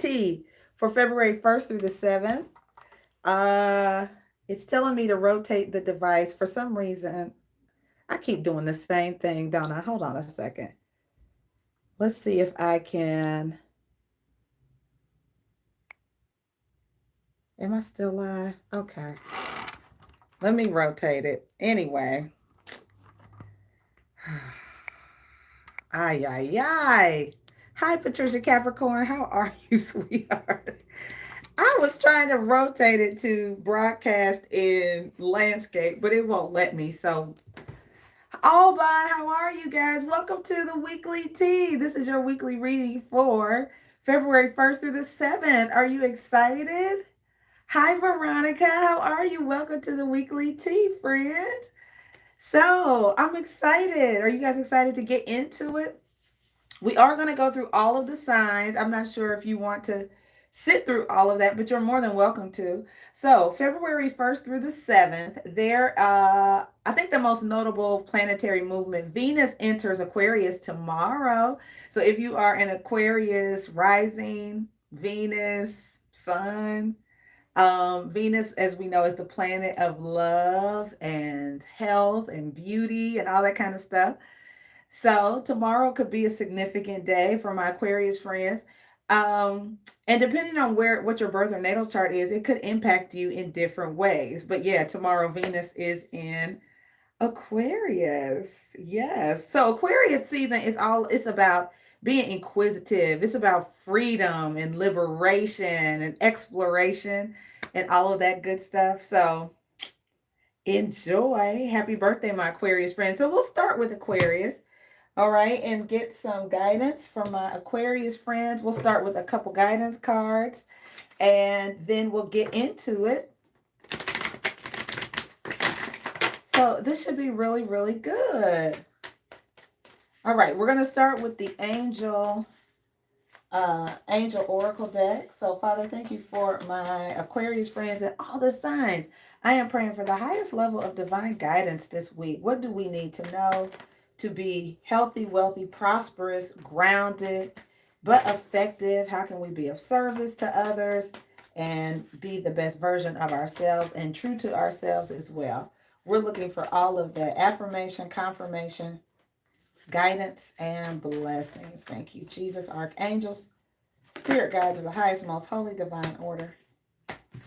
tea for February 1st through the 7th. It's telling me to rotate the device for some reason. I keep doing the same thing, don't I? Hold on a second. Let's see if I can. Am I still live? Okay. Let me rotate it. Anyway. Ay, ay, ay. Hi, Patricia Capricorn. How are you, sweetheart? I was trying to rotate it to broadcast in landscape, but it won't let me. So, all by how are you guys? Welcome to the weekly tea. This is your weekly reading for February 1st through the 7th. Are you excited? Hi, Veronica. How are you? Welcome to the weekly tea, friends. So, I'm excited. Are you guys excited to get into it? We are going to go through all of the signs. I'm not sure if you want to sit through all of that, but you're more than welcome to. So, February 1st through the 7th, I think the most notable planetary movement, Venus enters Aquarius tomorrow. So, if you are an Aquarius rising, Venus, Sun, Venus, as we know, is the planet of love and health and beauty and all that kind of stuff. So tomorrow could be a significant day for my Aquarius friends. And depending on what your birth or natal chart is, it could impact you in different ways. But yeah, tomorrow Venus is in Aquarius. Yes. So Aquarius season it's about being inquisitive. It's about freedom and liberation and exploration and all of that good stuff. So enjoy. Happy birthday, my Aquarius friends. So we'll start with Aquarius. All right, and get some guidance from my Aquarius friends. We'll start with a couple guidance cards, and then we'll get into it. So this should be really, really good. All right, we're going to start with the Angel Oracle deck. So, Father, thank you for my Aquarius friends and all the signs. I am praying for the highest level of divine guidance this week. What do we need to know to be healthy, wealthy, prosperous, grounded, but effective? How can we be of service to others and be the best version of ourselves and true to ourselves as well? We're looking for all of that affirmation, confirmation, guidance, and blessings. Thank you, Jesus, archangels, spirit guides of the highest, most holy, divine order,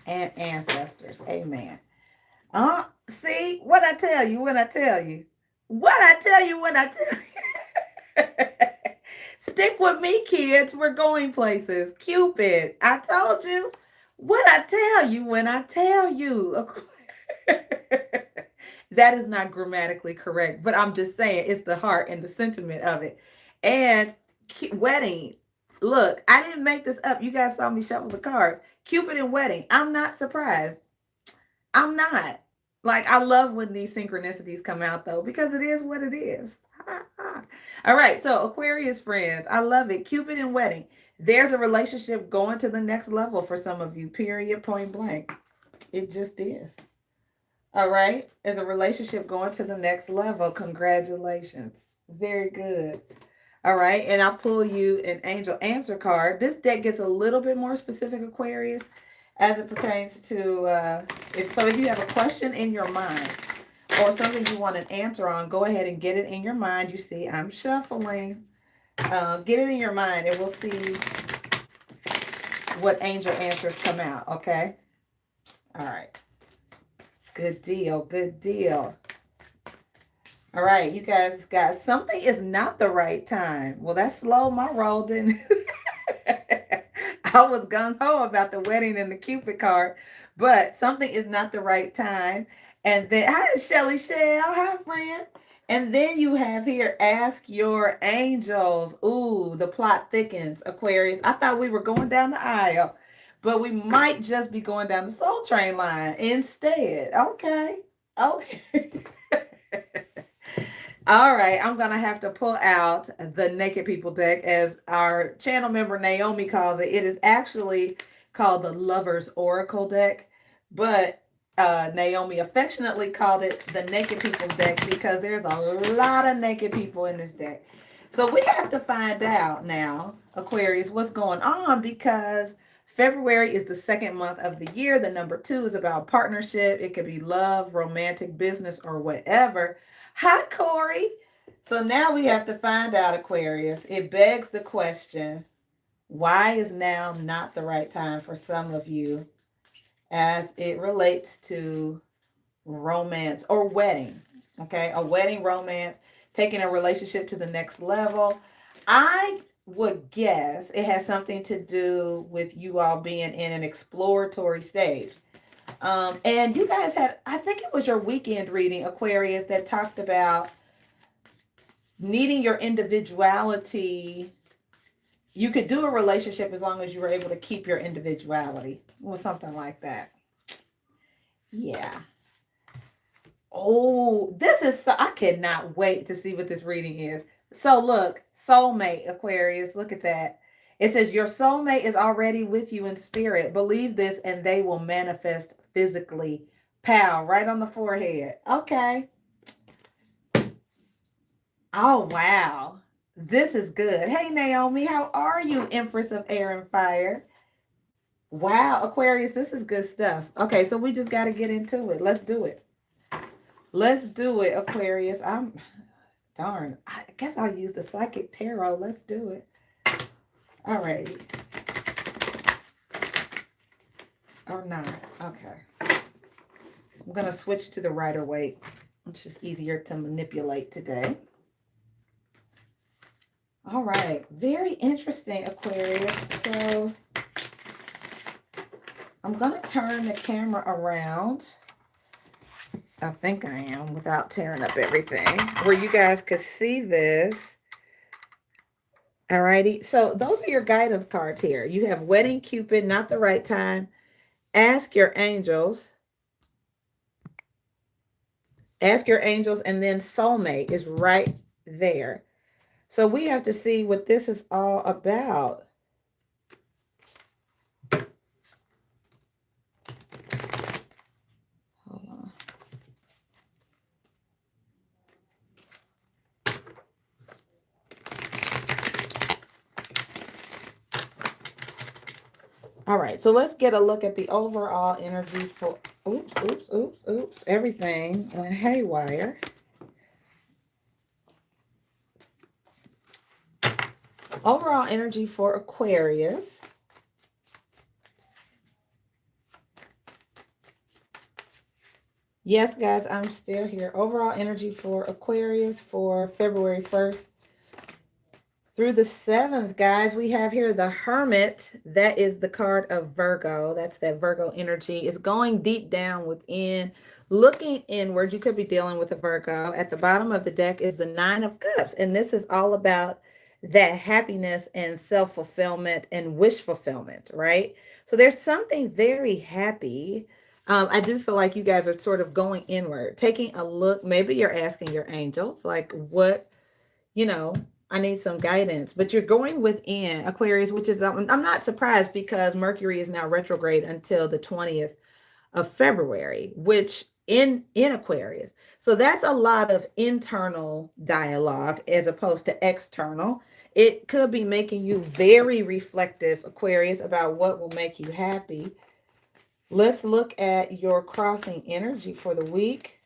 and ancestors. Amen. See what I tell you when I tell you. What I tell you when I tell you. Stick with me, kids. We're going places. Cupid, I told you. What I tell you when I tell you. That is not grammatically correct, but I'm just saying it's the heart and the sentiment of it. And wedding. Look, I didn't make this up. You guys saw me shuffle the cards. Cupid and wedding. I'm not surprised. I'm not. Like, I love when these synchronicities come out, though, because it is what it is. All right, so Aquarius friends, I love it. Cupid and wedding. There's a relationship going to the next level for some of you, period, point blank. It just is. All right, there's a relationship going to the next level. Congratulations. Very good. All right, and I'll pull you an angel answer card. This deck gets a little bit more specific, Aquarius, as it pertains to, if you have a question in your mind or something you want an answer on, go ahead and get it in your mind. You see, I'm shuffling. Get it in your mind, and we'll see what angel answers come out, okay? All right. Good deal, good deal. All right, you guys got something is not the right time. Well, that slowed my roll, didn't it? I was gung-ho about the wedding and the Cupid card, but something is not the right time. And then, hi, Shelly Shell. Hi, friend. And then you have here, ask your angels. Ooh, the plot thickens, Aquarius. I thought we were going down the aisle, but we might just be going down the Soul Train line instead. Okay. Okay. All right, I'm going to have to pull out the Naked People deck, as our channel member Naomi calls it. It is actually called the Lover's Oracle deck, but Naomi affectionately called it the Naked People's deck because there's a lot of naked people in this deck. So we have to find out now Aquarius, what's going on, because February is the second month of the year. The number 2 is about partnership. It could be love, romantic, business, or whatever. Hi, Corey. So now we have to find out, Aquarius. It begs the question, why is now not the right time for some of you as it relates to romance or wedding? Okay, a wedding, romance, taking a relationship to the next level. I would guess it has something to do with you all being in an exploratory stage. And you guys had, I think it was your weekend reading, Aquarius, that talked about needing your individuality. You could do a relationship as long as you were able to keep your individuality, or something like that. Yeah. Oh, this is so, I cannot wait to see what this reading is. So look, soulmate, Aquarius, look at that. It says your soulmate is already with you in spirit. Believe this and they will manifest physically. Pow, right on the forehead. Okay. Oh, wow. This is good. Hey, Naomi, how are you, Empress of Air and Fire? Wow, Aquarius, this is good stuff. Okay, so we just got to get into it. Let's do it. Let's do it, Aquarius. Darn, I guess I'll use the Psychic Tarot. Let's do it. All righty. Or not. Okay. I'm going to switch to the Rider-Waite. It's just easier to manipulate today. All right. Very interesting, Aquarius. So I'm going to turn the camera around. I think I am, without tearing up everything, where you guys could see this. Alrighty. So those are your guidance cards here. You have Wedding, Cupid, Not the Right Time, Ask Your Angels. Ask Your Angels, and then Soulmate is right there. So we have to see what this is all about. Hold on. All right, so let's get a look at the overall energy for, oops, everything went haywire. Overall energy for Aquarius. Yes, guys, I'm still here. Overall energy for Aquarius for February 1st through the 7th, guys. We have here the Hermit. That is the card of Virgo. That's that Virgo energy. It's going deep down within, looking inward. You could be dealing with a Virgo. At the bottom of the deck is the Nine of Cups. And this is all about that happiness and self-fulfillment and wish fulfillment, right? So there's something very happy. I do feel like you guys are sort of going inward, taking a look. Maybe you're asking your angels, like, what, I need some guidance. But you're going within, Aquarius, which is, I'm not surprised because Mercury is now retrograde until the 20th of February, which in Aquarius. So that's a lot of internal dialogue as opposed to external. It could be making you very reflective, Aquarius, about what will make you happy. Let's look at your crossing energy for the week.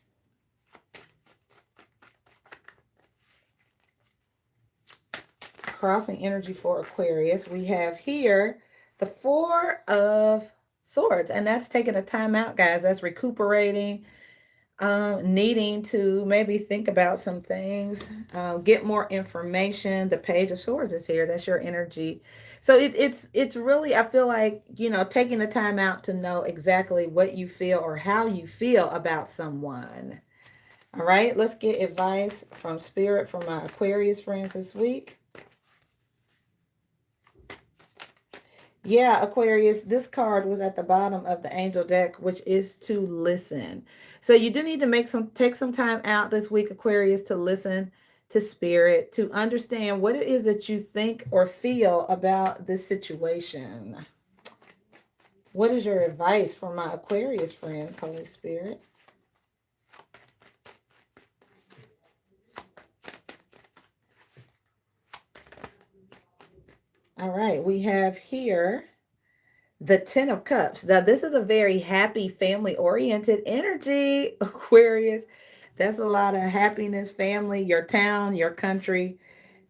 Crossing energy for Aquarius. We have here the Four of Swords, and that's taking a time out, guys. That's recuperating, needing to maybe think about some things, get more information. The Page of Swords is here. That's your energy. So it's really, I feel like, taking the time out to know exactly what you feel or how you feel about someone. All right, let's get advice from Spirit for my Aquarius friends this week. Yeah, Aquarius, this card was at the bottom of the angel deck, which is to listen. So you do need to take some time out this week, Aquarius, to listen to Spirit, to understand what it is that you think or feel about this situation. What is your advice for my Aquarius friends, Holy Spirit? All right, we have here the Ten of Cups. Now, this is a very happy, family-oriented energy, Aquarius. That's a lot of happiness, family, your town, your country.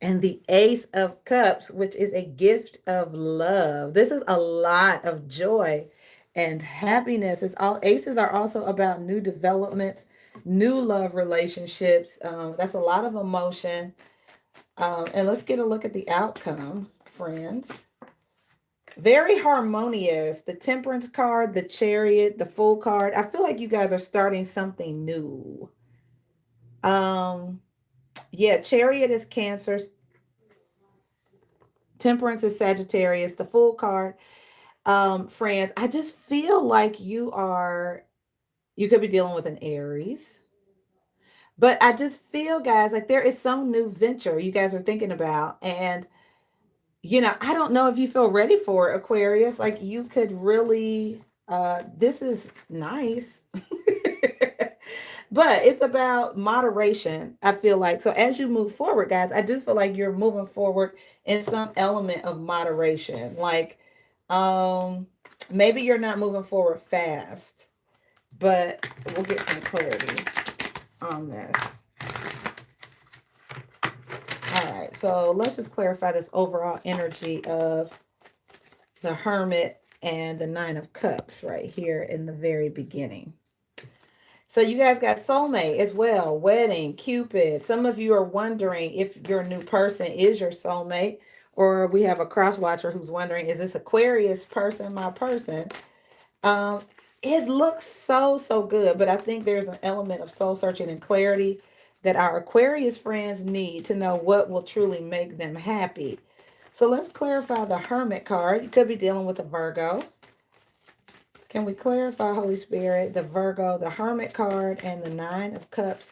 And the Ace of Cups, which is a gift of love. This is a lot of joy and happiness. It's all aces are also about new developments, new love relationships. That's a lot of emotion. And let's get a look at the outcome, friends. Very harmonious. The Temperance card, the Chariot, the Fool card. I feel like you guys are starting something new. Um, yeah, Chariot is Cancer, Temperance is Sagittarius, the Fool card. Friends, I just feel like you could be dealing with an Aries. But I just feel, guys, like there is some new venture you guys are thinking about. And, I don't know if you feel ready for it, Aquarius. Like you could really, this is nice. But it's about moderation, I feel like. So as you move forward, guys, I do feel like you're moving forward in some element of moderation. Like, maybe you're not moving forward fast, but we'll get some clarity on this. All right, so let's just clarify this overall energy of the Hermit and the Nine of Cups right here in the very beginning. So you guys got soulmate as well, wedding, Cupid. Some of you are wondering if your new person is your soulmate, or we have a cross watcher who's wondering, is this Aquarius person my person? Um, it looks so good, but I think there's an element of soul searching and clarity that our Aquarius friends need to know what will truly make them happy. So let's clarify the Hermit card. You could be dealing with a Virgo. Can we clarify, Holy Spirit, the Virgo, the Hermit card, and the Nine of Cups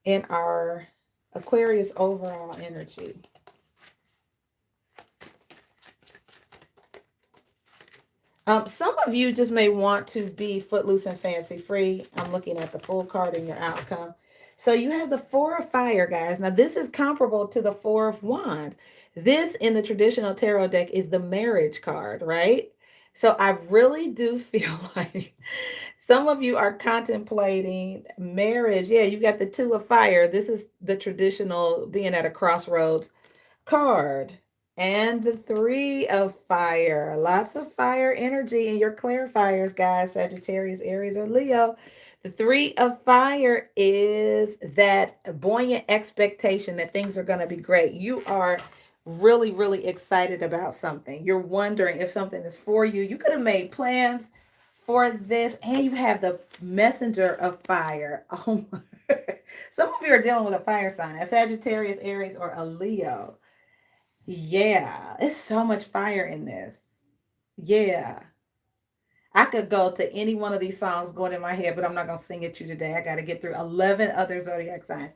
in our Aquarius overall energy? Some of you just may want to be footloose and fancy free. I'm looking at the Fool card in your outcome. So you have the Four of Fire, guys. Now, this is comparable to the Four of Wands. This, in the traditional tarot deck, is the marriage card, right? So I really do feel like some of you are contemplating marriage. Yeah, you've got the Two of Fire. This is the traditional being at a crossroads card. And the Three of Fire. Lots of fire energy in your clarifiers, guys. Sagittarius, Aries, or Leo. The Three of Fire is that buoyant expectation that things are going to be great. You are really excited about something. You're wondering if something is for you. You could have made plans for this, and you have the Messenger of Fire. Oh, some of you are dealing with a fire sign, a Sagittarius, Aries, or a Leo. Yeah, it's so much fire in this. Yeah. I could go to any one of these songs going in my head, but I'm not going to sing it to you today. I got to get through 11 other zodiac signs.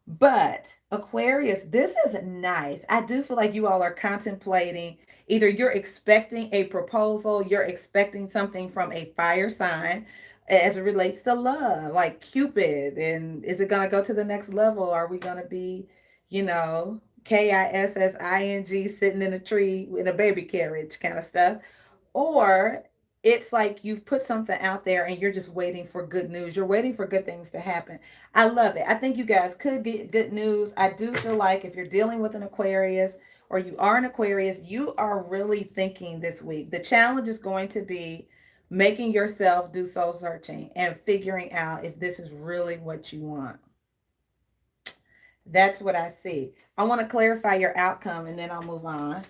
But Aquarius, this is nice. I do feel like you all are contemplating either you're expecting a proposal, you're expecting something from a fire sign as it relates to love, like Cupid. And is it going to go to the next level? Are we going to be, KISSING sitting in a tree in a baby carriage kind of stuff? Or it's like you've put something out there and you're just waiting for good news. You're waiting for good things to happen. I love it. I think you guys could get good news. I do feel like if you're dealing with an Aquarius or you are an Aquarius, you are really thinking this week. The challenge is going to be making yourself do soul searching and figuring out if this is really what you want. That's what I see. I want to clarify your outcome and then I'll move on.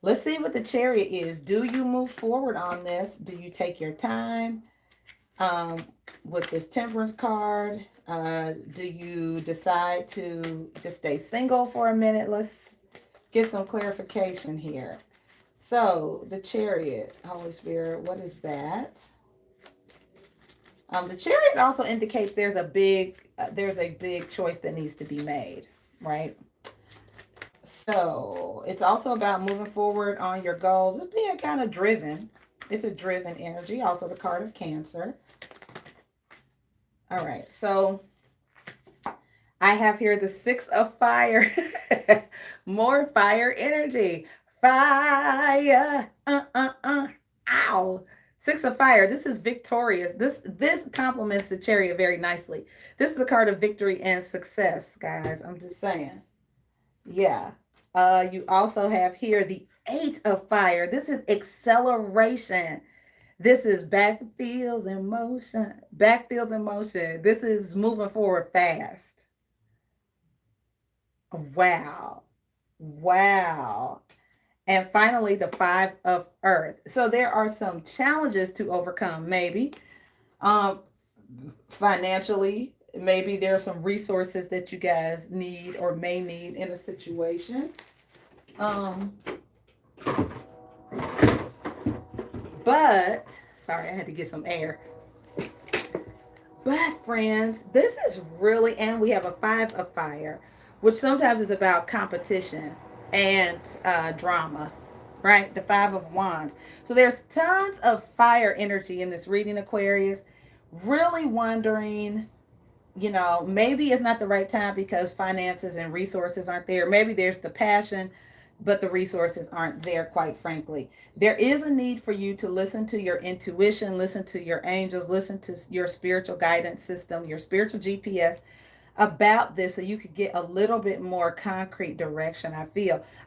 Let's see what the Chariot is. Do you move forward on this? Do you take your time with this Temperance card? Do you decide to just stay single for a minute? Let's get some clarification here. So the Chariot, Holy Spirit, what is that? The Chariot also indicates there's a big choice that needs to be made, right? So it's also about moving forward on your goals. It's being kind of driven. It's a driven energy. Also the card of Cancer. All right. So I have here the Six of Fire. More fire energy. Fire. Ow. Six of fire. This is victorious. This complements the chariot very nicely. This is a card of victory and success, guys. I'm just saying. Yeah. You also have here the eight of fire. This is acceleration. This is backfields in motion. Backfields in motion. This is moving forward fast. Wow. Wow. And finally, the five of earth. So there are some challenges to overcome, maybe. Um, Financially, maybe there are some resources that you guys need or may need in a situation. Um, but sorry, I had to get some air. But friends, this is really, and we have a five of fire, which sometimes is about competition and drama, right? The five of wands. So there's tons of fire energy in this reading, Aquarius. Really wondering, maybe it's not the right time because finances and resources aren't there. Maybe there's the passion, but the resources aren't there, quite frankly. There is a need for you to listen to your intuition, listen to your angels, listen to your spiritual guidance system, your spiritual GPS about this so you could get a little bit more concrete direction.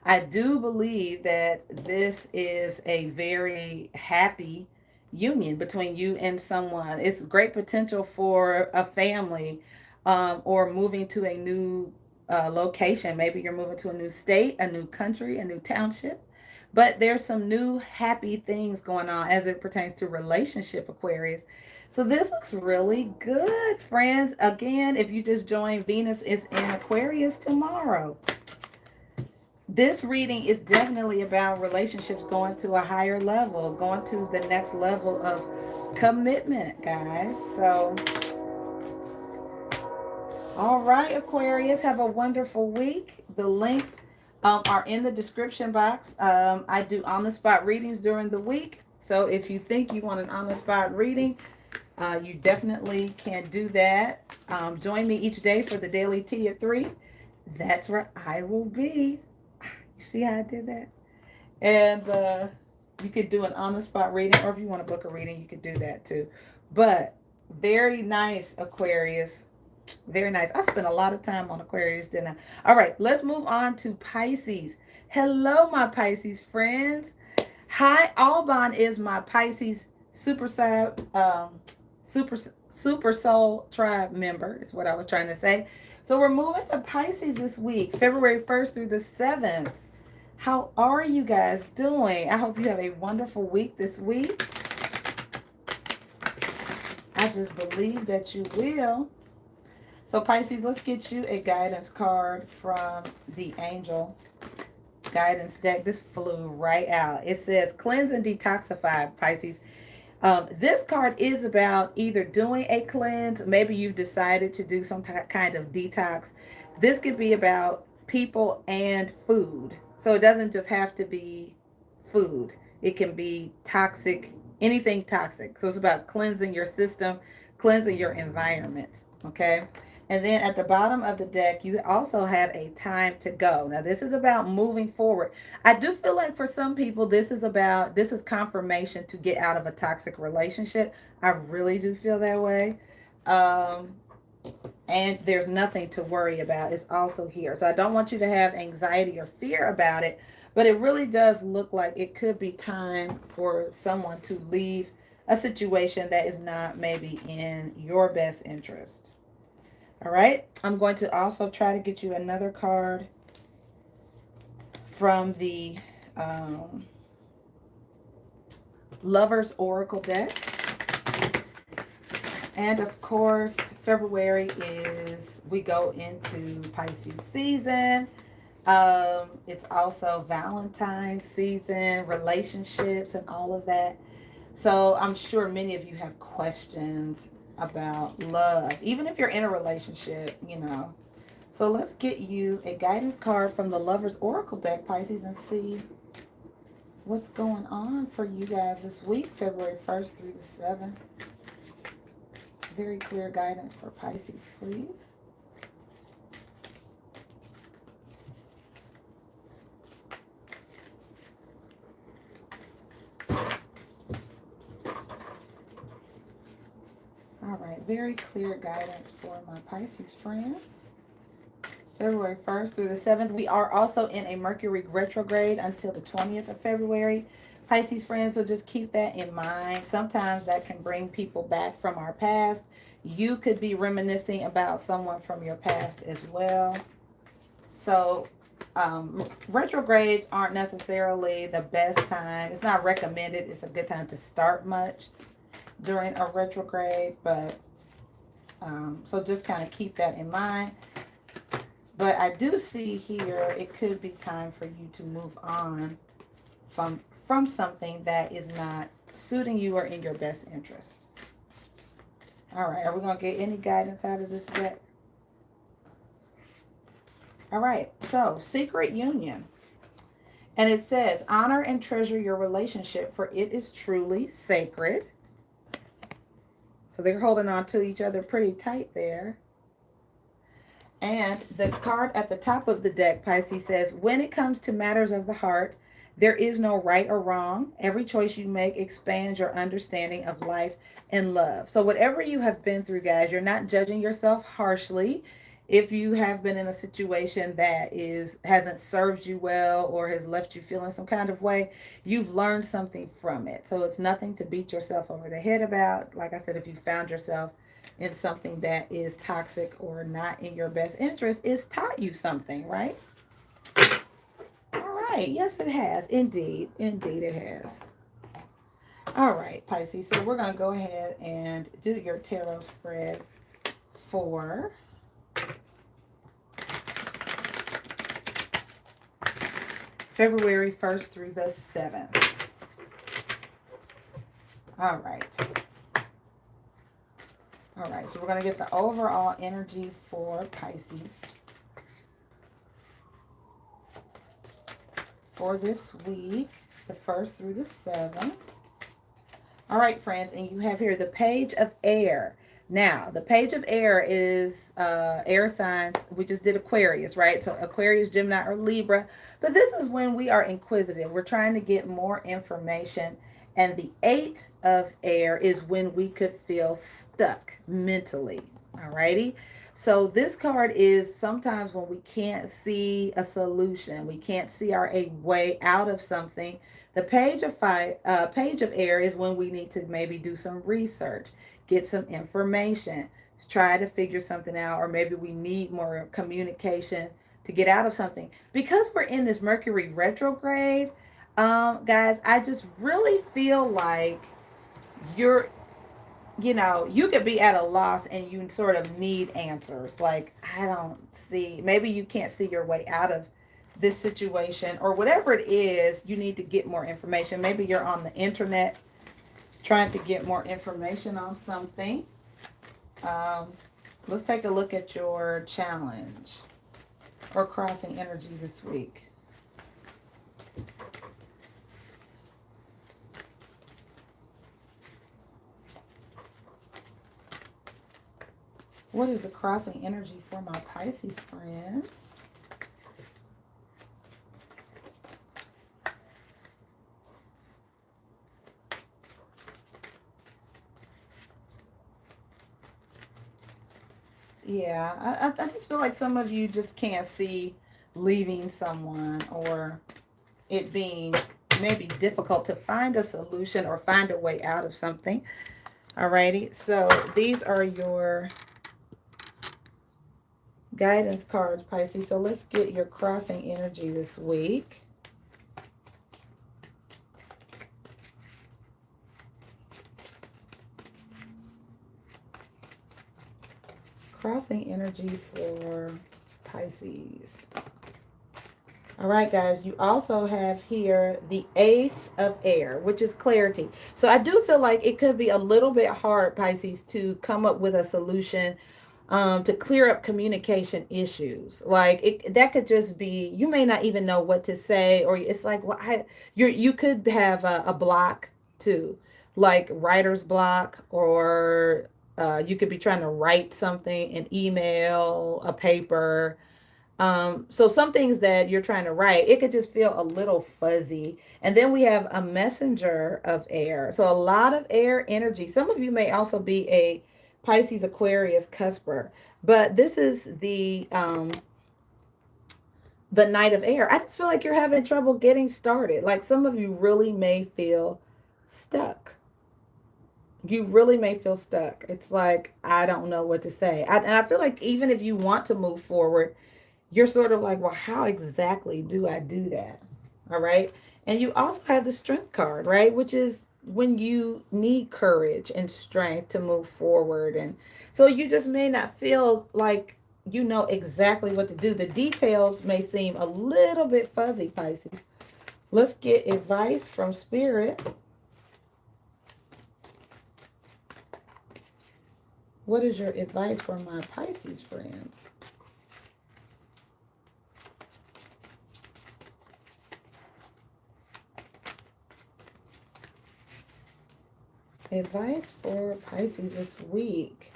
I do believe that this is a very happy union between you and someone. It's great potential for a family, or moving to a new location. Maybe you're moving to a new state, a new country, a new township. But there's some new happy things going on as it pertains to relationship, Aquarius. So this looks really good, friends. Again, if you just joined, Venus is in Aquarius tomorrow. This reading is definitely about relationships going to a higher level, going to the next level of commitment, guys. So, all right, Aquarius, have a wonderful week. The links are in the description box. I do on-the-spot readings during the week. So if you think you want an on-the-spot reading, you definitely can do that. Join me each day for the daily tea at 3. That's where I will be. You see how I did that? And you could do an on-the-spot reading, or if you want to book a reading, you could do that too. But very nice, Aquarius. Very nice. I spent a lot of time on Aquarius, didn't I? All right, let's move on to Pisces. Hello, my Pisces friends. Hi, Alban is my Pisces super super soul tribe member. Is what I was trying to say. So we're moving to Pisces this week, February 1st through the 7th. How are you guys doing? I hope you have a wonderful week this week. I just believe that you will. So Pisces, let's get you a guidance card from the Angel Guidance deck. This flew right out. It says cleanse and detoxify, Pisces. This card is about either doing a cleanse. Maybe you've decided to do some kind of detox. This could be about people and food. So it doesn't just have to be food. It can be toxic, anything toxic. So it's about cleansing your system, cleansing your environment. Okay. And then at the bottom of the deck, you also have a time to go. Now, this is about moving forward. I do feel like for some people, this is confirmation to get out of a toxic relationship. I really do feel that way. Um, and there's nothing to worry about. It's also here. So I don't want you to have anxiety or fear about it, but it really does look like it could be time for someone to leave a situation that is not maybe in your best interest. All right, I'm going to also try to get you another card from the Lover's Oracle deck. And of course, February we go into Pisces season. It's also Valentine's season, relationships and all of that. So I'm sure many of you have questions about love, even if you're in a relationship, So let's get you a guidance card from the Lover's Oracle deck, Pisces, and see what's going on for you guys this week, February 1st through the 7th. Very clear guidance for Pisces, please. very clear guidance for my Pisces friends. February 1st through the 7th. We are also in a Mercury retrograde until the 20th of February. Pisces friends, so just keep that in mind. Sometimes that can bring people back from our past. You could be reminiscing about someone from your past as well. So retrogrades aren't necessarily the best time. It's not recommended. It's a good time to start much during a retrograde, but so just kind of keep that in mind. But I do see here it could be time for you to move on from something that is not suiting you or in your best interest. All right, are we going to get any guidance out of this deck? All right, so secret union. And it says, honor and treasure your relationship, for it is truly sacred. So they're holding on to each other pretty tight there. And the card at the top of the deck, Pisces, says, when it comes to matters of the heart, there is no right or wrong. Every choice you make expands your understanding of life and love. So whatever you have been through, guys, you're not judging yourself harshly. If you have been in a situation that hasn't served you well or has left you feeling some kind of way, you've learned something from it. So it's nothing to beat yourself over the head about. Like I said, if you found yourself in something that is toxic or not in your best interest, it's taught you something, right? All right. Yes, it has. Indeed. Indeed, it has. All right, Pisces. So we're going to go ahead and do your tarot spread for February 1st through the 7th. All right. All right, so we're going to get the overall energy for Pisces for this week, the 1st through the 7th. All right, friends, and you have here the Page of Air. Now, the Page of Air is air signs. We just did Aquarius, right? So Aquarius, Gemini, or Libra. But this is when we are inquisitive. We're trying to get more information. And the 8 of Air is when we could feel stuck mentally. All righty. So this card is sometimes when we can't see a solution. We can't see a way out of something. The Page of Air is when we need to maybe do some research, get some information, try to figure something out, or maybe we need more communication to get out of something. Because we're in this Mercury retrograde, guys, I just really feel like you could be at a loss and you sort of need answers. Like, I don't see, maybe you can't see your way out of this situation or whatever it is. You need to get more information. Maybe you're on the internet trying to get more information on something. Let's take a look at your challenge or crossing energy this week. What is the crossing energy for my Pisces friends? Yeah, I just feel like some of you just can't see leaving someone, or it being maybe difficult to find a solution or find a way out of something. Alrighty, so these are your guidance cards, Pisces. So let's get your crossing energy this week. Crossing energy for Pisces. All right, guys, you also have here the Ace of Air, which is clarity. So I do feel like it could be a little bit hard, Pisces, to come up with a solution to clear up communication issues. Like that could just be, you may not even know what to say, or it's like, well, you could have a block too, like writer's block, or you could be trying to write something, an email, a paper. So some things that you're trying to write, it could just feel a little fuzzy. And then we have a messenger of air. So a lot of air energy. Some of you may also be a Pisces, Aquarius, cusper. But this is the Knight of Air. I just feel like you're having trouble getting started. Like some of you really may feel stuck. You really may feel stuck. It's like, I don't know what to say. And I feel like even if you want to move forward, you're sort of like, well, how exactly do I do that? All right. And you also have the Strength card, right? Which is when you need courage and strength to move forward. And so you just may not feel like you know exactly what to do. The details may seem a little bit fuzzy, Pisces. Let's get advice from Spirit. What is your advice for my Pisces friends? Advice for Pisces this week.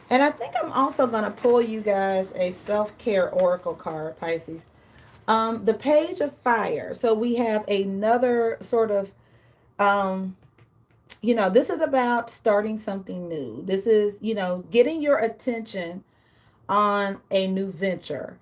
And I think I'm also going to pull you guys a self-care oracle card, Pisces. The Page of Fire. So we have another sort of, this is about starting something new. This is, getting your attention on a new venture,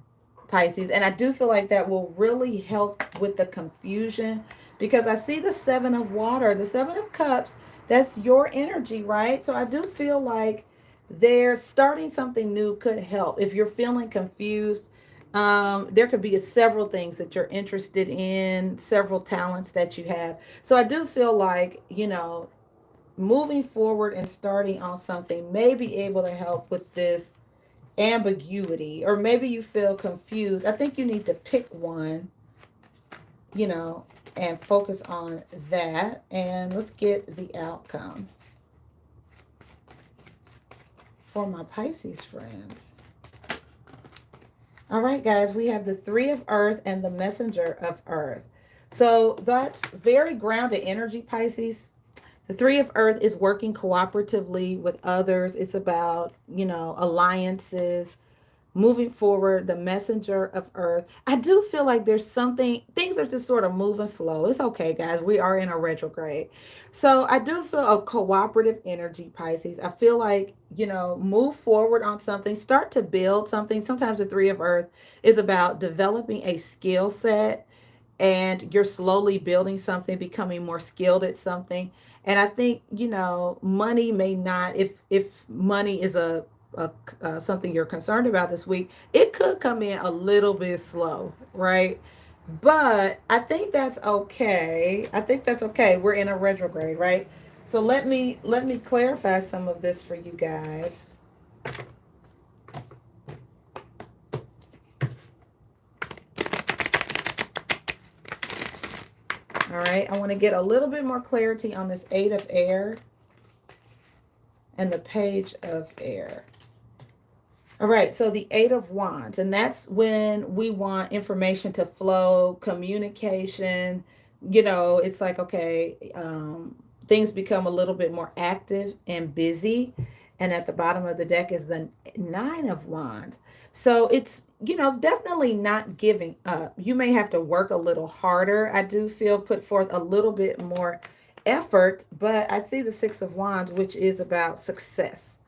Pisces. And I do feel like that will really help with the confusion because I see the Seven of Water, the Seven of Cups. That's your energy, right? So I do feel like there starting something new could help. If you're feeling confused, there could be several things that you're interested in, several talents that you have. So I do feel like, moving forward and starting on something may be able to help with this ambiguity, or maybe you feel confused. I think you need to pick one, you know, and focus on that. And let's get the outcome for my Pisces friends. All right, guys, we have the Three of Earth and the Messenger of Earth. So that's very grounded energy, Pisces. The Three of Earth is working cooperatively with others. It's about, alliances, moving forward. The Messenger of Earth. I do feel like there's something, things are just sort of moving slow. It's okay, guys. We are in a retrograde. So I do feel a cooperative energy, Pisces. I feel like, move forward on something, start to build something. Sometimes the Three of Earth is about developing a skill set, and you're slowly building something, becoming more skilled at something. And I think, money may not, if money is something you're concerned about this week, it could come in a little bit slow, right? But I think that's okay. I think that's okay. We're in a retrograde, right? So let me clarify some of this for you guys. All right, I want to get a little bit more clarity on this Eight of Air and the Page of Air. All right, so the Eight of Wands, and that's when we want information to flow, communication. It's like, okay, things become a little bit more active and busy. And at the bottom of the deck is the Nine of Wands. So it's, definitely not giving up. You may have to work a little harder. I do feel put forth a little bit more effort, but I see the Six of Wands, which is about success,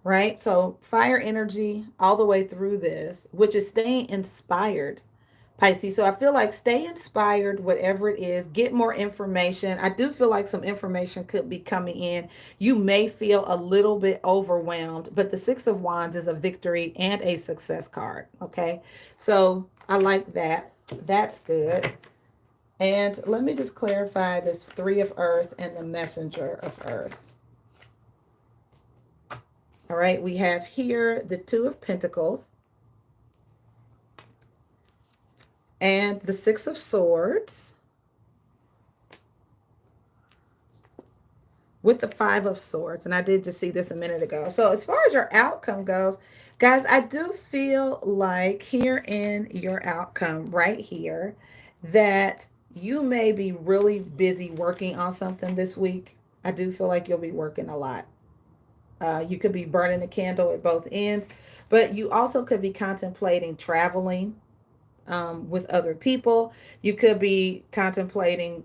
right? So fire energy all the way through this, which is staying inspired, Pisces. So I feel like stay inspired, whatever it is, get more information. I do feel like some information could be coming in. You may feel a little bit overwhelmed, but the Six of Wands is a victory and a success card. Okay. So I like that. That's good. And let me just clarify this Three of Earth and the Messenger of Earth. All right. We have here the Two of Pentacles and the Six of Swords with the Five of Swords. And I did just see this a minute ago. So as far as your outcome goes, guys, I do feel like here in your outcome right here that you may be really busy working on something this week. I do feel like you'll be working a lot. You could be burning the candle at both ends, but you also could be contemplating traveling. with other people. You could be contemplating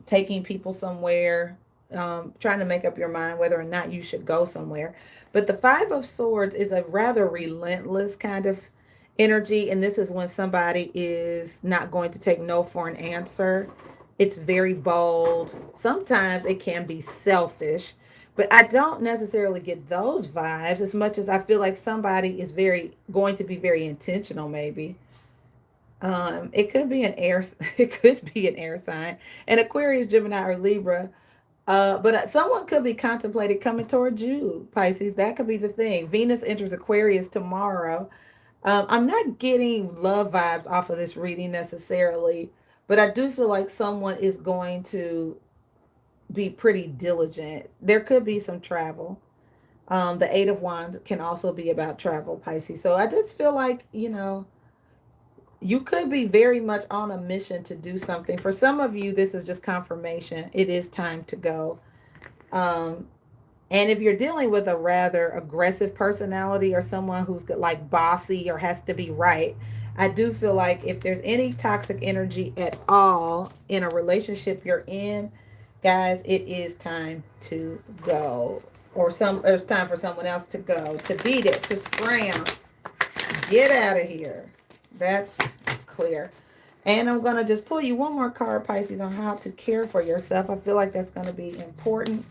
taking people somewhere, trying to make up your mind whether or not you should go somewhere. But the Five of Swords is a rather relentless kind of energy. And this is when somebody is not going to take no for an answer. It's very bold. Sometimes it can be selfish, but I don't necessarily get those vibes as much as I feel like somebody is very going to be very intentional, maybe. It could be an air, it could be an air sign, an Aquarius, Gemini, or Libra. But someone could be contemplating coming towards you, Pisces. That could be the thing. Venus enters Aquarius tomorrow. I'm not getting love vibes off of this reading necessarily, but I do feel like someone is going to be pretty diligent. There could be some travel. The Eight of Wands can also be about travel, Pisces. So I just feel like, you could be very much on a mission to do something. For some of you, this is just confirmation. It is time to go. Um, and if you're dealing with a rather aggressive personality or someone who's like bossy or has to be right, I do feel like if there's any toxic energy at all in a relationship you're in, guys, it is time to go. Or it's time for someone else to go, to beat it, to scram. Get out of here. That's clear. And I'm going to just pull you one more card, Pisces, on how to care for yourself. I feel like that's going to be important.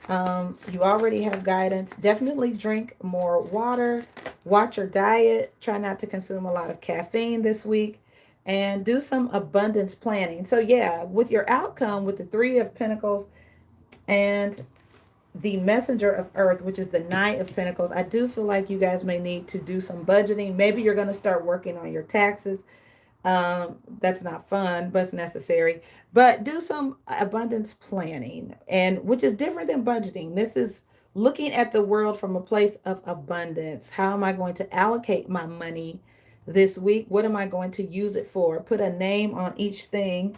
You already have guidance. Definitely drink more water. Watch your diet. Try not to consume a lot of caffeine this week. And do some abundance planning. So yeah, with your outcome, with the Three of Pentacles and the Messenger of Earth, which is the Knight of Pentacles, I do feel like you guys may need to do some budgeting. Maybe you're going to start working on your taxes. That's not fun, but it's necessary. But do some abundance planning, and which is different than budgeting. This is looking at the world from a place of abundance. How am I going to allocate my money this week? What am I going to use it for? Put a name on each thing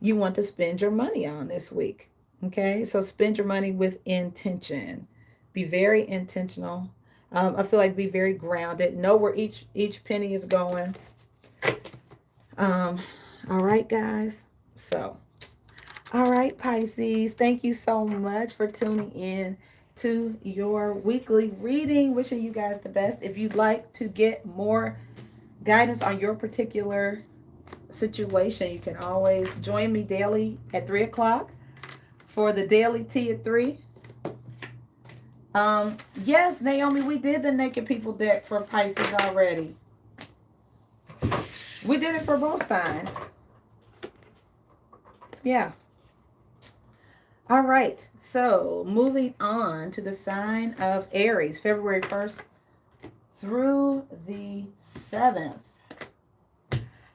you want to spend your money on this week. Okay, so spend your money with intention. Be very intentional. I feel like be very grounded. Know where each penny is going. All right, guys. So, all right, Pisces. Thank you so much for tuning in to your weekly reading. Wishing you guys the best. If you'd like to get more guidance on your particular situation, you can always join me daily at 3 o'clock for the daily tea at 3. Yes, Naomi, we did the Naked People deck for Pisces already. We did it for both signs. Yeah. All right. So moving on to the sign of Aries, February 1st through the 7th.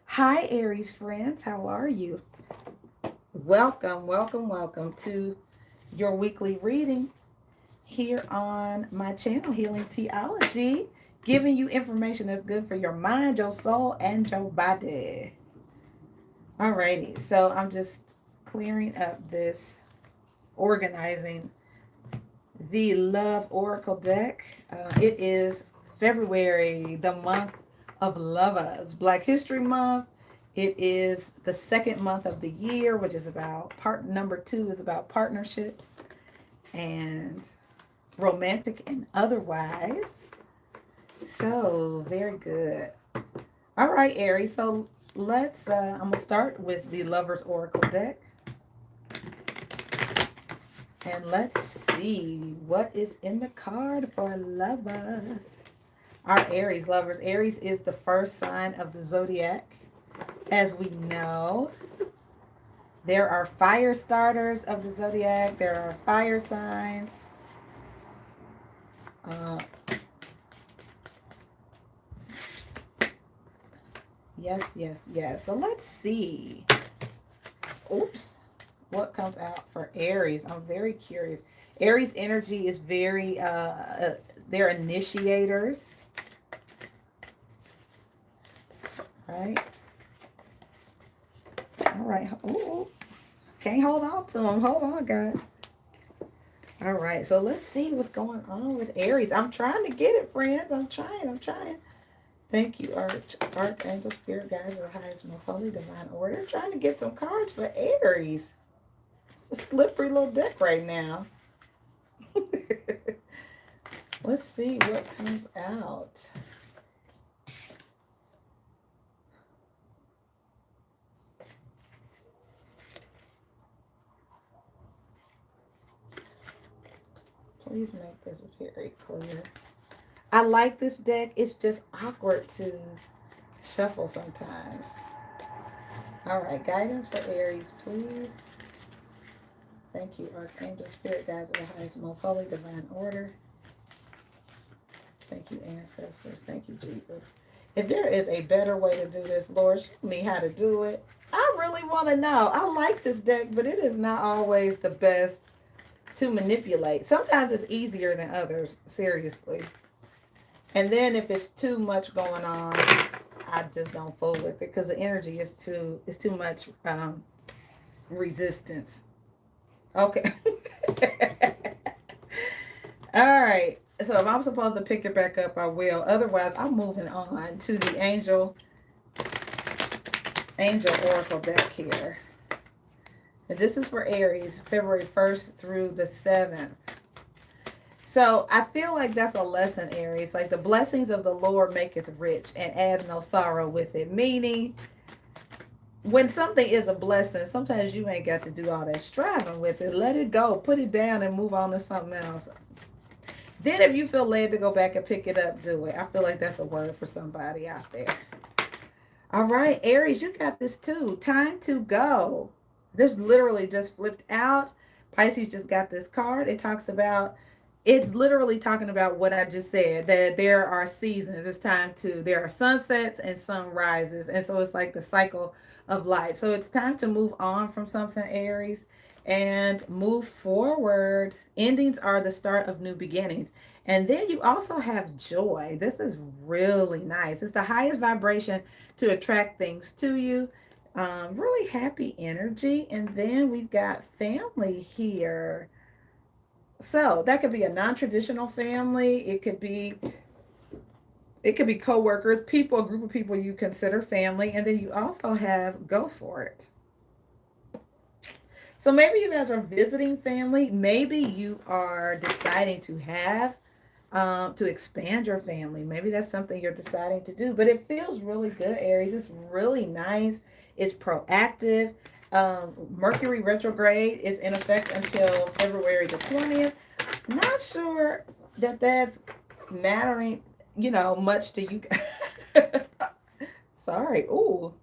Hi, Aries friends. How are you? Welcome, welcome, welcome to your weekly reading here on my channel, Healing Theology, giving you information that's good for your mind, your soul, and your body. Alrighty, so I'm just clearing up this, organizing the Love Oracle deck. It is February, the month of lovers, Black History Month. It is the second month of the year, which is about number 2 is about partnerships and romantic and otherwise. So very good. All right, Aries. So let's, I'm going to start with the Lovers Oracle deck. And let's see what is in the card for lovers. Our Aries lovers. Aries is the first sign of the zodiac. As we know, there are fire starters of the zodiac. There are fire signs. Yes. So let's see. Oops. What comes out for Aries? I'm very curious. Aries energy is very, they're initiators. Right? All right. Ooh. Can't hold on to them. Hold on, guys. All right. So let's see what's going on with Aries. I'm trying to get it, friends. I'm trying. Thank you, Archangel, Spirit Guides of the highest, most holy, divine order. Trying to get some cards for Aries. It's a slippery little deck right now. Let's see what comes out. Please make this very clear. I like this deck. It's just awkward to shuffle sometimes. All right, guidance for Aries, please. Thank you, Archangel, Spirit Guides of the highest, most holy, divine order. Thank you, ancestors. Thank you, Jesus. If there is a better way to do this, Lord, show me how to do it. I really want to know. I like this deck, but it is not always the best to manipulate. Sometimes it's easier than others, seriously. And then if it's too much going on, I just don't fool with it because the energy is too much resistance. Okay. All right. So if I'm supposed to pick it back up, I will. Otherwise, I'm moving on to the Angel Oracle deck here. And this is for Aries, February 1st through the 7th. So I feel like that's a lesson, Aries. Like the blessings of the Lord maketh rich and adds no sorrow with it. Meaning, when something is a blessing, sometimes you ain't got to do all that striving with it. Let it go. Put it down and move on to something else. Then if you feel led to go back and pick it up, do it. I feel like that's a word for somebody out there. All right, Aries, you got this too. Time to go. This literally just flipped out. Pisces just got this card. It's literally talking about what I just said, that there are seasons. There are sunsets and sunrises. And so it's like the cycle of life. So it's time to move on from something, Aries, and move forward. Endings are the start of new beginnings. And then you also have joy. This is really nice. It's the highest vibration to attract things to you. Really happy energy. And then we've got family here. So that could be a non-traditional family. It could be co-workers, a group of people you consider family. And then you also have go for it. So maybe you guys are visiting family. Maybe you are deciding to to expand your family. Maybe that's something you're deciding to do. But it feels really good, Aries. It's really nice. It's proactive. Mercury retrograde is in effect until February the 20th. Not sure that that's mattering, much to you. Sorry. Ooh.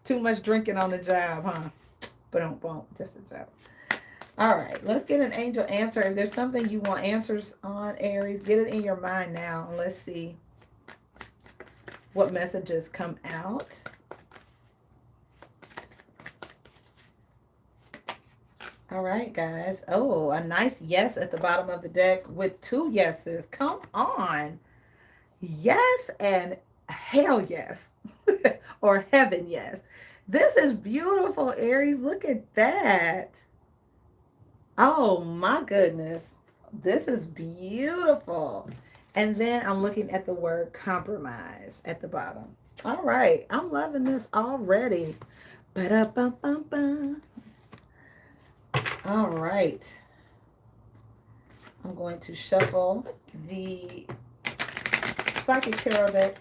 Too much drinking on the job, huh? But don't. Just a joke. All right. Let's get an angel answer. If there's something you want answers on, Aries, get it in your mind now. And let's see what messages come out. All right, guys. Oh, a nice yes at the bottom of the deck with 2 yeses. Come on. Yes and hell yes. Or heaven yes. This is beautiful, Aries. Look at that. Oh, my goodness. This is beautiful. And then I'm looking at the word compromise at the bottom. All right. I'm loving this already. Ba-da-bum-bum-bum. All right. I'm going to shuffle the Psychic Tarot deck.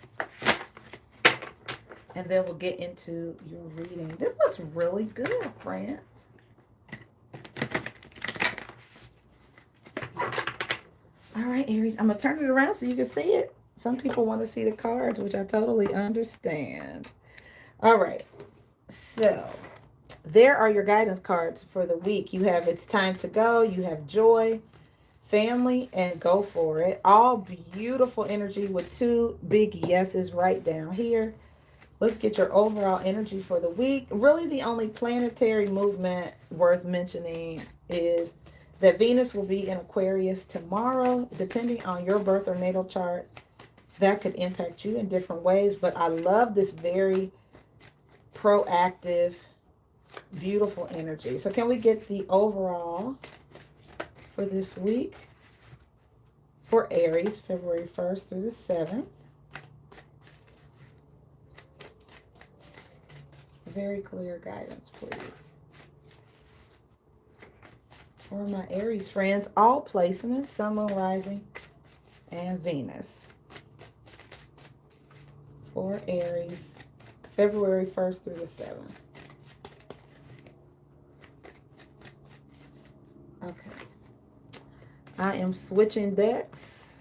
And then we'll get into your reading. This looks really good, friends. All right, Aries. I'm going to turn it around so you can see it. Some people want to see the cards, which I totally understand. All right. So there are your guidance cards for the week. You have it's time to go. You have joy, family, and go for it. All beautiful energy with 2 big yeses right down here. Let's get your overall energy for the week. Really, the only planetary movement worth mentioning is that Venus will be in Aquarius tomorrow. Depending on your birth or natal chart, that could impact you in different ways. But I love this very proactive, beautiful energy. So can we get the overall for this week? for Aries, February 1st through the 7th. Very clear guidance, please. For my Aries friends, all placements, Sun, Moon, Rising, and Venus. For Aries, February 1st through the 7th. Okay. I am switching decks.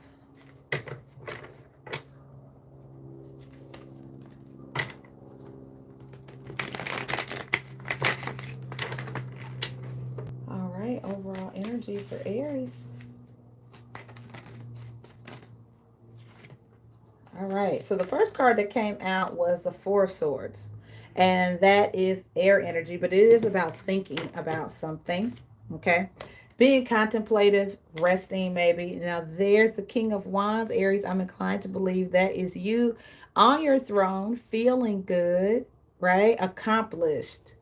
All right, overall energy for Aries. All right, so the first card that came out was the Four of Swords. And that is air energy, but it is about thinking about something, okay? Being contemplative, resting maybe. Now, there's the King of Wands, Aries. I'm inclined to believe that is you on your throne, feeling good, right? Accomplished,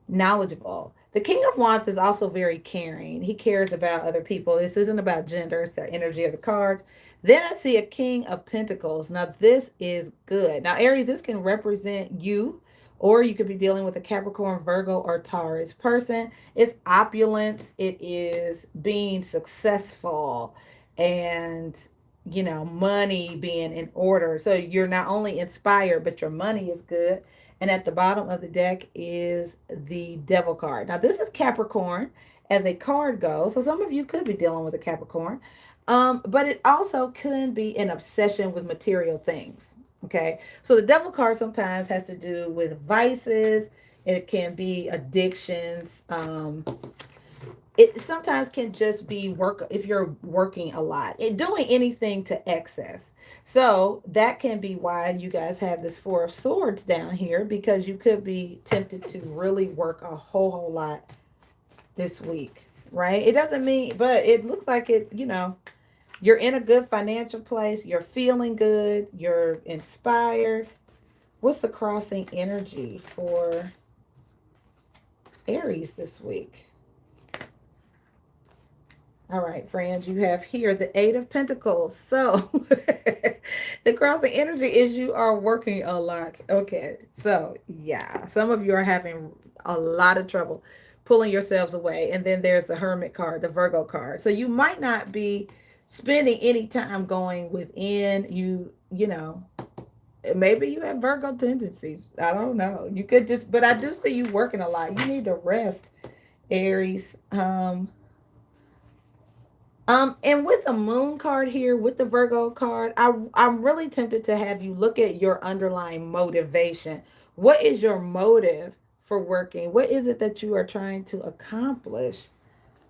knowledgeable. The King of Wands is also very caring. He cares about other people. This isn't about gender, it's the energy of the cards. Then I see a King of Pentacles. Now, this is good. Now, Aries, this can represent you, or you could be dealing with a Capricorn, Virgo, or Taurus person. It's opulence. It is being successful and, you know, money being in order. So you're not only inspired, but your money is good. And at the bottom of the deck is the Devil card. Now, this is Capricorn as a card goes. So some of you could be dealing with a Capricorn. But it also can be an obsession with material things. Okay. So the Devil card sometimes has to do with vices. It can be addictions. It sometimes can just be work if you're working a lot and doing anything to excess. So that can be why you guys have this Four of Swords down here, because you could be tempted to really work a whole lot this week, right? It doesn't mean, but it looks like it, you know, you're in a good financial place. You're feeling good. You're inspired. What's the crossing energy for Aries this week? All right, friends, you have here the Eight of Pentacles. So the crossing energy is you are working a lot. Okay, so yeah, some of you are having a lot of trouble pulling yourselves away. And then there's the Hermit card, the Virgo card. So you might not be spending any time going within. You know, maybe you have Virgo tendencies. I don't know. You could just, but I do see you working a lot. You need to rest, Aries. And with the Moon card here, with the Virgo card, I'm really tempted to have you look at your underlying motivation. What is your motive for working? What is it that you are trying to accomplish?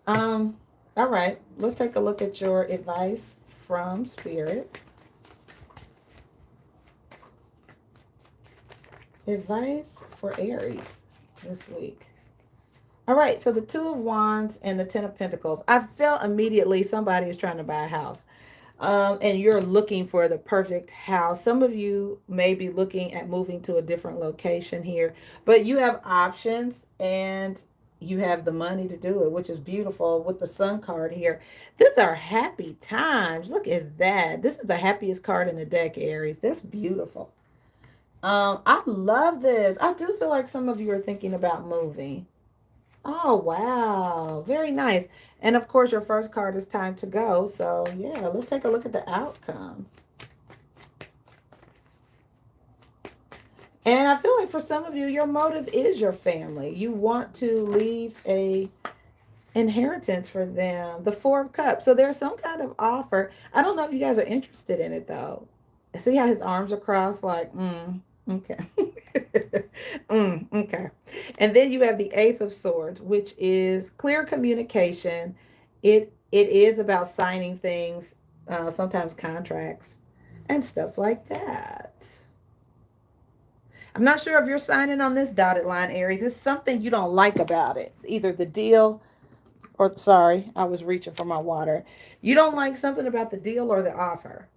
Um, all right, let's take a look at your advice from Spirit. Advice for Aries this week. All right, so the Two of Wands and the Ten of Pentacles. I felt immediately somebody is trying to buy a house. And you're looking for the perfect house. Some of you may be looking at moving to a different location here, but you have options and you have the money to do it, which is beautiful with the Sun card here. These are happy times. Look at that. This is the happiest card in the deck, Aries. That's beautiful. I love this. I do feel like some of you are thinking about moving. Oh, wow. Very nice. And of course, your first card is time to go. So, yeah, let's take a look at the outcome. And I feel like for some of you, your motive is your family. You want to leave a inheritance for them. The Four of Cups. So there's some kind of offer. I don't know if you guys are interested in it, though. See how his arms are crossed? Like, okay. Okay. And then you have the Ace of Swords, which is clear communication. It is about signing things, sometimes contracts and stuff like that. I'm not sure if you're signing on this dotted line, Aries. It's something you don't like about it. Either the deal or, sorry, I was reaching for my water. You don't like something about the deal or the offer.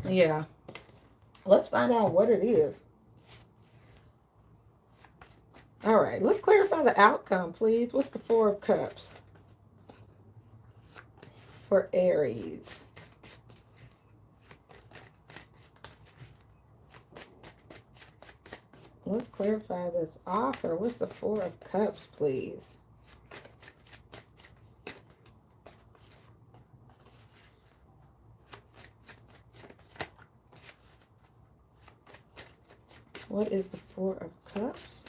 Yeah. Let's find out what it is. All right, let's clarify the outcome, please. What's the Four of Cups for Aries? Let's clarify this offer. What's the Four of Cups, please? What is the Four of Cups?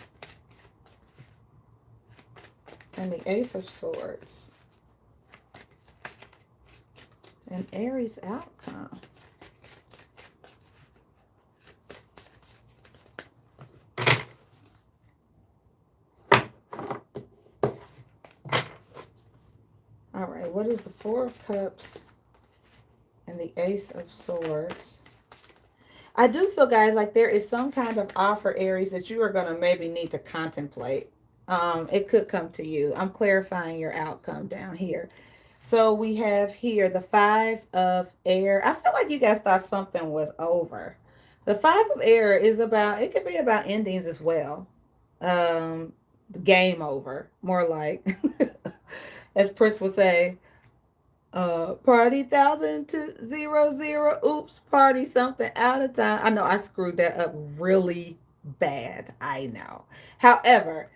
And the Ace of Swords. And Aries outcome. All right, what is the Four of Cups and the Ace of Swords? I do feel, guys, like there is some kind of offer, Aries, that you are going to maybe need to contemplate. It could come to you. I'm clarifying your outcome down here. So we have here the Five of Air. I feel like you guys thought something was over. The Five of Air is about, it could be about endings as well. Game over, more like, as Prince would say, party 1,000 to 00. Oops, party something out of time. I know I screwed that up really bad. I know. However,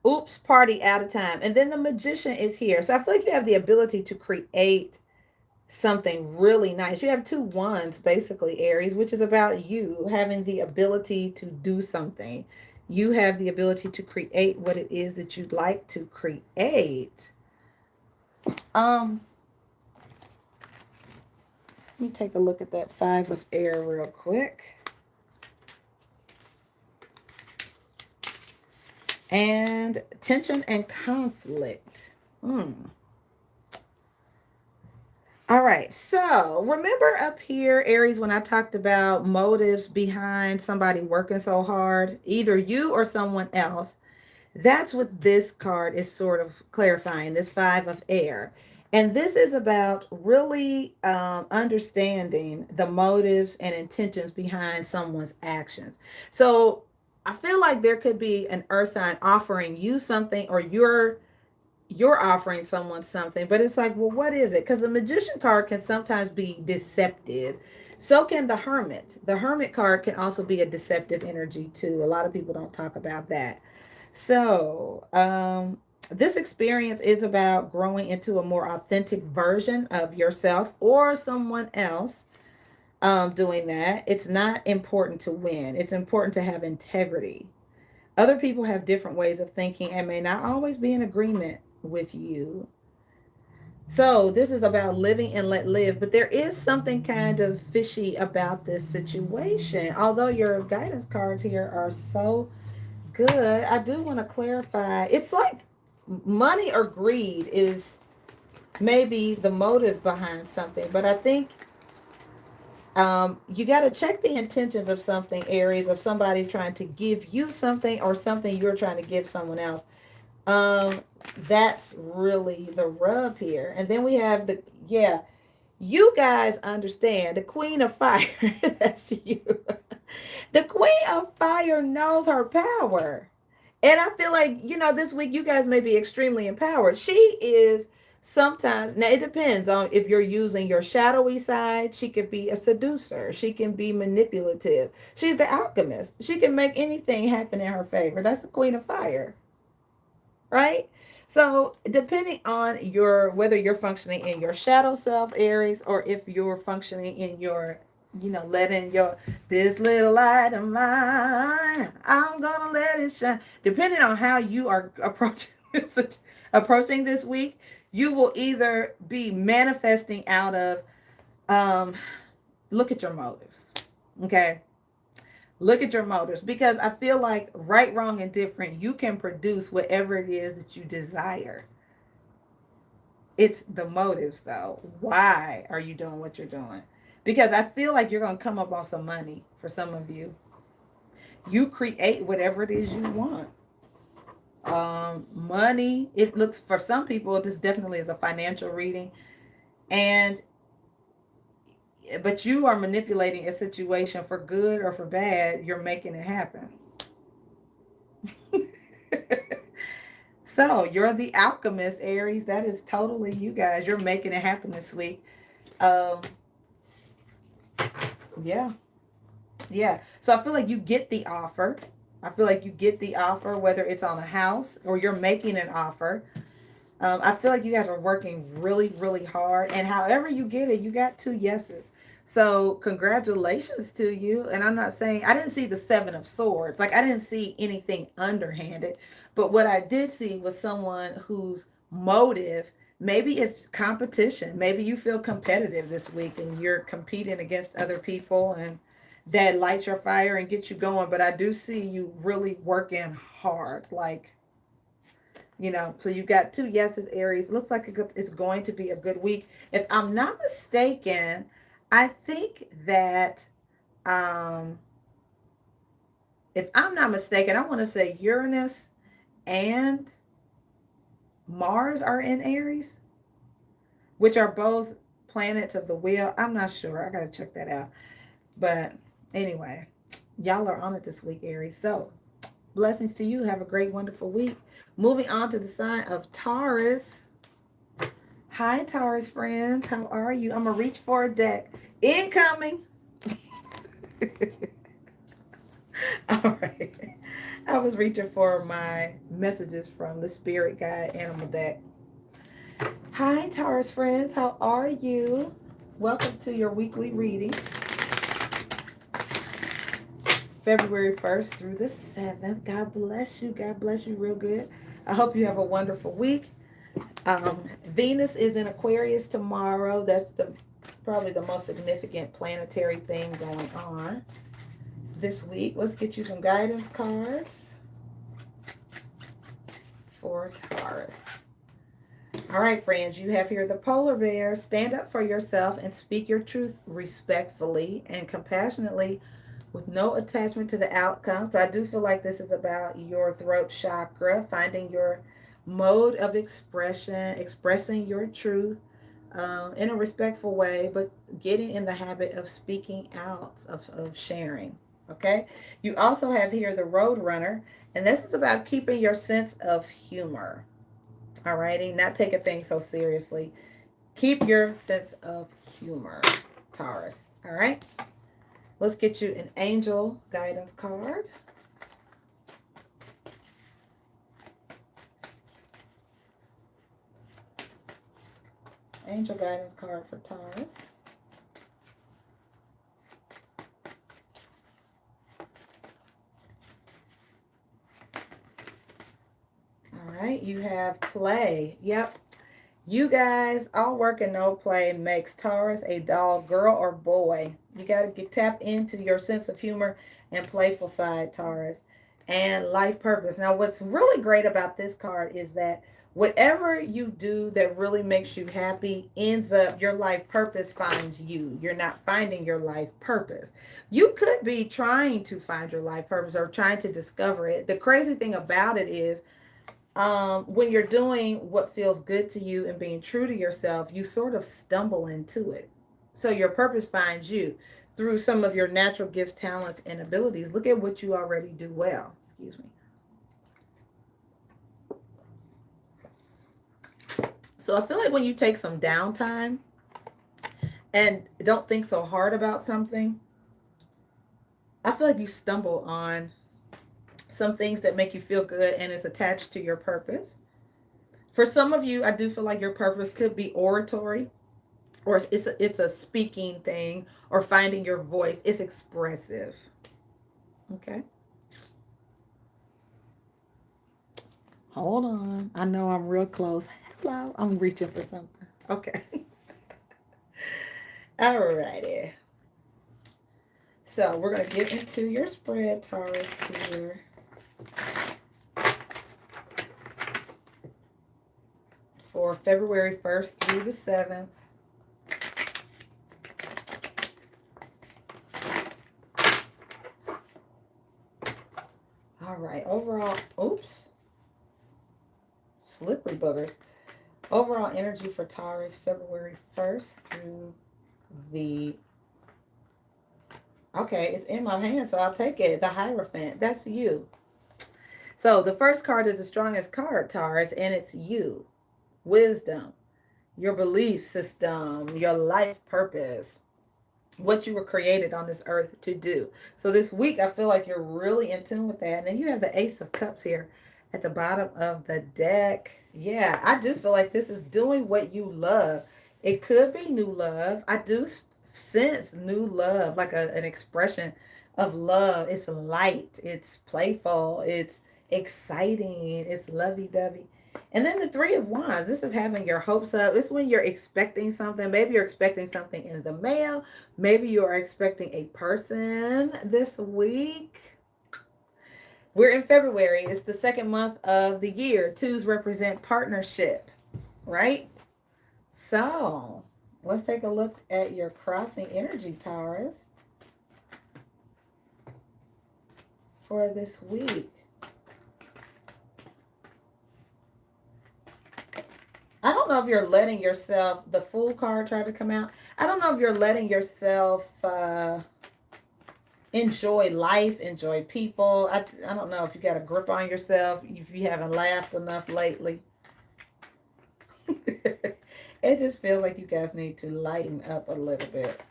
oops, party out of time. And then the Magician is here. So I feel like you have the ability to create something really nice. You have two wands, basically, Aries, which is about you having the ability to do something. You have the ability to create what it is that you'd like to create. Let me take a look at that Five of Air real quick. And tension and conflict. All right, so remember up here, Aries, when I talked about motives behind somebody working so hard, either you or someone else, that's what this card is sort of clarifying, this Five of Air. And this is about really understanding the motives and intentions behind someone's actions. So I feel like there could be an earth sign offering you something, or you're offering someone something, but it's like, well, what is it? Because the Magician card can sometimes be deceptive. So can the Hermit. The Hermit card can also be a deceptive energy too. A lot of people don't talk about that. So, this experience is about growing into a more authentic version of yourself or someone else doing that. It's not important to win. It's important to have integrity. Other people have different ways of thinking and may not always be in agreement with you. So this is about living and let live, but there is something kind of fishy about this situation. Although your guidance cards here are so good, I do want to clarify. It's like money or greed is maybe the motive behind something, but I think you got to check the intentions of something, Aries, of somebody trying to give you something or something you're trying to give someone else. That's really the rub here. And then we have you guys understand the Queen of Fire. That's you. The Queen of Fire knows her power. And I feel like, this week you guys may be extremely empowered. She is sometimes, now it depends on if you're using your shadowy side. She could be a seducer. She can be manipulative. She's the alchemist. She can make anything happen in her favor. That's the Queen of Fire, right? So depending on whether you're functioning in your shadow self, Aries, or if you're functioning in your, letting this little light of mine, I'm gonna let it shine. Depending on how you are approaching this week, you will either be manifesting out of, look at your motives. Okay. Look at your motives, because I feel like right, wrong, and different, you can produce whatever it is that you desire. It's the motives, though. Why are you doing what you're doing? Because I feel like you're going to come up on some money for some of you. You create whatever it is you want. Money, it looks, for some people, this definitely is a financial reading. But you are manipulating a situation for good or for bad. You're making it happen. So you're the alchemist, Aries. That is totally you guys. You're making it happen this week. Um, yeah. Yeah. So I feel like you get the offer. I feel like you get the offer, whether it's on a house or you're making an offer. I feel like you guys are working really, really hard. And however you get it, you got 2 yeses. So congratulations to you. And I'm not saying, I didn't see the 7 of swords. Like, I didn't see anything underhanded. But what I did see was someone whose motive, maybe it's competition. Maybe you feel competitive this week and you're competing against other people, and that lights your fire and gets you going. But I do see you really working hard. Like, so you've got 2 yeses, Aries. Looks like it's going to be a good week. If I'm not mistaken, I think that, um, if I'm not mistaken, I want to say Uranus and Mars are in Aries, which are both planets of the wheel. I'm not sure. I got to check that out. But anyway, y'all are on it this week, Aries. So blessings to you. Have a great, wonderful week. Moving on to the sign of Taurus. Hi, Taurus friends. How are you? I'm going to reach for a deck. Incoming. All right. I was reaching for my messages from the Spirit Guide Animal deck. Hi, Taurus friends. How are you? Welcome to your weekly reading. February 1st through the 7th. God bless you. God bless you real good. I hope you have a wonderful week. Venus is in Aquarius tomorrow. That's probably the most significant planetary thing going on this week. Let's get you some guidance cards for Taurus. All right, friends, you have here the polar bear. Stand up for yourself and speak your truth respectfully and compassionately, with no attachment to the outcome. So I do feel like this is about your throat chakra, finding your mode of expression, expressing your truth in a respectful way, but getting in the habit of speaking out, of sharing. Okay? You also have here the road runner, and this is about keeping your sense of humor. All righty? Not taking things so seriously. Keep your sense of humor, Taurus. All right? Let's get you an angel guidance card. Angel guidance card for Taurus. All right, you have play. Yep. You guys, all work and no play makes Taurus a doll, girl or boy. You got to tap into your sense of humor and playful side, Taurus, and life purpose. Now, what's really great about this card is that whatever you do that really makes you happy ends up, your life purpose finds you. You're not finding your life purpose. You could be trying to find your life purpose or trying to discover it. The crazy thing about it is, when you're doing what feels good to you and being true to yourself, you sort of stumble into it. So your purpose finds you through some of your natural gifts, talents, and abilities. Look at what you already do well. Excuse me. So I feel like when you take some downtime and don't think so hard about something, I feel like you stumble on some things that make you feel good and is attached to your purpose. For some of you, I do feel like your purpose could be oratory, or it's a speaking thing, or finding your voice. It's expressive. Okay. Hold on. I know I'm real close. Hello. I'm reaching for something. Okay. Alrighty. So we're going to get into your spread, Taurus, here. For February 1st through the 7th. All right, overall, oops. Slippery buggers. Overall energy for Taurus, February 1st through the, okay, it's in my hand, so I'll take it. The Hierophant, that's you. So the first card is the strongest card, Taurus, and it's you. Wisdom, your belief system, your life purpose, what you were created on this earth to do. So this week, I feel like you're really in tune with that. And then you have the Ace of Cups here at the bottom of the deck. Yeah, I do feel like this is doing what you love. It could be new love. I do sense new love, like an expression of love. It's light, it's playful, it's exciting, it's lovey-dovey. And then the Three of Wands, this is having your hopes up. It's when you're expecting something. Maybe you're expecting something in the mail. Maybe you are expecting a person this week. We're in February. It's the second month of the year. Twos represent partnership, right? So let's take a look at your crossing energy, Taurus, for this week. I don't know if you're letting yourself, the Fool card tried to come out. I don't know if you're letting yourself enjoy life, enjoy people. I don't know if you got a grip on yourself, if you haven't laughed enough lately. It just feels like you guys need to lighten up a little bit.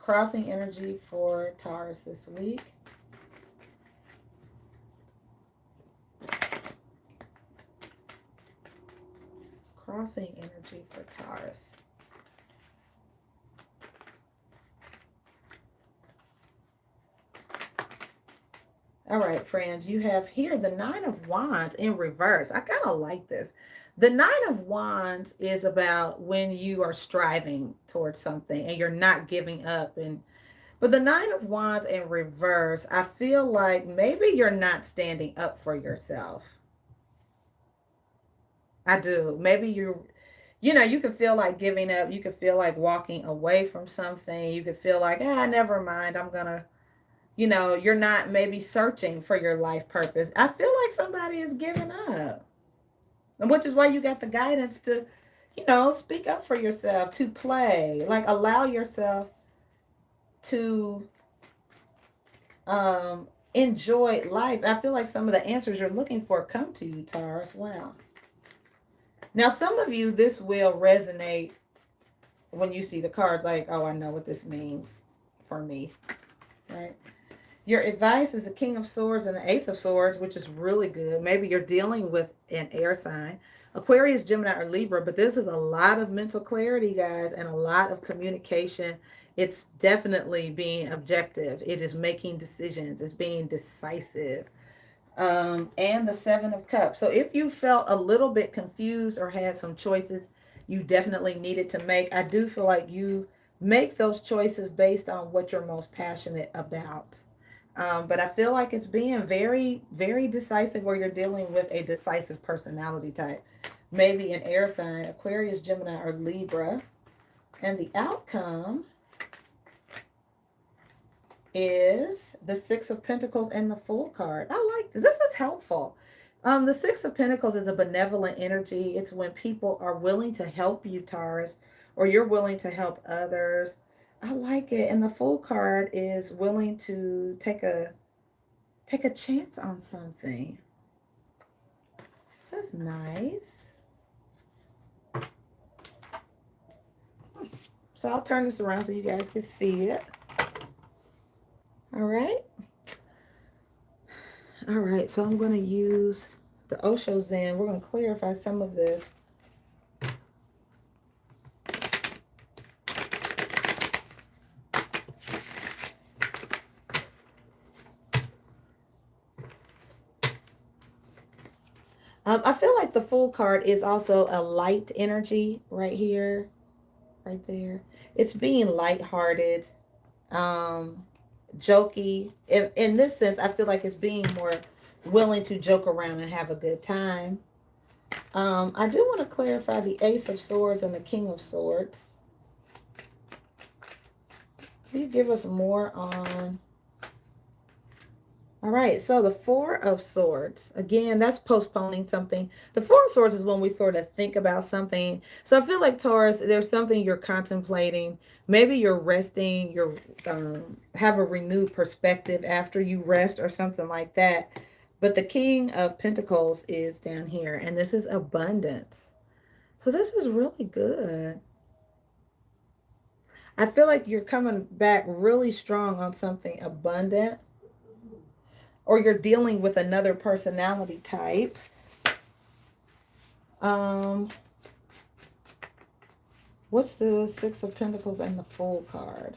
Crossing energy for Taurus this week. Crossing energy for Taurus. All right, friends, you have here the Nine of Wands in reverse. I kind of like this. The Nine of Wands is about when you are striving towards something and you're not giving up. But the Nine of Wands in reverse, I feel like maybe you're not standing up for yourself. I do. Maybe you could feel like giving up. You could feel like walking away from something. You could feel like, never mind. I'm going to, you're not maybe searching for your life purpose. I feel like somebody is giving up. And which is why you got the guidance to, speak up for yourself, to play, like allow yourself to enjoy life. I feel like some of the answers you're looking for come to you, Taurus. Wow. Now, some of you, this will resonate when you see the cards, like, oh, I know what this means for me, right? Your advice is the King of Swords and the Ace of Swords, which is really good. Maybe you're dealing with an air sign, Aquarius, Gemini, or Libra, but this is a lot of mental clarity, guys, and a lot of communication. It's definitely being objective. It is making decisions. It's being decisive. And the Seven of Cups. So if you felt a little bit confused or had some choices you definitely needed to make, I do feel like you make those choices based on what you're most passionate about. But I feel like it's being very, very decisive, or you're dealing with a decisive personality type. Maybe an air sign, Aquarius, Gemini, or Libra. And the outcome is the Six of Pentacles and the Fool card. I like this. This is helpful. The Six of Pentacles is a benevolent energy. It's when people are willing to help you, Taurus, or you're willing to help others. I like it. And the Fool card is willing to take a chance on something. So that's nice. So I'll turn this around so you guys can see it. All right. All right, so I'm going to use the Osho Zen. We're going to clarify some of this. I feel like the Fool card is also a light energy right here, right there. It's being lighthearted, jokey. In this sense, I feel like it's being more willing to joke around and have a good time. I do want to clarify the Ace of Swords and the King of Swords. Can you give us more on All right, so the Four of Swords, again, that's postponing something. The Four of Swords is when we sort of think about something. So I feel like Taurus, there's something you're contemplating. Maybe you're resting, you're have a renewed perspective after you rest or something like that. But the King of Pentacles is down here, and this is abundance. So this is really good. I feel like you're coming back really strong on something abundant, or you're dealing with another personality type. Um, what's the Six of Pentacles and the Fool card?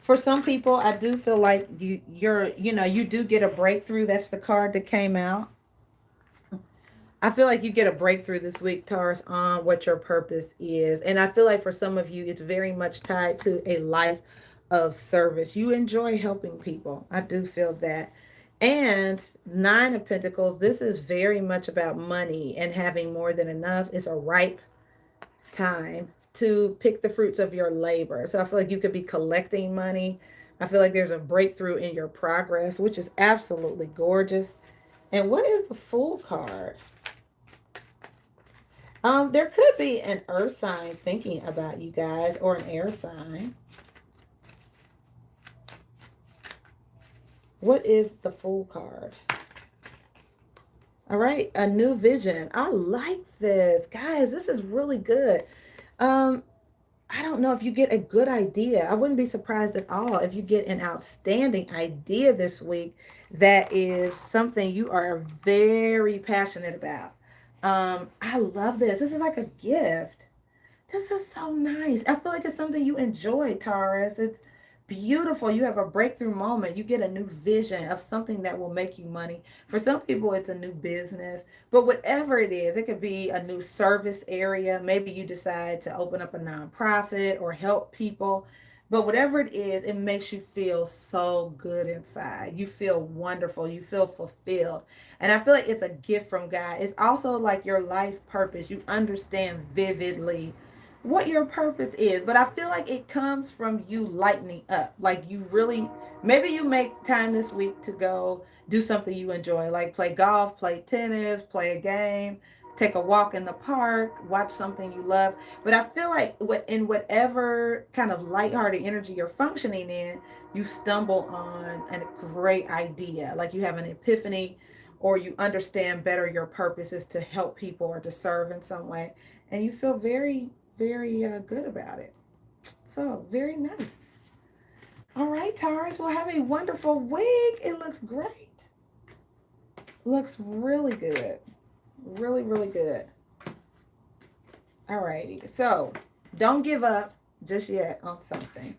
For some people, I do feel like you do get a breakthrough. That's the card that came out. I feel like you get a breakthrough this week, Taurus, on what your purpose is. And I feel like for some of you, it's very much tied to a life of service. You enjoy helping people. I do feel that. And Nine of Pentacles, this is very much about money and having more than enough. It's a ripe time to pick the fruits of your labor. So I feel like you could be collecting money. I feel like there's a breakthrough in your progress, which is absolutely gorgeous. And what is the Fool card? There could be an earth sign thinking about you guys, or an air sign. What is the Fool card? All right, a new vision. I like this. Guys, this is really good. I don't know if you get a good idea. I wouldn't be surprised at all if you get an outstanding idea this week that is something you are very passionate about. I love this. This is like a gift. This is so nice. I feel like it's something you enjoy, Taurus. It's beautiful. You have a breakthrough moment. You get a new vision of something that will make you money. For some people, it's a new business. But whatever it is, it could be a new service area. Maybe you decide to open up a nonprofit or help people. But whatever it is, it makes you feel so good inside. You feel wonderful. You feel fulfilled. And I feel like it's a gift from God. It's also like your life purpose. You understand vividly what your purpose is, but I feel like it comes from you lightening up. Like you really, maybe you make time this week to go do something you enjoy, like play golf, play tennis, play a game, take a walk in the park, watch something you love. But I feel like in whatever kind of lighthearted energy you're functioning in, you stumble on a great idea. Like you have an epiphany, or you understand better your purpose is to help people or to serve in some way, and you feel very good about it. So, very nice. All right, Taurus, we'll have a wonderful week. It looks great. Looks really good. Really good. All righty. So, don't give up just yet on something.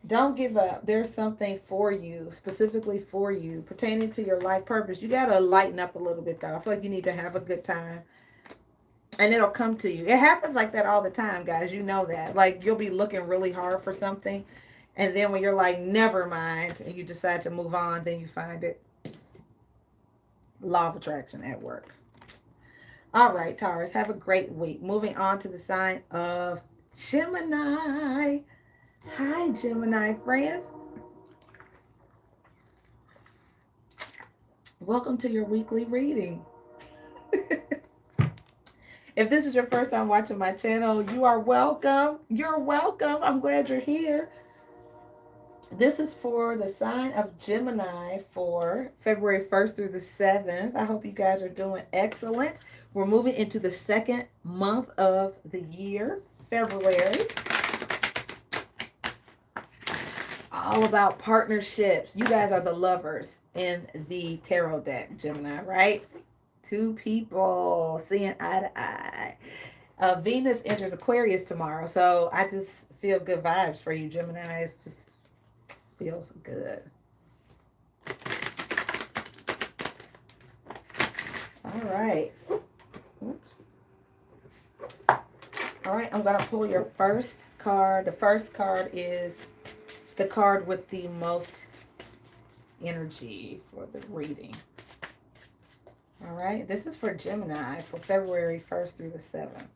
Don't give up. There's something for you, specifically for you, pertaining to your life purpose. You got to lighten up a little bit, though. I feel like you need to have a good time. And it'll come to you. It happens like that all the time, guys. You know that. Like, you'll be looking really hard for something. And then when you're like, never mind, and you decide to move on, then you find it. Law of attraction at work. All right, Taurus, have a great week. Moving on to the sign of Gemini. Hi, Gemini friends. Welcome to your weekly reading. If this is your first time watching my channel, you are welcome. You're welcome. I'm glad you're here. This is for the sign of Gemini for February 1st through the 7th. I hope you guys are doing excellent. We're moving into the second month of the year, February. All about partnerships. You guys are the lovers in the tarot deck, Gemini, right? Two people seeing eye to eye. Venus enters Aquarius tomorrow, so I just feel good vibes for you, Gemini. It just feels good. All right. Oops. All right, I'm going to pull your first card. The first card is the card with the most energy for the reading. All right, this is for Gemini for February 1st through the 7th.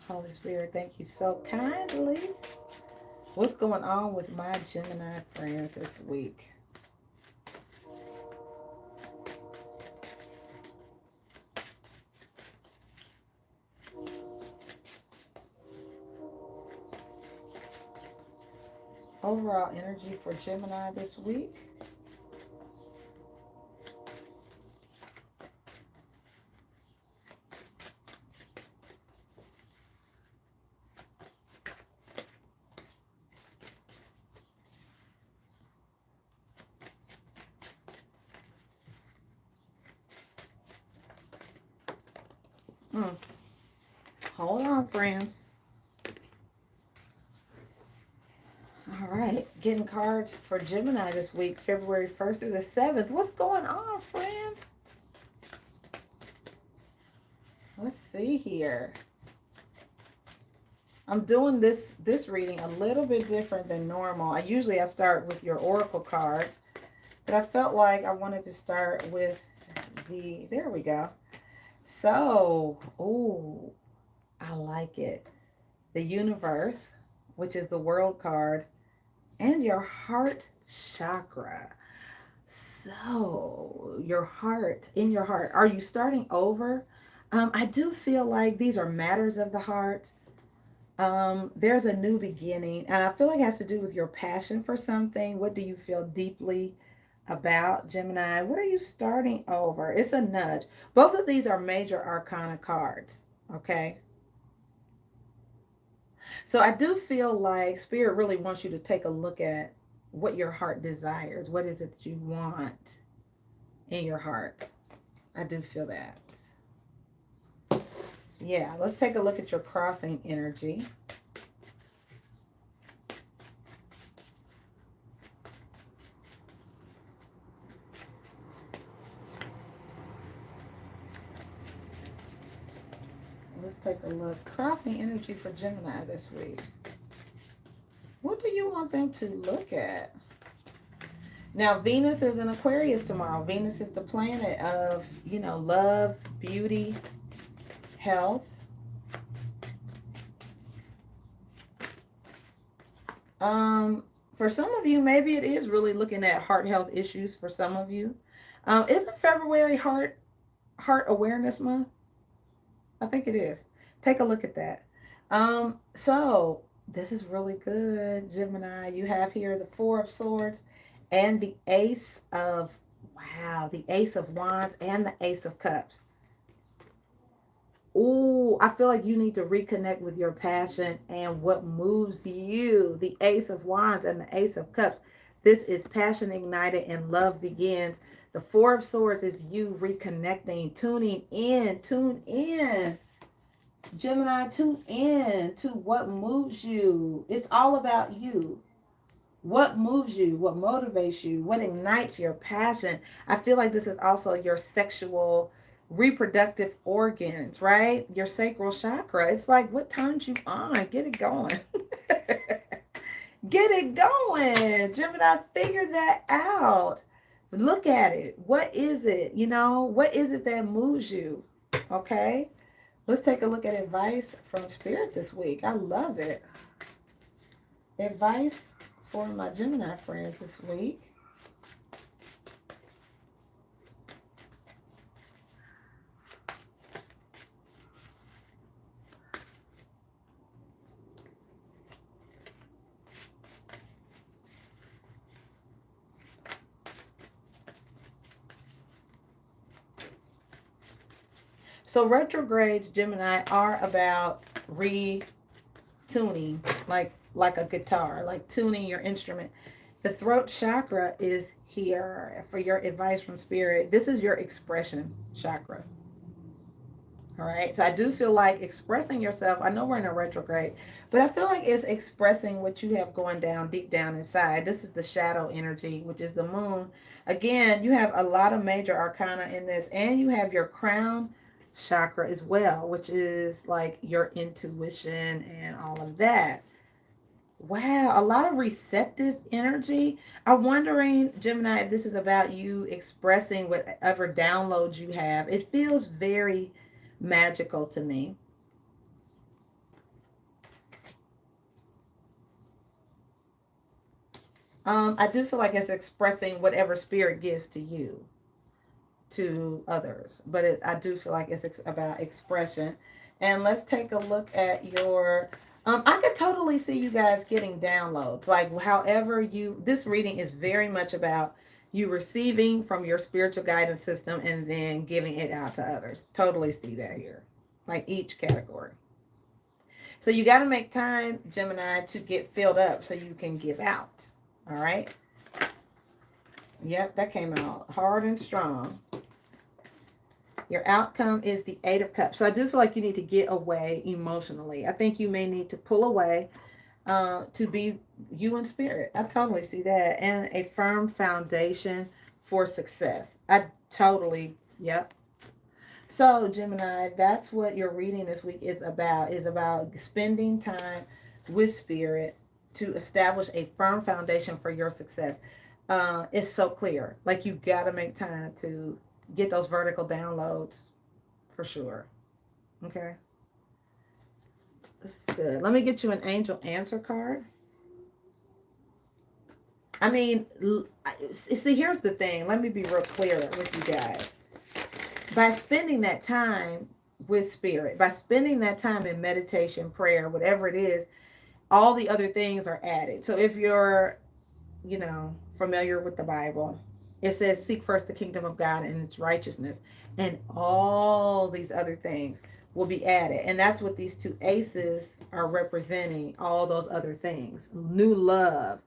Holy Spirit, thank you so kindly. What's going on with my Gemini friends this week? Overall energy for Gemini this week. Hold on, friends. All right, getting cards for Gemini this week, February 1st through the 7th. What's going on, friends? Let's see here. I'm doing this reading a little bit different than normal. I start with your oracle cards, but I felt like I wanted to start with there we go. So, oh, I like it. The universe, which is the world card, and your heart chakra. So, your heart, in your heart, are you starting over? I do feel like these are matters of the heart. There's a new beginning, and I feel like it has to do with your passion for something. What do you feel deeply about, Gemini? What are you starting over? It's a nudge. Both of these are major arcana cards, okay? So I do feel like Spirit really wants you to take a look at what your heart desires. What is it that you want in your heart? I do feel that. Yeah, let's take a look at your crossing energy. Let's take a look. Crossing energy for Gemini this week. What do you want them to look at? Now, Venus is in Aquarius tomorrow. Venus is the planet of, love, beauty, health. For some of you, maybe it is really looking at heart health issues for some of you. Isn't February Heart Awareness Month? I think it is. Take a look at that. So this is really good, Gemini. You have here the Four of Swords and the Ace of, the Ace of Wands and the Ace of Cups. Ooh, I feel like you need to reconnect with your passion and what moves you. The Ace of Wands and the Ace of Cups. This is passion ignited and love begins. The Four of Swords is you reconnecting, tuning in, tune in. Gemini, tune in to what moves you. It's all about you. What moves you, what motivates you, what ignites your passion. I feel like this is also your sexual reproductive organs, right? Your sacral chakra. It's like what turns you on. Get it going. Get it going. Gemini, figure that out. Look at it. What is it? What is it that moves you? Okay. Let's take a look at advice from Spirit this week. I love it. Advice for my Gemini friends this week. So retrogrades, Gemini, are about retuning, like a guitar, like tuning your instrument. The throat chakra is here for your advice from Spirit. This is your expression chakra. All right. So I do feel like expressing yourself. I know we're in a retrograde, but I feel like it's expressing what you have going down deep down inside. This is the shadow energy, which is the moon. Again, you have a lot of major arcana in this, and you have your crown chakra as well, which is like your intuition and all of that. Wow, a lot of receptive energy. I'm wondering, Gemini, if this is about you expressing whatever downloads you have. It feels very magical to me. I do feel like it's expressing whatever spirit gives to you to others, but I do feel like it's about expression. And let's take a look at your I could totally see you guys getting downloads, like however you, this reading is very much about you receiving from your spiritual guidance system and then giving it out to others. Totally see that here, like each category. So you got to make time, Gemini, to get filled up so you can give out. All right. Yep, that came out hard and strong. Your outcome is the Eight of Cups. So I do feel like you need to get away emotionally. I think you may need to pull away to be you in spirit. I totally see that. And a firm foundation for success. I totally, yep. So Gemini, that's what your reading this week is about spending time with spirit to establish a firm foundation for your success. It's so clear. Like you got to make time to get those vertical downloads for sure. Okay. This is good. Let me get you an angel answer card. I mean, see, here's the thing. Let me be real clear with you guys. By spending that time with spirit, by spending that time in meditation, prayer, whatever it is, all the other things are added. So if you're, familiar with the Bible, it says, seek first the kingdom of God and its righteousness, and all these other things will be added. And that's what these two aces are representing, all those other things. New love,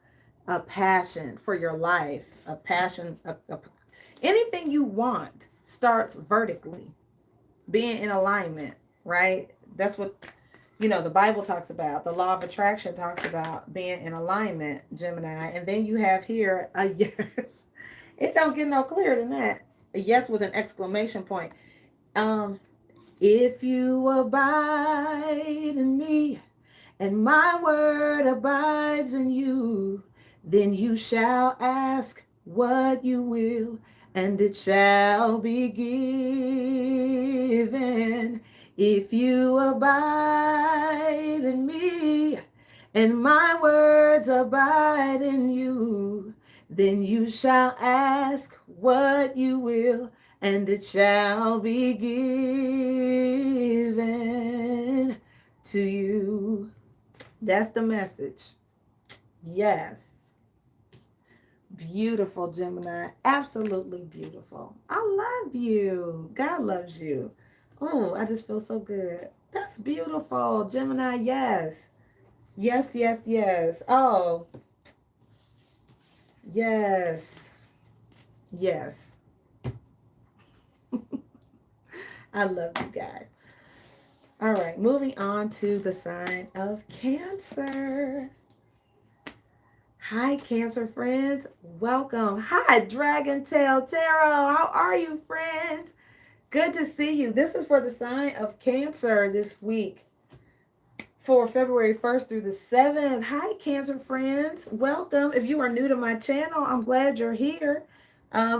a passion for your life, a passion, anything you want starts vertically, being in alignment, right? That's what, the Bible talks about. The law of attraction talks about being in alignment, Gemini. And then you have here a yes. It don't get no clearer than that. A yes with an exclamation point. If you abide in me and my word abides in you, then you shall ask what you will, and it shall be given. If you abide in me and my words abide in you, then you shall ask what you will, and it shall be given to you. That's the message. Yes. Beautiful, Gemini. Absolutely beautiful. I love you. God loves you. Oh, I just feel so good. That's beautiful, Gemini. Yes. Yes, yes, yes. Oh. Yes. Yes. I love you guys. All right, moving on to the sign of Cancer. Hi, Cancer friends. Welcome. Hi, Dragon Tail Tarot. How are you, friends? Good to see you. This is for the sign of Cancer this week for February 1st through the 7th. Hi, Cancer friends. Welcome. If you are new to my channel, I'm glad you're here.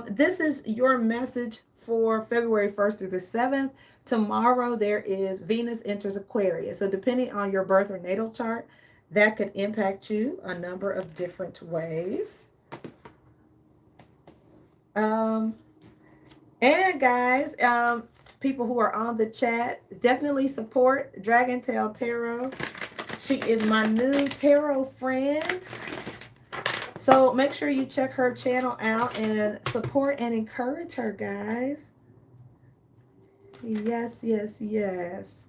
This is your message for February 1st through the 7th. Tomorrow, there is Venus enters Aquarius. So depending on your birth or natal chart, that could impact you a number of different ways. And guys, people who are on the chat, definitely support Dragon Tail Tarot. She is my new tarot friend. So make sure you check her channel out and support and encourage her, guys. Yes, yes, yes.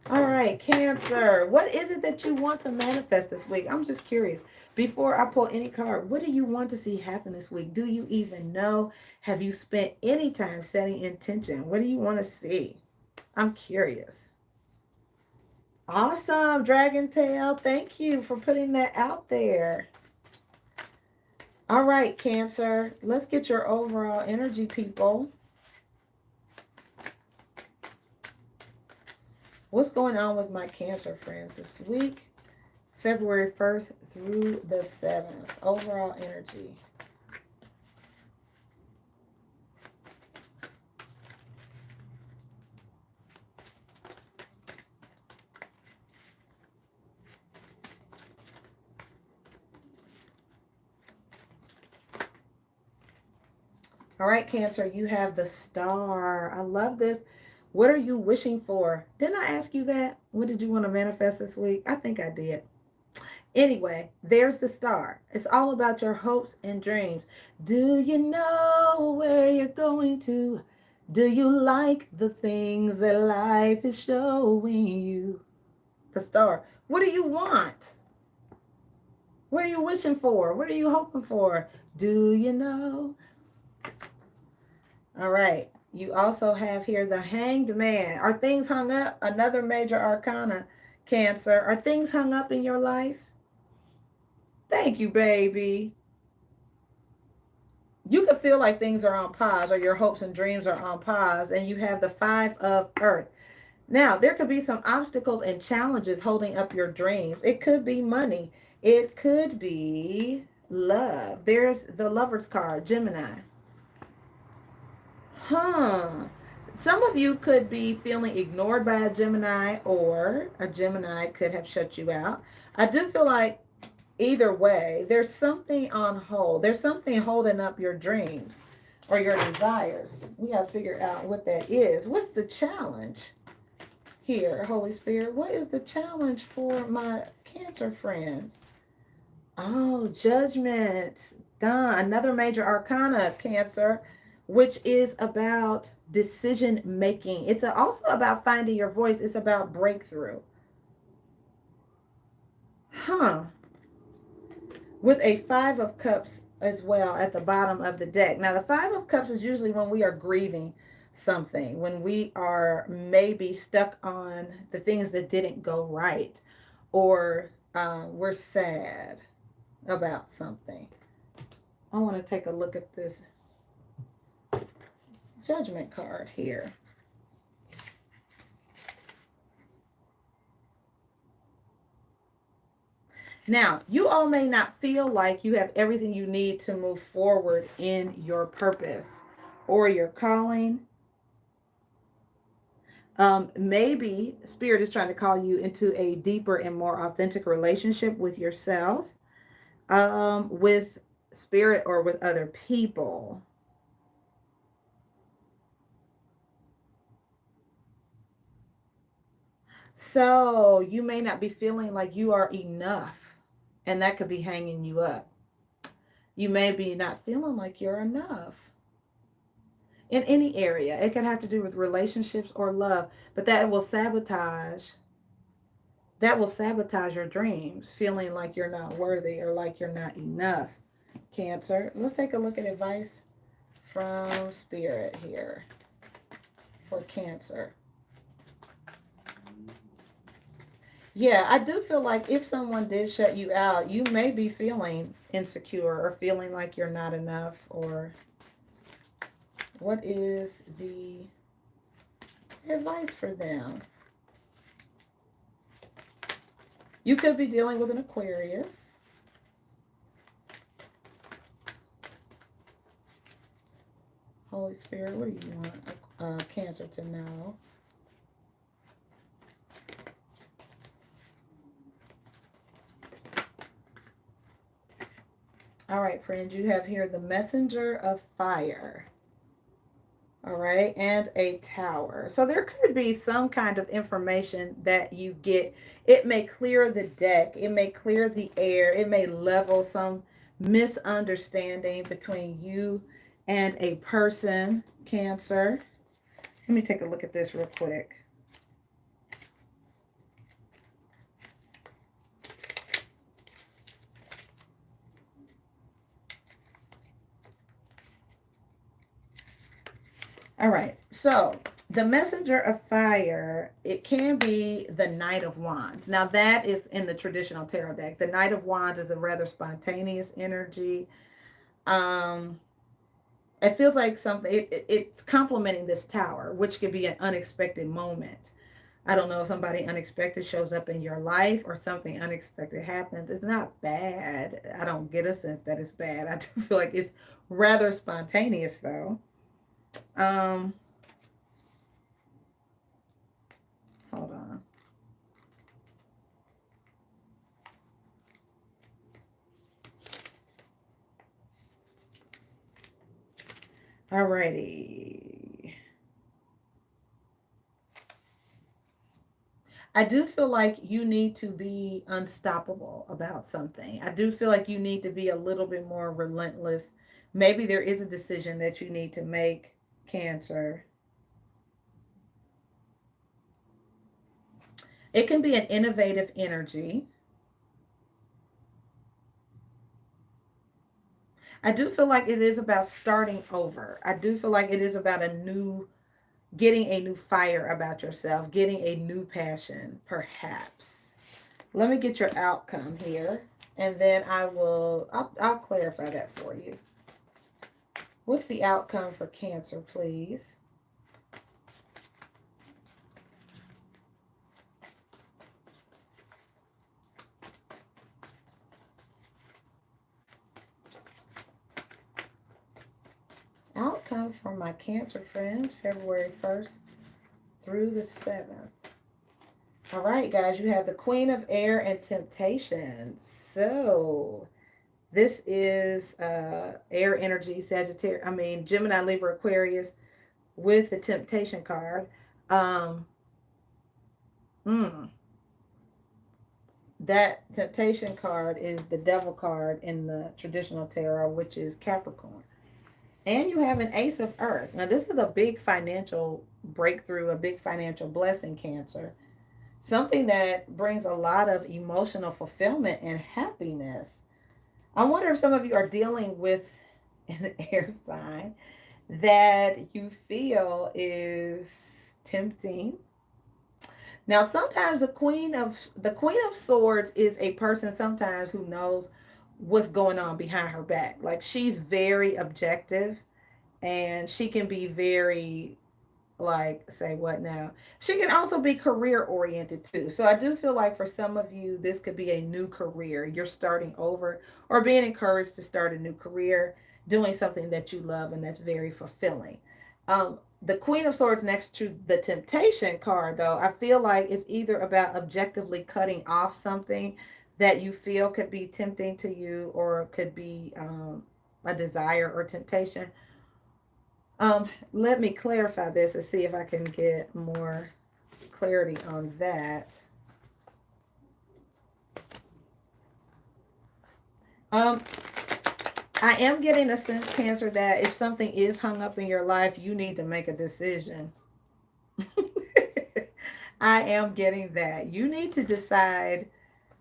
All right, Cancer. What is it that you want to manifest this week? I'm just curious. Before I pull any card, what do you want to see happen this week? Do you even know? Have you spent any time setting intention? What do you want to see? I'm curious. Awesome, Dragon Tail. Thank you for putting that out there. All right, Cancer. Let's get your overall energy, people. What's going on with my Cancer friends this week? February 1st through the 7th. Overall energy. All right, Cancer, you have the Star. I love this. What are you wishing for? Didn't I ask you that? What did you want to manifest this week? I think I did. Anyway, there's the Star. It's all about your hopes and dreams. Do you know where you're going to? Do you like the things that life is showing you? The Star. What do you want? What are you wishing for? What are you hoping for? Do you know? All right. You also have here the Hanged Man. Are things hung up? Another major arcana, Cancer. Are things hung up in your life? Thank you, baby. You could feel like things are on pause or your hopes and dreams are on pause, and you have the Five of Earth. Now, there could be some obstacles and challenges holding up your dreams. It could be money. It could be love. There's the Lover's card, Gemini. Some of you could be feeling ignored by a Gemini, or a Gemini could have shut you out. I do feel like either way, there's something on hold. There's something holding up your dreams or your desires. We got to figure out what that is. What's the challenge here, Holy Spirit? What is the challenge for my Cancer friends? Oh, Judgment. Done. Another major arcana, Cancer, which is about decision making. It's also about finding your voice. It's about breakthrough. With a Five of Cups as well at the bottom of the deck. Now, the Five of Cups is usually when we are grieving something, when we are maybe stuck on the things that didn't go right, or we're sad about something. I want to take a look at this Judgment card here. Now, you all may not feel like you have everything you need to move forward in your purpose or your calling. Maybe Spirit is trying to call you into a deeper and more authentic relationship with yourself, with Spirit, or with other people. So you may not be feeling like you are enough, and that could be hanging you up. You may be not feeling like you're enough in any area. It could have to do with relationships or love, but that will sabotage your dreams, feeling like you're not worthy or like you're not enough. Cancer. Let's take a look at advice from Spirit here for Cancer. Yeah, I do feel like if someone did shut you out, you may be feeling insecure or feeling like you're not enough. Or what is the advice for them? You could be dealing with an Aquarius. Holy Spirit, what do you want Cancer to know? All right, friends, you have here the Messenger of Fire. All right, and a Tower. So there could be some kind of information that you get. It may clear the deck. It may clear the air. It may level some misunderstanding between you and a person, Cancer. Let me take a look at this real quick. All right, so the Messenger of Fire, it can be the Knight of Wands. Now that is in the traditional tarot deck. The Knight of Wands is a rather spontaneous energy. It feels like something, it's complementing this Tower, which could be an unexpected moment. I don't know if somebody unexpected shows up in your life or something unexpected happens. It's not bad. I don't get a sense that it's bad. I do feel like it's rather spontaneous though. Hold on. Alrighty. I do feel like you need to be unstoppable about something. I do feel like you need to be a little bit more relentless. Maybe there is a decision that you need to make, Cancer. It can be an innovative energy. I do feel like it is about starting over. I do feel like it is about getting a new fire about yourself, getting a new passion, perhaps. Let me get your outcome here, and then I'll clarify that for you. What's the outcome for Cancer, please? Outcome for my Cancer friends, February 1st through the 7th. All right, guys, you have the Queen of Air and Temptation. So this is air energy, Sagittarius, Gemini, Libra, Aquarius with the Temptation card. Um, mm, that Temptation card is the Devil card in the traditional tarot, which is Capricorn. And you have an Ace of Earth. Now, this is a big financial breakthrough, a big financial blessing, Cancer. Something that brings a lot of emotional fulfillment and happiness. I wonder if some of you are dealing with an air sign that you feel is tempting. Now, sometimes the Queen of Swords is a person sometimes who knows what's going on behind her back. Like, she's very objective, and she can be very, like, say what now, she can also be career oriented too. So I do feel like for some of you this could be a new career, you're starting over or being encouraged to start a new career, doing something that you love and that's very fulfilling. The Queen of Swords next to the Temptation card, though, I feel like it's either about objectively cutting off something that you feel could be tempting to you, or could be a desire or temptation. Let me clarify this and see if I can get more clarity on that. Um, I am getting a sense, Cancer, that if something is hung up in your life, you need to make a decision. I am getting that. You need to decide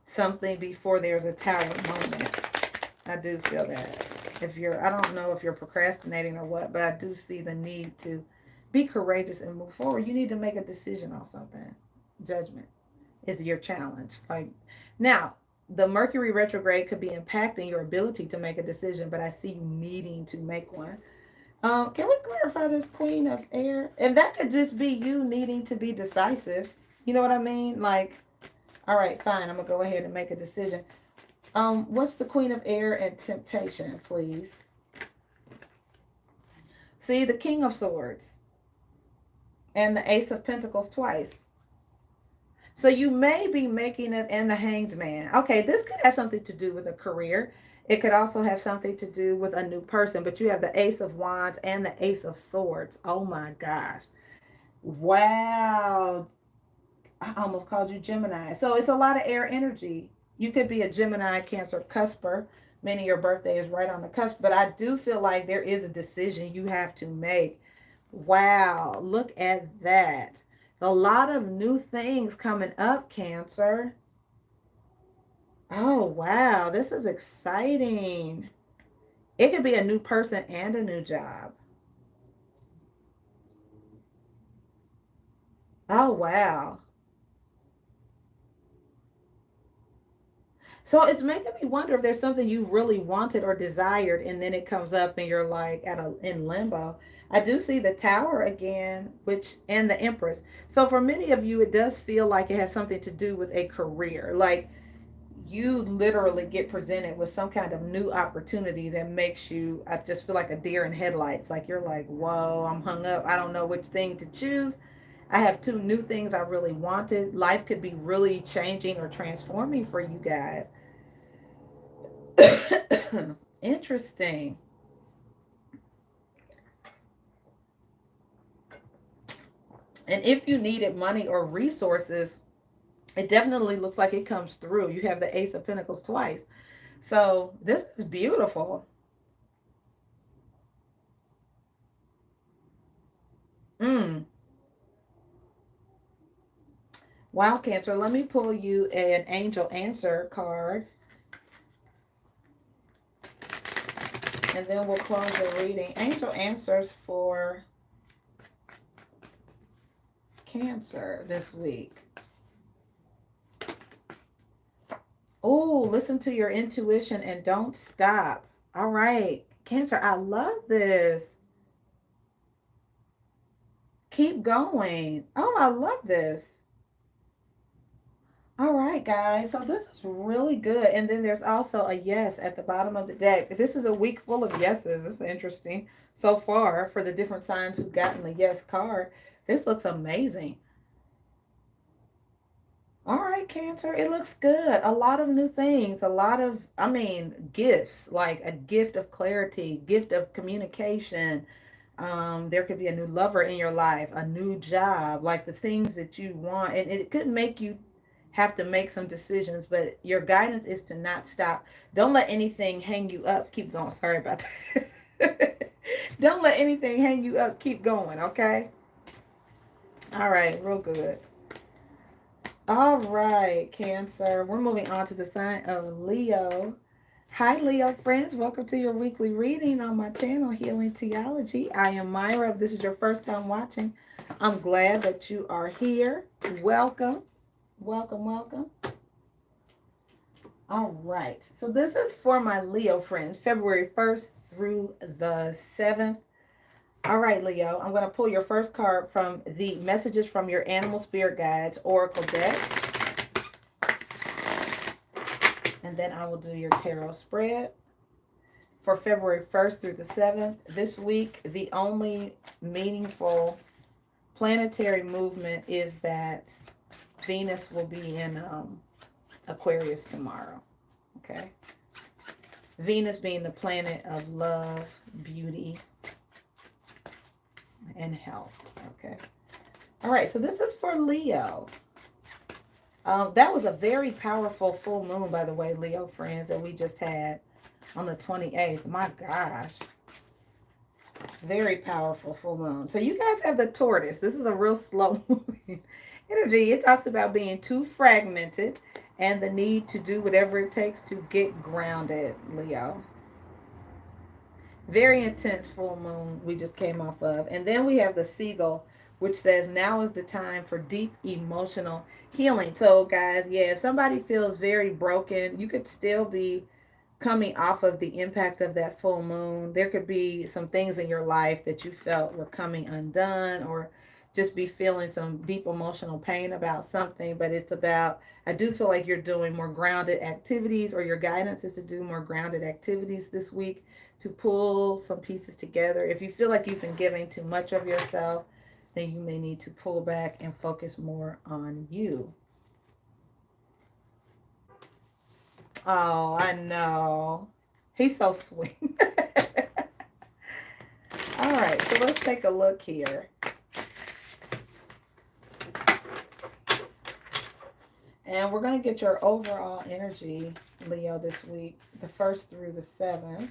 something before there's a tower moment. I do feel that. I don't know if you're procrastinating or what, but I do see the need to be courageous and move forward. You need to make a decision on something. Judgment is your challenge. Like, now, the Mercury retrograde could be impacting your ability to make a decision, but I see you needing to make one. Can we clarify this Queen of Air? And that could just be you needing to be decisive. You know what I mean? Like, all right, fine, I'm gonna go ahead and make a decision. What's the Queen of Air and Temptation, please? See, the King of Swords and the Ace of Pentacles twice. So you may be making it, and the Hanged Man. Okay, this could have something to do with a career. It could also have something to do with a new person, but you have the Ace of Wands and the Ace of Swords. Oh my gosh. Wow. I almost called you Gemini. So it's a lot of air energy. You could be a Gemini, Cancer, cusper, meaning your birthday is right on the cusp. But I do feel like there is a decision you have to make. Wow, look at that. A lot of new things coming up, Cancer. Oh, wow, this is exciting. It could be a new person and a new job. Oh, wow. So it's making me wonder if there's something you really wanted or desired, and then it comes up and you're like in limbo. I do see the Tower again, which and the Empress. So for many of you, it does feel like it has something to do with a career. Like, you literally get presented with some kind of new opportunity that makes you, I just feel like a deer in headlights. Like, you're like, whoa, I'm hung up. I don't know which thing to choose. I have two new things I really wanted. Life could be really changing or transforming for you guys. Interesting. And if you needed money or resources, it definitely looks like it comes through. You have the Ace of Pentacles twice. So this is beautiful. Mm. Wow, Cancer. Let me pull you an angel answer card. And then we'll close the reading. Angel answers for Cancer this week. Oh, listen to your intuition and don't stop. All right. Cancer, I love this. Keep going. Oh, I love this. All right, guys. So this is really good. And then there's also a yes at the bottom of the deck. This is a week full of yeses. This is interesting so far for the different signs who've gotten the yes card. This looks amazing. All right, Cancer, it looks good. A lot of new things, a lot of, I mean, gifts, like a gift of clarity, gift of communication. There could be a new lover in your life, a new job, like the things that you want. And it could make you have to make some decisions, but your guidance is to not stop. Don't let anything hang you up. Keep going. Sorry about that. Don't let anything hang you up. Keep going, okay? All right, real good. All right, Cancer. We're moving on to the sign of Leo. Hi, Leo friends. Welcome to your weekly reading on my channel, Healing Theology. I am Myra. If this is your first time watching, I'm glad that you are here. Welcome. Welcome, welcome. All right. So this is for my Leo friends, February 1st through the 7th. All right, Leo, I'm going to pull your first card from the Messages from Your Animal Spirit Guides Oracle deck. And then I will do your tarot spread for February 1st through the 7th. This week, the only meaningful planetary movement is that Venus will be in Aquarius tomorrow. Okay. Venus being the planet of love, beauty, and health. Okay. All right. So this is for Leo. That was a very powerful full moon, by the way, Leo friends, that we just had on the 28th. My gosh. Very powerful full moon. So you guys have the Taurus. This is a real slow moving energy. It talks about being too fragmented and the need to do whatever it takes to get grounded, Leo. Very intense full moon we just came off of. And then we have the Seagull, which says now is the time for deep emotional healing. So guys, yeah, if somebody feels very broken, you could still be coming off of the impact of that full moon. There could be some things in your life that you felt were coming undone, or just be feeling some deep emotional pain about something. But it's about, I do feel like you're doing more grounded activities, or your guidance is to do more grounded activities this week to pull some pieces together. If you feel like you've been giving too much of yourself, then you may need to pull back and focus more on you. Oh, I know. He's so sweet. All right, so let's take a look here. And we're going to get your overall energy, Leo, this week, the 1st through the 7th.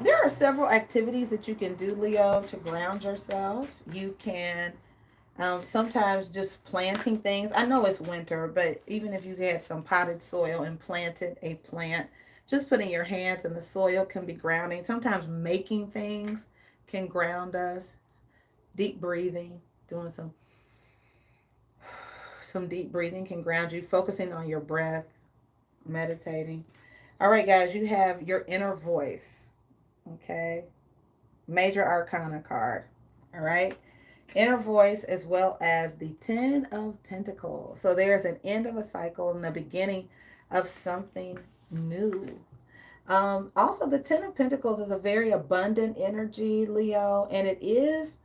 There are several activities that you can do, Leo, to ground yourself. You can sometimes just planting things. I know it's winter, but even if you had some potted soil and planted a plant, just putting your hands in the soil can be grounding. Sometimes making things can ground us. Deep breathing, doing some deep breathing can ground you. Focusing on your breath, meditating. All right, guys, you have your inner voice. Okay. Major Arcana card. All right. Inner voice, as well as the 10 of Pentacles. So there's an end of a cycle and the beginning of something new. Also, the 10 of Pentacles is a very abundant energy, Leo. And it is,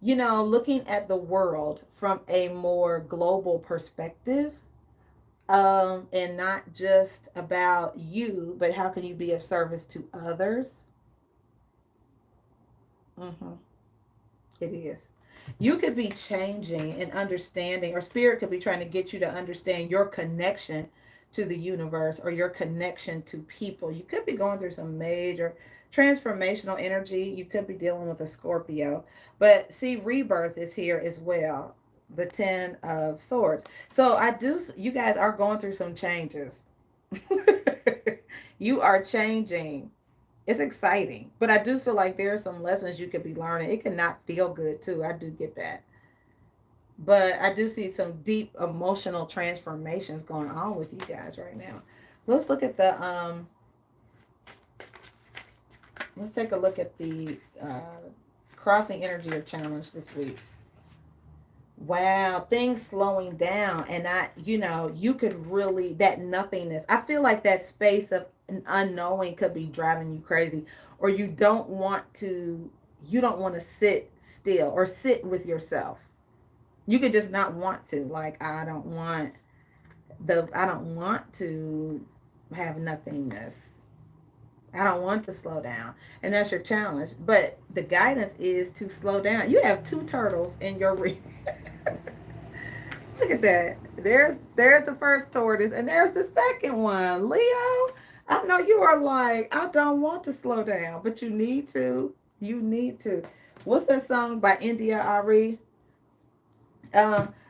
you know, looking at the world from a more global perspective. And not just about you, but how can you be of service to others? Mm-hmm. It is. You could be changing and understanding, or spirit could be trying to get you to understand your connection to the universe or your connection to people. You could be going through some major transformational energy. You could be dealing with a Scorpio. But see, rebirth is here as well. The 10 of Swords. So you guys are going through some changes. You are changing. It's exciting, but I do feel like there are some lessons you could be learning. It can not feel good too. I do get that, but I do see some deep emotional transformations going on with you guys right now. Let's look at the let's take a look at the crossing energy or challenge this week. Wow, things slowing down, and you could really, that nothingness. I feel like that space of an unknowing could be driving you crazy, or you don't want to sit still or sit with yourself. You could just not want to. Like, I don't want to have nothingness. I don't want to slow down. And that's your challenge. But the guidance is to slow down. You have two turtles in your reading. Look at that. There's the first tortoise and there's the second one. Leo, I know you are like, I don't want to slow down, but you need to. You need to. What's that song by India Ari?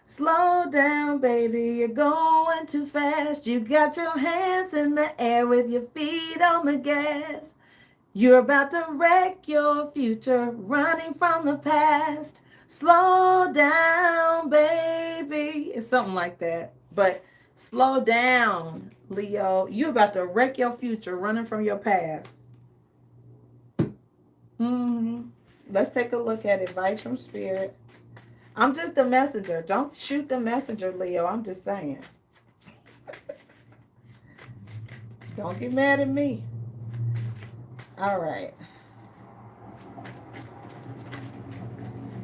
Slow down, baby. You're going too fast. You got your hands in the air with your feet on the gas. You're about to wreck your future, running from the past. Slow down, baby. It's something like that. But slow down, Leo. You're about to wreck your future, running from your past. Mm-hmm. Let's take a look at advice from Spirit. I'm just the messenger. Don't shoot the messenger, Leo. I'm just saying. Don't get mad at me. All right.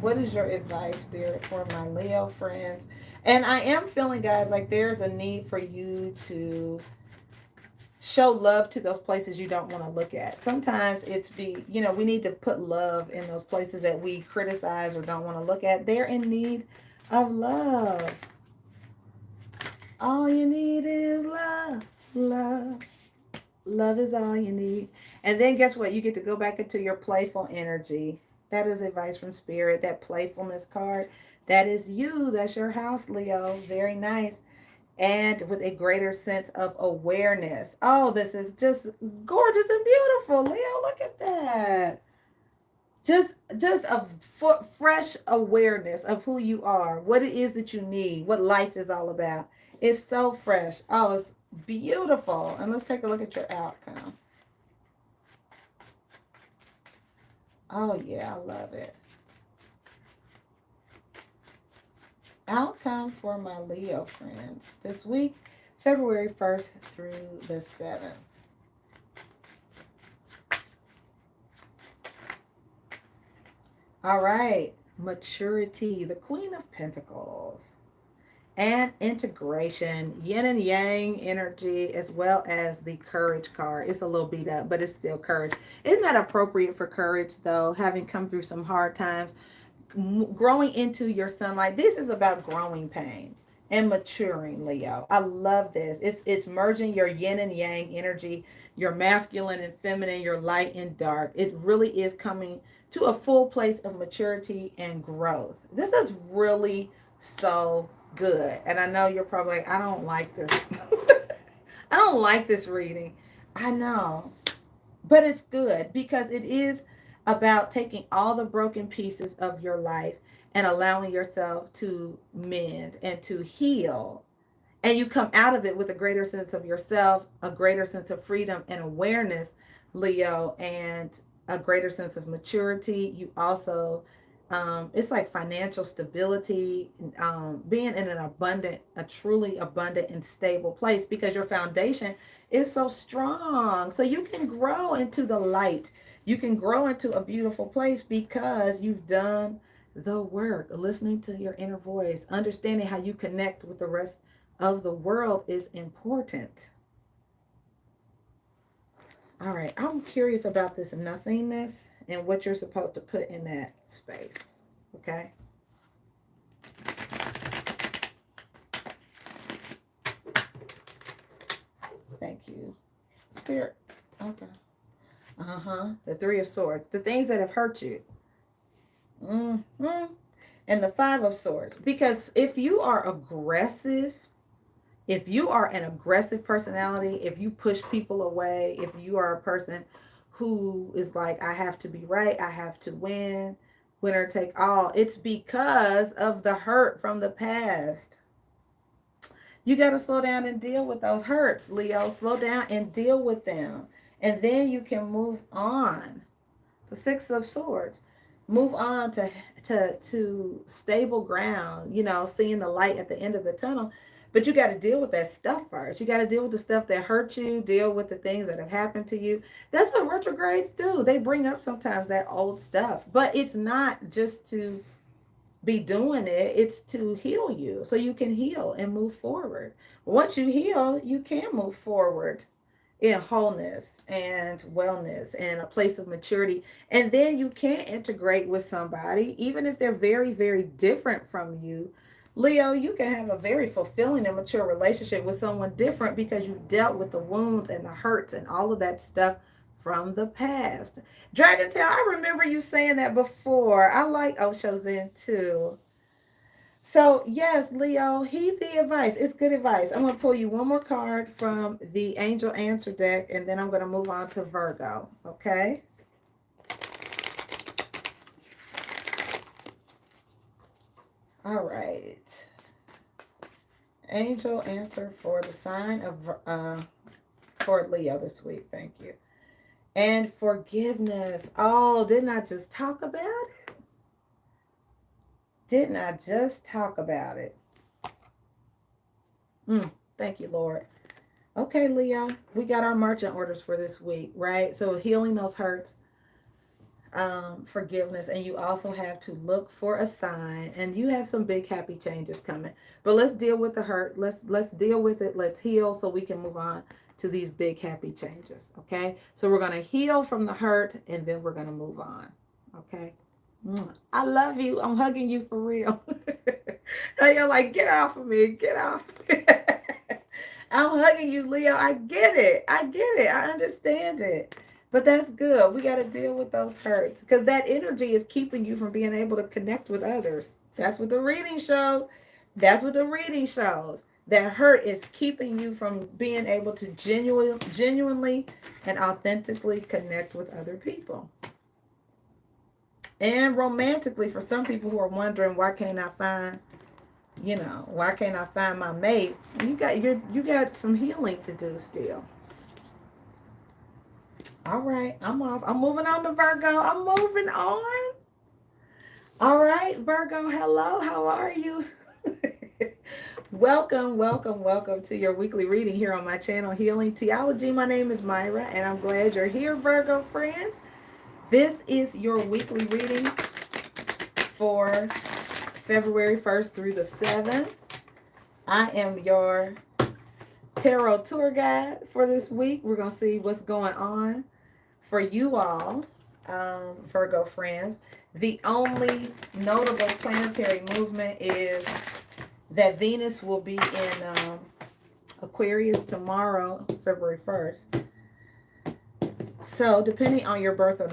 What is your advice, Spirit, for my Leo friends? And I am feeling, guys, like there's a need for you to show love to those places you don't want to look at. Sometimes we need to put love in those places that we criticize or don't want to look at. They're in need of love. All you need is love. Love. Love is all you need. And then guess what? You get to go back into your playful energy. That is advice from Spirit. That playfulness card. That is you. That's your house, Leo. Very nice. And with a greater sense of awareness. Oh, this is just gorgeous and beautiful, Leo. Look at that. Just a fresh awareness of who you are, what it is that you need, what life is all about. It's so fresh. Oh, it's beautiful. And let's take a look at your outcome. Oh, yeah, I love it. Outcome for my Leo friends this week, February 1st through the 7th. All right, maturity, the Queen of Pentacles, and integration, yin and yang energy, as well as the courage card. It's a little beat up, but it's still courage. Isn't that appropriate for courage, though, having come through some hard times? Growing into your sunlight. This is about growing pains and maturing, Leo. I love this. It's merging your yin and yang energy, your masculine and feminine, your light and dark. It really is coming to a full place of maturity and growth. This is really so good. And I know you're probably like, I don't like this. I don't like this reading. I know. But it's good because it is about taking all the broken pieces of your life and allowing yourself to mend and to heal. And you come out of it with a greater sense of yourself, a greater sense of freedom and awareness, Leo, and a greater sense of maturity. You also, it's like financial stability, being in a truly abundant and stable place because your foundation is so strong. So you can grow into the light. You can grow into a beautiful place because you've done the work, listening to your inner voice, understanding how you connect with the rest of the world is important. All right, I'm curious about this nothingness and what you're supposed to put in that space. Okay. Thank you, Spirit. Okay. The Three of Swords. The things that have hurt you. And the Five of Swords. Because if you are aggressive, if you are an aggressive personality, if you push people away, if you are a person who is like, I have to be right, I have to win, winner take all, it's because of the hurt from the past. You got to slow down and deal with those hurts, Leo. Slow down and deal with them. And then you can move on. The Six of Swords. Move on to stable ground, you know, seeing the light at the end of the tunnel. But you got to deal with that stuff first. You got to deal with the stuff that hurt you, deal with the things that have happened to you. That's what retrogrades do. They bring up sometimes that old stuff. But it's not just to be doing it, it's to heal you so you can heal and move forward. Once you heal, you can move forward in wholeness and wellness and a place of maturity. And then you can integrate with somebody, even if they're very, very different from you. Leo, you can have a very fulfilling and mature relationship with someone different because you dealt with the wounds and the hurts and all of that stuff from the past. Dragon Tail, I remember you saying that before. I like Osho's in too. So, yes, Leo, heed the advice. It's good advice. I'm going to pull you one more card from the Angel Answer deck, and then I'm going to move on to Virgo, okay? All right. Angel Answer for the sign of, for Leo this week. Thank you. And forgiveness. Oh, didn't I just talk about it? Didn't I just talk about it? Thank you, Lord. Okay, Leo, we got our marching orders for this week, right? So healing those hurts, forgiveness, and you also have to look for a sign, and you have some big happy changes coming. But let's deal with the hurt. Let's deal with it. Let's heal so we can move on to these big happy changes. Okay, so we're going to heal from the hurt, and then we're going to move on. Okay. I love you. I'm hugging you for real. And you're like, get off of me. Get off. I'm hugging you, Leo. I get it. I get it. I understand it. But that's good. We got to deal with those hurts because that energy is keeping you from being able to connect with others. That's what the reading shows. That's what the reading shows. That hurt is keeping you from being able to genuinely and authentically connect with other people. And romantically, for some people who are wondering, why can't I find, why can't I find my mate? You got some healing to do still. All right, I'm off. I'm moving on to Virgo. I'm moving on. All right, Virgo, hello. How are you? Welcome to your weekly reading here on my channel, Healing Theology. My name is MiraRaye, and I'm glad you're here, Virgo friends. This is your weekly reading for February 1st through the 7th. I am your tarot tour guide for this week. We're going to see what's going on for you all, Virgo friends. The only notable planetary movement is that Venus will be in Aquarius tomorrow, February 1st. So, depending on your birth or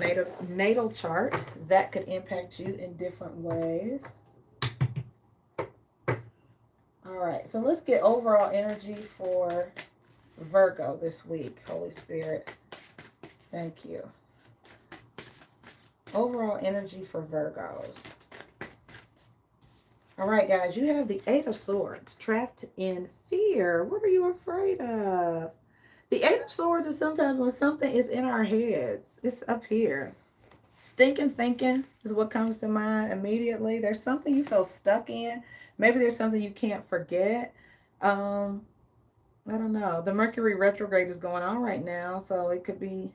natal chart, that could impact you in different ways. All right, so let's get overall energy for Virgo this week, Holy Spirit. Thank you. Overall energy for Virgos. All right, guys, you have the Eight of Swords, trapped in fear. What are you afraid of? The Eight of Swords is sometimes when something is in our heads. It's up here. Stinking thinking is what comes to mind immediately. There's something you feel stuck in. Maybe there's something you can't forget. I don't know. The Mercury retrograde is going on right now, so it could be,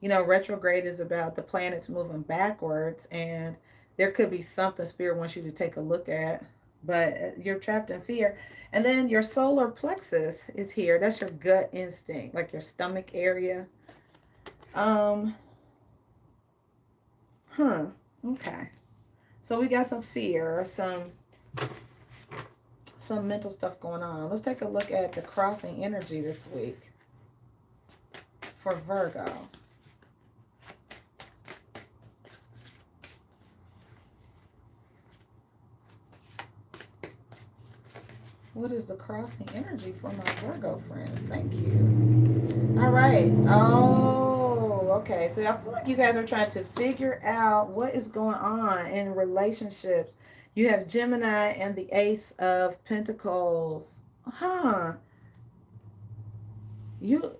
retrograde is about the planets moving backwards, and there could be something Spirit wants you to take a look at. but you're trapped in fear. And then your solar plexus is here. That's your gut instinct, like your stomach area. Um, huh. Okay. So we got some fear, some mental stuff going on. Let's take a look at the crossing energy this week for Virgo. What is the crossing energy for my Virgo friends? Thank you. All right. Oh, okay. So I feel like you guys are trying to figure out what is going on in relationships. You have Gemini and the Ace of Pentacles. Huh.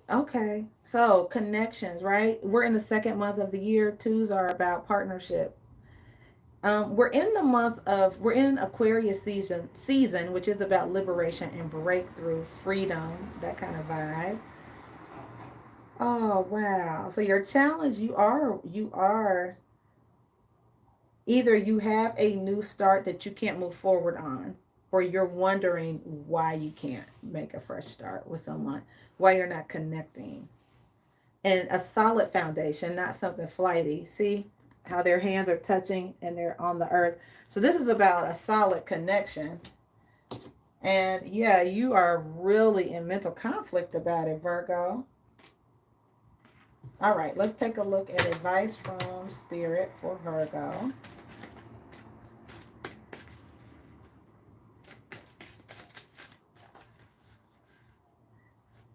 Okay. So connections, right? We're in the second month of the year. Twos are about partnership. We're in Aquarius season, which is about liberation and breakthrough, freedom, that kind of vibe. Oh wow. So your challenge, you are either you have a new start that you can't move forward on, or you're wondering why you can't make a fresh start with someone, why you're not connecting. And a solid foundation, not something flighty. See how their hands are touching and they're on the earth. So this is about a solid connection. And yeah, you are really in mental conflict about it, Virgo. All right, let's take a look at advice from Spirit for Virgo.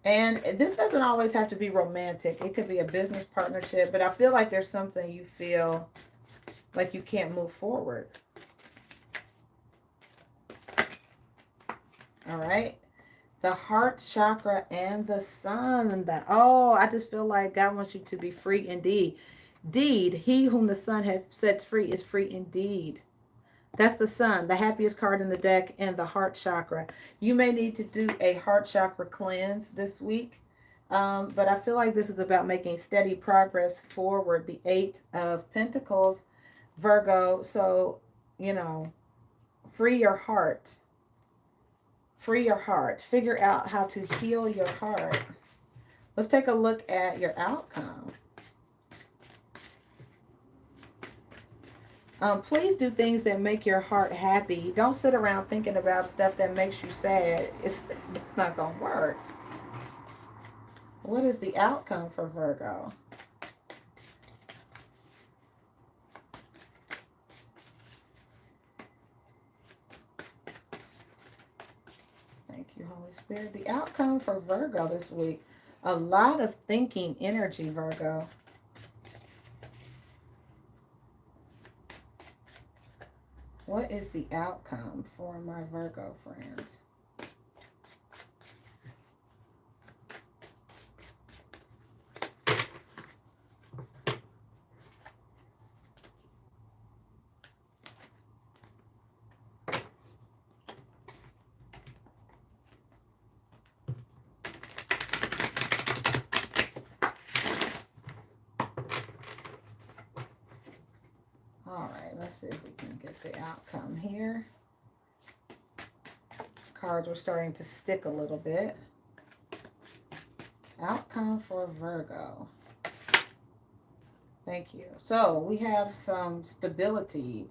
And this doesn't always have to be romantic. It could be a business partnership, but I feel like there's something you feel like you can't move forward. All right. The heart chakra and the sun. I just feel like God wants you to be free indeed. He whom the sun sets free is free indeed. That's the sun, the happiest card in the deck, and the heart chakra. You may need to do a heart chakra cleanse this week. But I feel like this is about making steady progress forward. The Eight of Pentacles, Virgo. So, free your heart. Free your heart. Figure out how to heal your heart. Let's take a look at your outcome. Please do things that make your heart happy. Don't sit around thinking about stuff that makes you sad. It's not going to work. What is the outcome for Virgo? Thank you, Holy Spirit. The outcome for Virgo this week. A lot of thinking energy, Virgo. What is the outcome for my Virgo friends? All right, let's see if we can get the outcome here. Cards are starting to stick a little bit. Outcome for Virgo. Thank you. So we have some stability,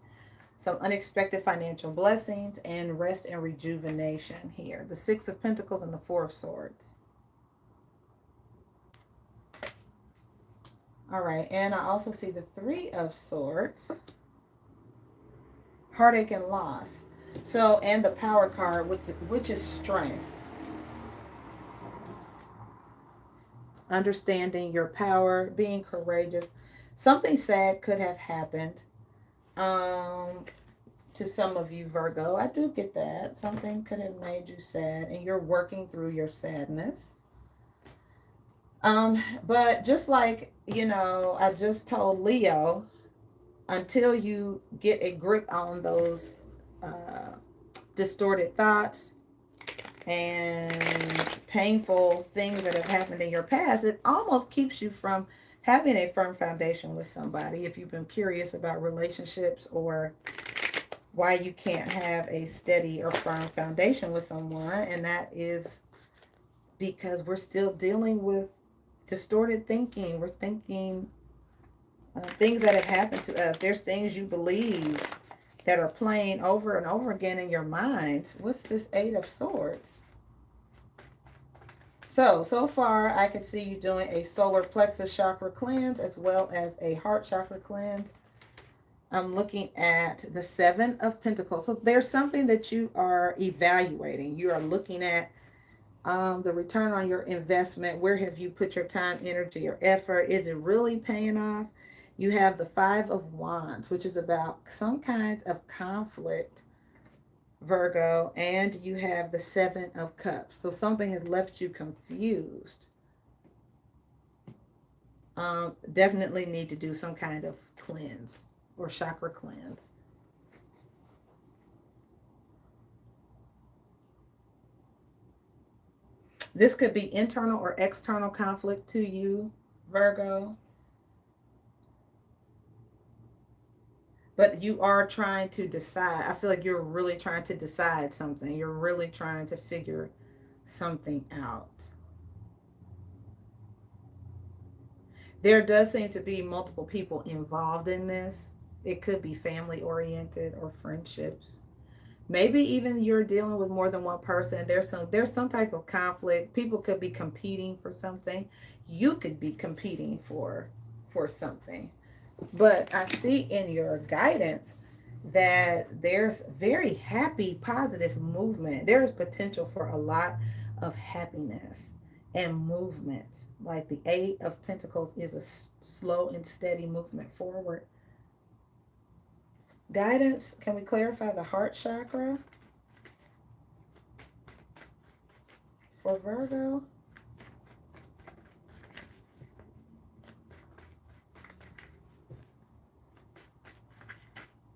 some unexpected financial blessings, and rest and rejuvenation here. The Six of Pentacles and the Four of Swords. All right, and I also see the Three of Swords, heartache and loss. So, and the Power card, which is strength. Understanding your power, being courageous. Something sad could have happened to some of you, Virgo. I do get that. Something could have made you sad, and you're working through your sadness. But just like, I just told Leo, until you get a grip on those distorted thoughts and painful things that have happened in your past, it almost keeps you from having a firm foundation with somebody if you've been curious about relationships or why you can't have a steady or firm foundation with someone, and that is because we're still dealing with distorted thinking. We're thinking things that have happened to us. There's things you believe that are playing over and over again in your mind. What's this Eight of Swords? So far I can see you doing a solar plexus chakra cleanse as well as a heart chakra cleanse. I'm looking at the Seven of Pentacles. So there's something that you are evaluating. You are looking at the return on your investment. Where have you put your time, energy, or effort? Is it really paying off? You have the Five of Wands, which is about some kind of conflict, Virgo, and you have the Seven of Cups. So something has left you confused. Definitely need to do some kind of cleanse or chakra cleanse. This could be internal or external conflict to you, Virgo. But you are trying to decide. I feel like you're really trying to decide something. You're really trying to figure something out. There does seem to be multiple people involved in this. It could be family oriented or friendships. Maybe even you're dealing with more than one person. There's some type of conflict. People could be competing for something. You could be competing for something. But I see in your guidance that there's very happy, positive movement. There's potential for a lot of happiness and movement. Like the Eight of Pentacles is a slow and steady movement forward. Guidance, can we clarify the heart chakra for Virgo?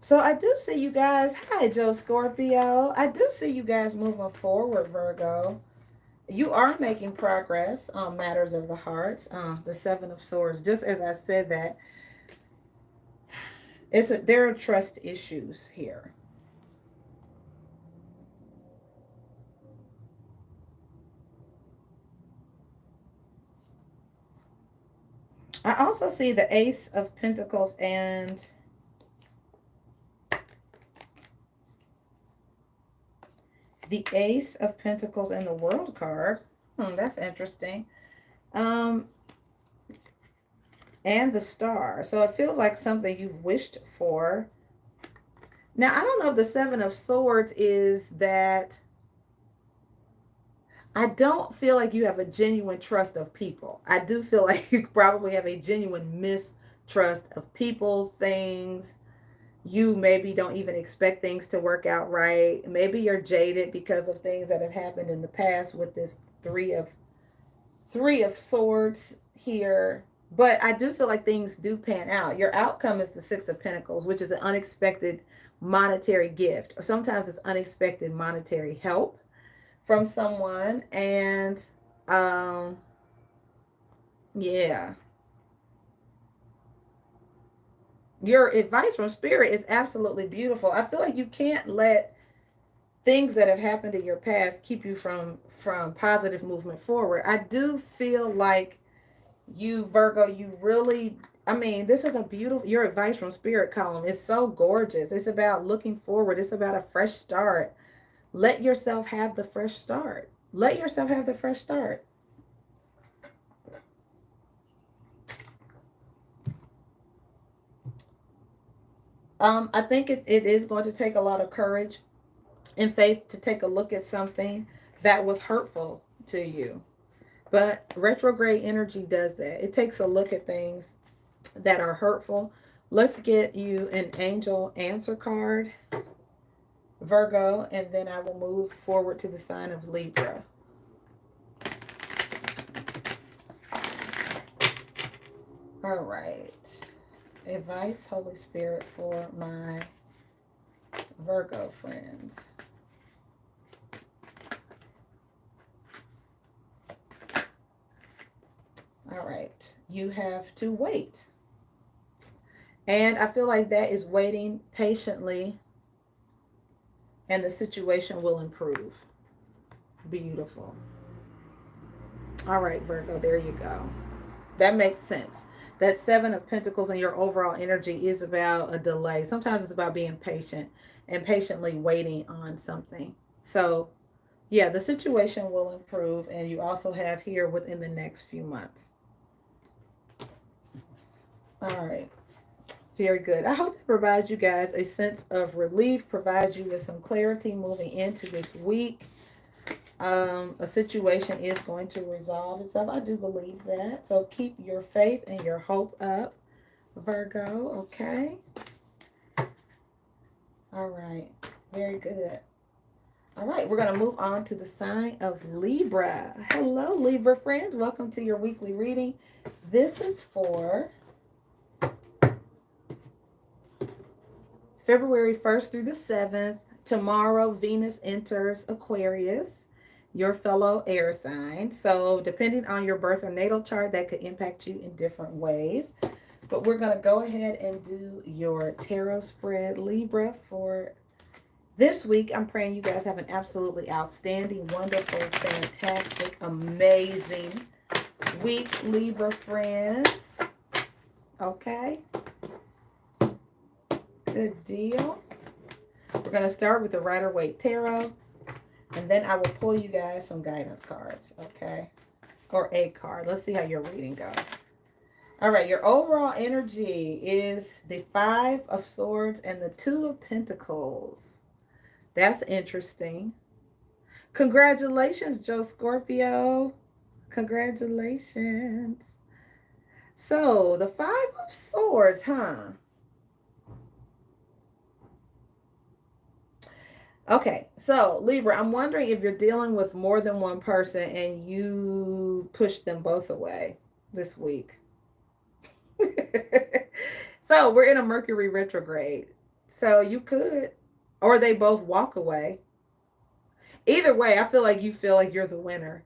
So I do see you guys. Hi, Joe Scorpio. I do see you guys moving forward, Virgo. You are making progress on matters of the hearts. The Seven of Swords. Just as I said that, there are trust issues here. I also see the Ace of Pentacles and the Ace of Pentacles and the World card. That's interesting. And the Star. So it feels like something you've wished for. Now, I don't know if the Seven of Swords is that I don't feel like you have a genuine trust of people. I do feel like you probably have a genuine mistrust of people, things. You maybe don't even expect things to work out right. Maybe you're jaded because of things that have happened in the past with this three of swords here. But I do feel like things do pan out. Your outcome is the Six of Pentacles, which is an unexpected monetary gift, or sometimes it's unexpected monetary help from someone. And yeah, your advice from Spirit is absolutely beautiful. I feel like you can't let things that have happened in your past keep you from positive movement forward. I do feel like you, Virgo, you really, I mean, this is a beautiful, your advice from Spirit column is so gorgeous. It's about looking forward. It's about a fresh start. Let yourself have the fresh start. Let yourself have the fresh start. I think it is going to take a lot of courage and faith to take a look at something that was hurtful to you. But retrograde energy does that. It takes a look at things that are hurtful. Let's get you an angel answer card, Virgo, and then I will move forward to the sign of Libra. All right. Advice, Holy Spirit, for my Virgo friends. All right. You have to wait. And I feel like that is waiting patiently and the situation will improve. Beautiful. All right, Virgo, there you go. That makes sense. That Seven of Pentacles and your overall energy is about a delay. Sometimes it's about being patient and patiently waiting on something. So, yeah, the situation will improve, and you also have here within the next few months. All right. Very good. I hope that provides you guys a sense of relief, provides you with some clarity moving into this week. A situation is going to resolve itself. I do believe that. So keep your faith and your hope up, Virgo. Okay. All right. Very good. All right. We're going to move on to the sign of Libra. Hello, Libra friends. Welcome to your weekly reading. This is for February 1st through the 7th. Tomorrow, Venus enters Aquarius, your fellow air sign. So depending on your birth or natal chart, that could impact you in different ways. But we're going to go ahead and do your tarot spread, Libra, for this week. I'm praying you guys have an absolutely outstanding, wonderful, fantastic, amazing week, Libra friends. Okay. Good deal. We're going to start with the Rider-Waite Tarot. And then I will pull you guys some guidance cards, okay? Or a card. Let's see how your reading goes. All right, your overall energy is the Five of Swords and the Two of Pentacles. That's interesting. Congratulations, Joe Scorpio. Congratulations. So, the Five of Swords, huh? Okay, so Libra, I'm wondering if you're dealing with more than one person and you push them both away this week. So we're in a Mercury retrograde. So you could, or they both walk away. Either way, I feel like you feel like you're the winner.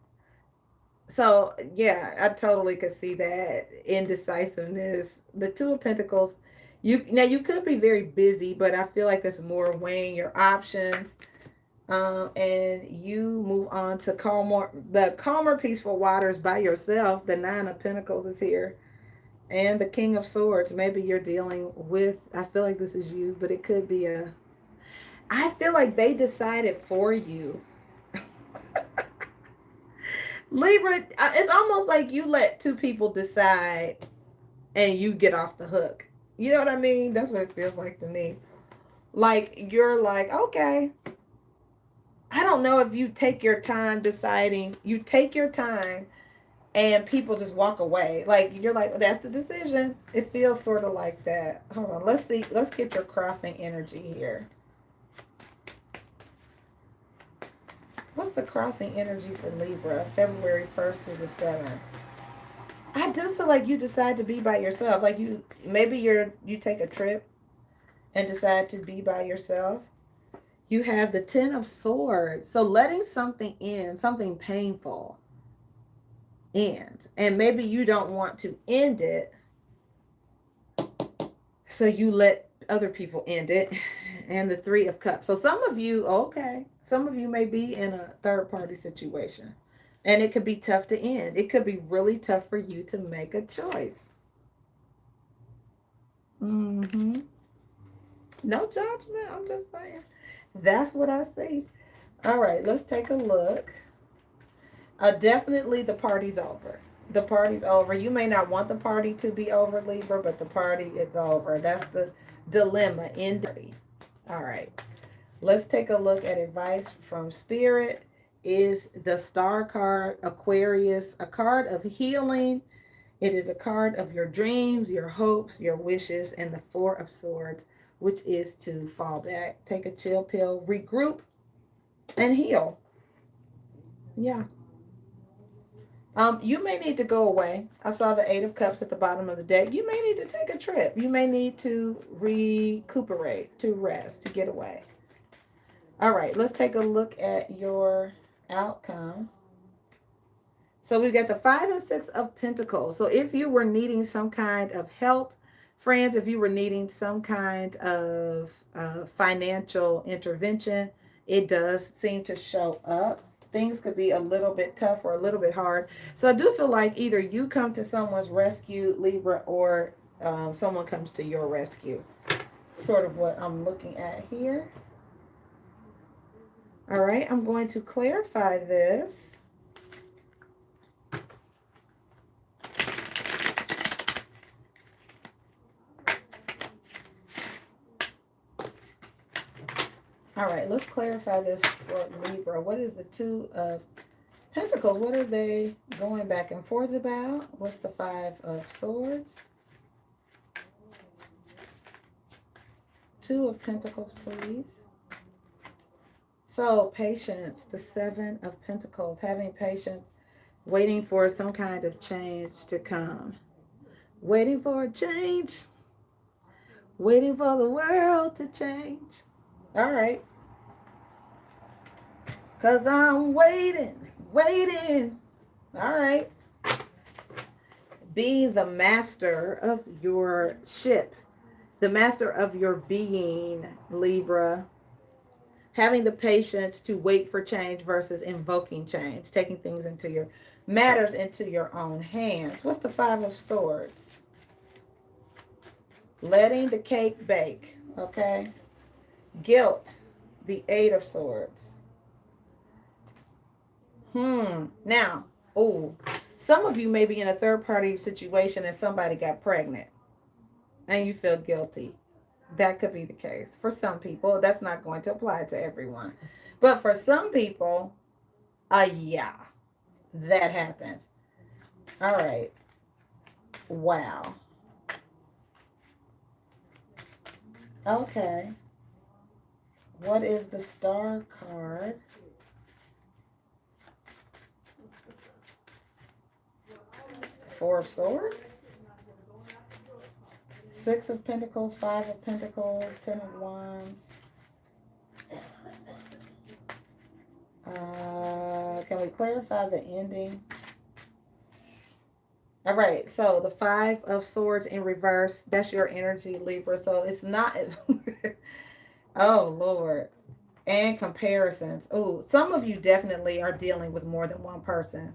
So yeah, I totally could see that indecisiveness. The Two of Pentacles, you could be very busy, but I feel like that's more weighing your options. And you move on to calmer, peaceful waters by yourself. The Nine of Pentacles is here. And the King of Swords. Maybe you're dealing with, I feel like this is you, but it could be I feel like they decided for you. Libra, it's almost like you let two people decide and you get off the hook. You know what I mean? That's what it feels like to me. Like, you're like, okay. I don't know if you take your time deciding. You take your time and people just walk away. Like, you're like, that's the decision. It feels sort of like that. Hold on. Let's see. Let's get your crossing energy here. What's the crossing energy for Libra? February 1st through the 7th. I do feel like you decide to be by yourself. Like, you take a trip and decide to be by yourself. You have the Ten of Swords. So letting something in, something painful end. And maybe you don't want to end it. So you let other people end it. And the Three of Cups. So some of you may be in a third party situation. And it could be tough to end. It could be really tough for you to make a choice. No judgment. I'm just saying. That's what I see. All right, let's take a look. Definitely the party's over. The party's over. You may not want the party to be over, Libra, but the party is over. That's the dilemma in the party. All right. Let's take a look at advice from Spirit. Is the Star card, Aquarius, a card of healing. It is a card of your dreams, your hopes, your wishes, and the Four of Swords, which is to fall back, take a chill pill, regroup, and heal. Yeah. You may need to go away. I saw the Eight of Cups at the bottom of the deck. You may need to take a trip. You may need to recuperate, to rest, to get away. All right, let's take a look at your outcome. So we've got the 5 and 6 of Pentacles. So if you were needing some kind of help, friends, if you were needing some kind of financial intervention, it does seem to show up. Things could be a little bit tough or a little bit hard. So I do feel like either you come to someone's rescue, Libra, or someone comes to your rescue. Sort of what I'm looking at here. All right, I'm going to clarify this. All right, let's clarify this for Libra. What is the Two of Pentacles? What are they going back and forth about? What's the Five of Swords? Two of Pentacles, please. So, patience, the Seven of Pentacles, having patience, waiting for some kind of change to come. Waiting for a change. Waiting for the world to change. All right. Because I'm waiting. All right. Be the master of your ship. The master of your being, Libra. Having the patience to wait for change versus invoking change. Taking things into your matters into your own hands. What's the Five of Swords? Letting the cake bake. Okay. Guilt, the Eight of Swords. Now, some of you may be in a third-party situation and somebody got pregnant and you feel guilty. That could be the case. For some people, that's not going to apply to everyone. But for some people, yeah, that happens. All right. Wow. Okay. What is the Star card? Four of Swords? Six of Pentacles, Five of Pentacles, Ten of Wands. Can we clarify the ending? All right, so the Five of Swords in reverse, that's your energy, Libra. So it's not as... Oh, Lord. And comparisons. Oh, some of you definitely are dealing with more than one person.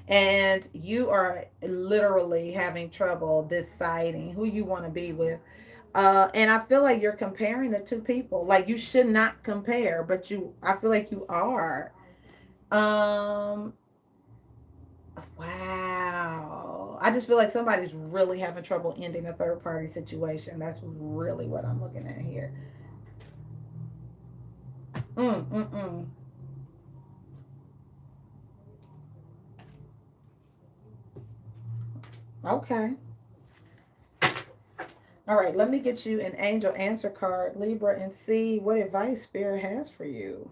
And you are literally having trouble deciding who you want to be with. And I feel like you're comparing the two people. Like, you should not compare, but I feel like you are. Wow. I just feel like somebody's really having trouble ending a third party situation. That's really what I'm looking at here. Okay. All right, let me get you an angel answer card, Libra, and see what advice Spirit has for you.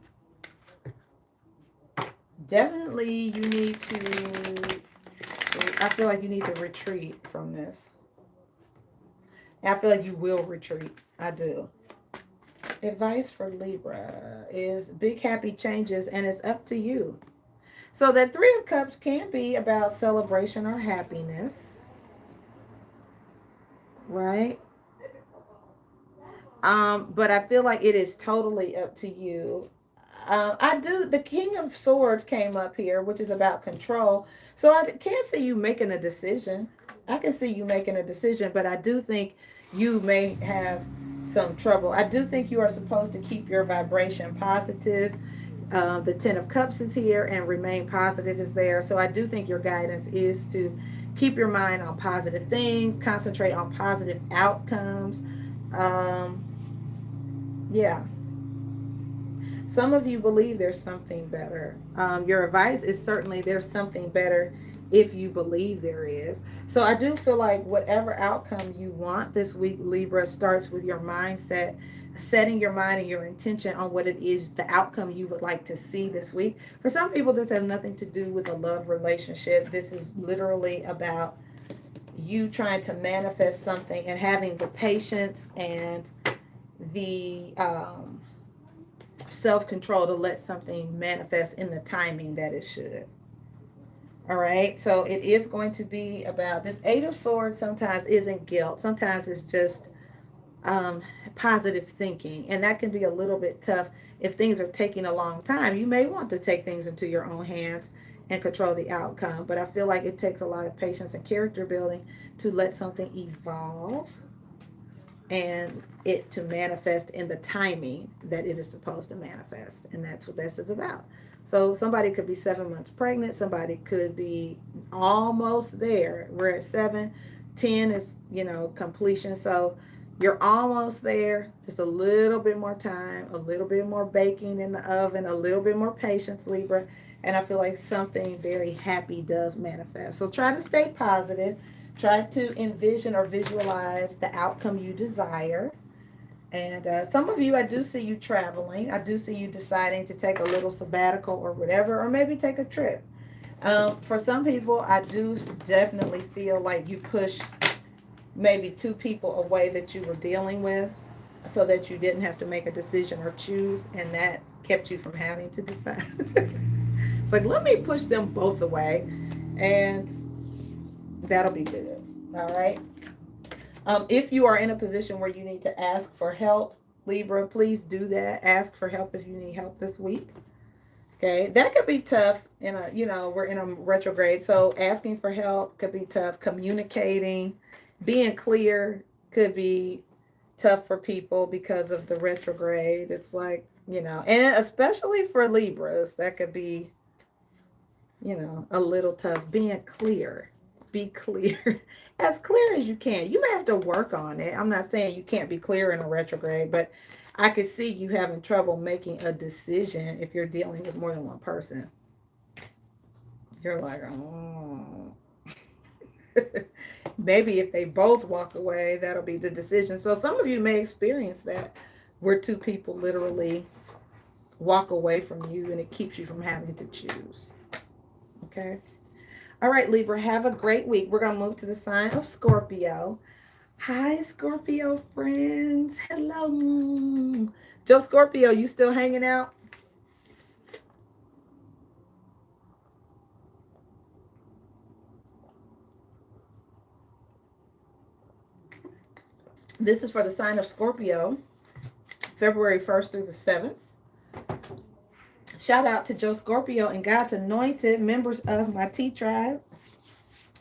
Definitely you need to, I feel like you need to retreat from this. I feel like you will retreat. I do. Advice for Libra is big happy changes, and it's up to you. So that Three of Cups can be about celebration or happiness. Right? But I feel like it is totally up to you. The King of Swords came up here, which is about control. So I can't see you making a decision. I can see you making a decision, but I do think you may have some trouble. I do think you are supposed to keep your vibration positive. The Ten of Cups is here and remain positive is there. So I do think your guidance is to keep your mind on positive things, concentrate on positive outcomes. Yeah. Some of you believe there's something better. Your advice is certainly there's something better if you believe there is. So I do feel like whatever outcome you want this week, Libra, starts with your mindset, setting your mind and your intention on what it is, the outcome you would like to see this week. For some people, this has nothing to do with a love relationship. This is literally about you trying to manifest something and having the patience and the self-control to let something manifest in the timing that it should. All right, so it is going to be about this Eight of Swords. Sometimes isn't guilt. Sometimes it's just um, positive thinking. And that can be a little bit tough if things are taking a long time. You may want to take things into your own hands and control the outcome. But I feel like it takes a lot of patience and character building to let something evolve and it to manifest in the timing that it is supposed to manifest. And that's what this is about. So somebody could be 7 months pregnant. Somebody could be almost there. We're at 7. 10 is, completion. So you're almost there. Just a little bit more time, a little bit more baking in the oven, a little bit more patience, Libra. And I feel like something very happy does manifest. So try to stay positive. Try to envision or visualize the outcome you desire. And some of you, I do see you traveling. I do see you deciding to take a little sabbatical or whatever, or maybe take a trip. For some people, I do definitely feel like you push maybe 2 people away that you were dealing with so that you didn't have to make a decision or choose, and that kept you from having to decide. It's like, let me push them both away, and that'll be good. All right. If you are in a position where you need to ask for help, Libra, please do that. Ask for help if you need help this week. Okay, that could be tough. We're in a retrograde, so asking for help could be tough. Communicating, being clear could be tough for people because of the retrograde. It's like, and especially for Libras, that could be, a little tough. Being clear. Be clear. As clear as you can. You may have to work on it. I'm not saying you can't be clear in a retrograde, but I could see you having trouble making a decision if you're dealing with more than one person. You're like, oh. Maybe if they both walk away, that'll be the decision. So some of you may experience that where 2 people literally walk away from you and it keeps you from having to choose. Okay. All right, Libra, have a great week. We're going to move to the sign of Scorpio. Hi, Scorpio friends. Hello. Joe Scorpio, you still hanging out? This is for the sign of Scorpio, February 1st through the 7th. Shout out to Joe Scorpio and God's Anointed, members of my T Tribe,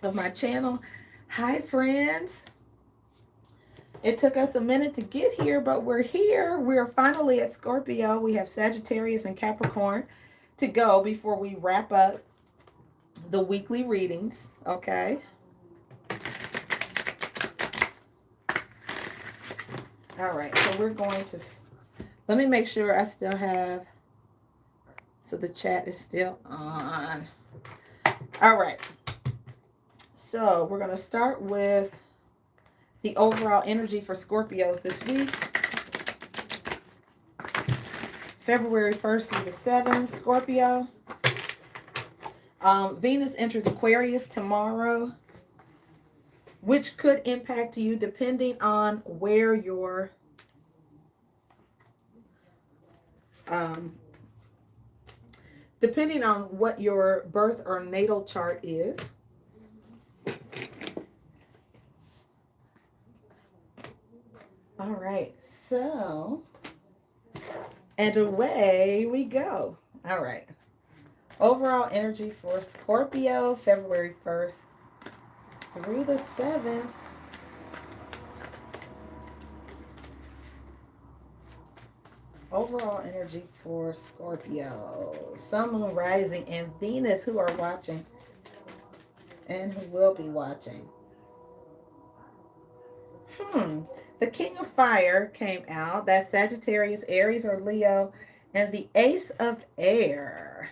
of my channel. Hi, friends. It took us a minute to get here, but we're here. We're finally at Scorpio. We have Sagittarius and Capricorn to go before we wrap up the weekly readings. Okay. All right. So we're going to, let me make sure I still have, so the chat is still on. All right. So we're going to start with the overall energy for Scorpios this week. February 1st through the 7th, Scorpio. Venus enters Aquarius tomorrow, which could impact you depending on where your depending on what your birth or natal chart is. All right, so, and away we go. All right. Overall energy for Scorpio, February 1st through the 7th. Overall energy for Scorpio, Sun, Moon, Rising, and Venus, who are watching and who will be watching. The King of Fire came out. That's Sagittarius, Aries, or Leo, and the Ace of Air.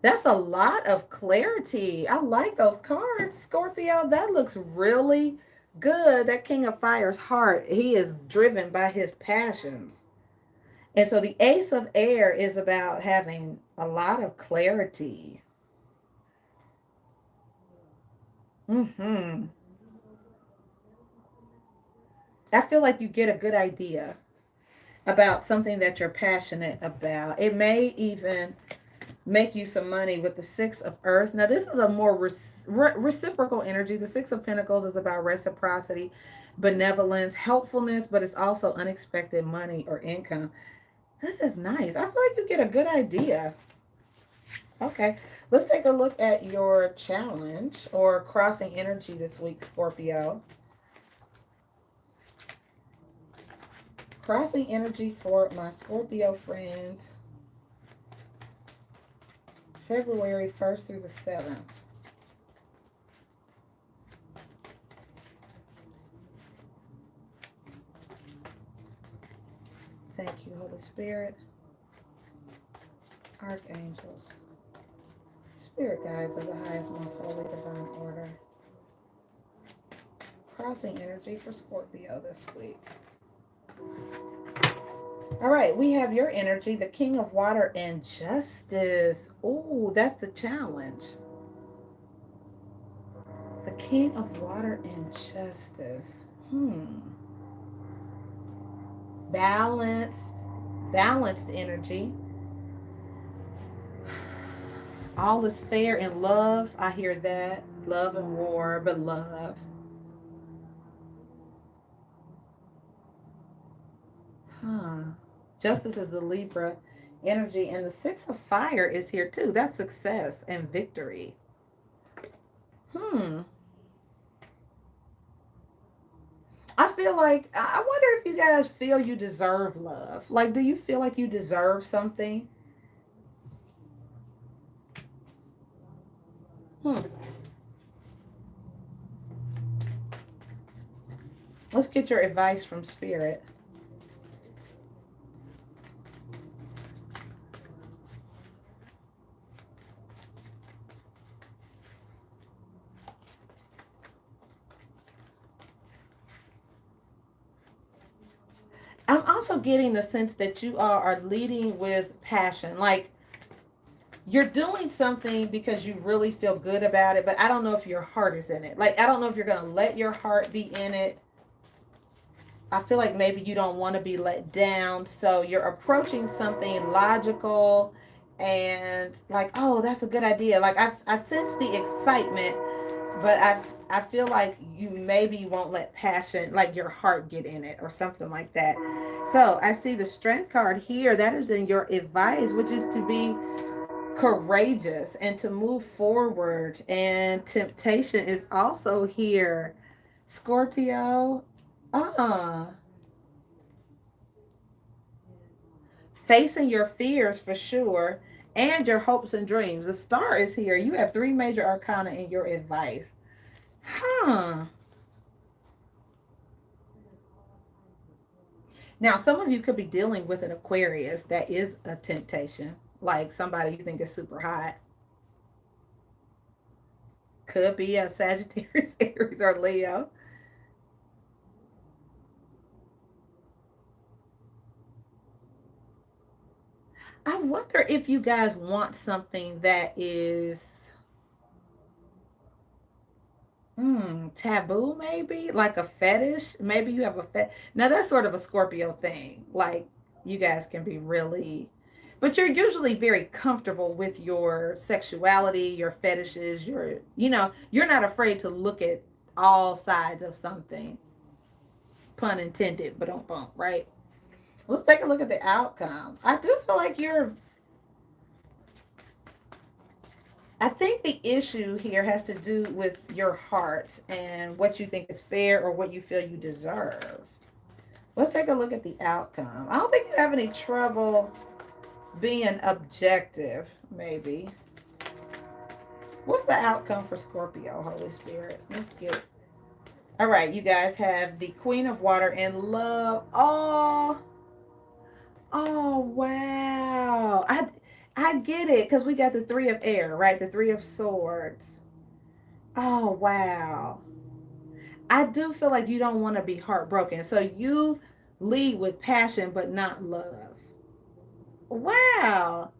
That's a lot of clarity. I like those cards, Scorpio. That looks really good. That King of Fire's heart, he is driven by his passions. And so the Ace of Air is about having a lot of clarity. I feel like you get a good idea about something that you're passionate about. It may even make you some money with the Six of Earth. Now, this is a more reciprocal energy. The Six of Pentacles is about reciprocity, benevolence, helpfulness, but it's also unexpected money or income. This is nice. I feel like you get a good idea. Okay, let's take a look at your challenge or crossing energy this week, Scorpio. Crossing energy for my Scorpio friends, February 1st through the 7th. Thank you, Holy Spirit, archangels, spirit guides of the highest, most holy, divine order. Crossing energy for Scorpio this week. All right, we have your energy, the King of Water and Justice. Oh, that's the challenge. The King of Water and Justice. Balanced energy. All is fair in love. I hear that. Love and war, but love. Justice is the Libra energy, and the Six of Fire is here too. That's success and victory. I feel like, I wonder if you guys feel you deserve love. Like, do you feel like you deserve something? Let's get your advice from Spirit. I'm also getting the sense that you are leading with passion. Like, you're doing something because you really feel good about it, but I don't know if your heart is in it. Like, I don't know if you're going to let your heart be in it. I feel like maybe you don't want to be let down. So you're approaching something logical and like, oh, that's a good idea. Like, I sense the excitement, but I feel like you maybe won't let passion, like your heart, get in it or something like that. So I see the Strength card here. That is in your advice, which is to be courageous and to move forward. And temptation is also here, Scorpio. Facing your fears for sure, and your hopes and dreams. The Star is here. You have 3 major arcana in your advice. Now, some of you could be dealing with an Aquarius. That is a temptation. Like somebody you think is super hot. Could be a Sagittarius, Aries, or Leo. I wonder if you guys want something that is taboo, maybe like a fetish. Maybe you have a now that's sort of a Scorpio thing. Like, you guys can be really, but you're usually very comfortable with your sexuality, your fetishes, you're not afraid to look at all sides of something, pun intended, but don't bump, right? Let's take a look at the outcome. I do feel like I think the issue here has to do with your heart and what you think is fair or what you feel you deserve. Let's take a look at the outcome. I don't think you have any trouble being objective, maybe. What's the outcome for Scorpio, Holy Spirit? Let's get it. All right, you guys have the Queen of Water and Love. Oh, wow. I get it, because we got the 3 of Air, right? The 3 of Swords. Oh, wow. I do feel like you don't want to be heartbroken. So you lead with passion, but not love. Wow.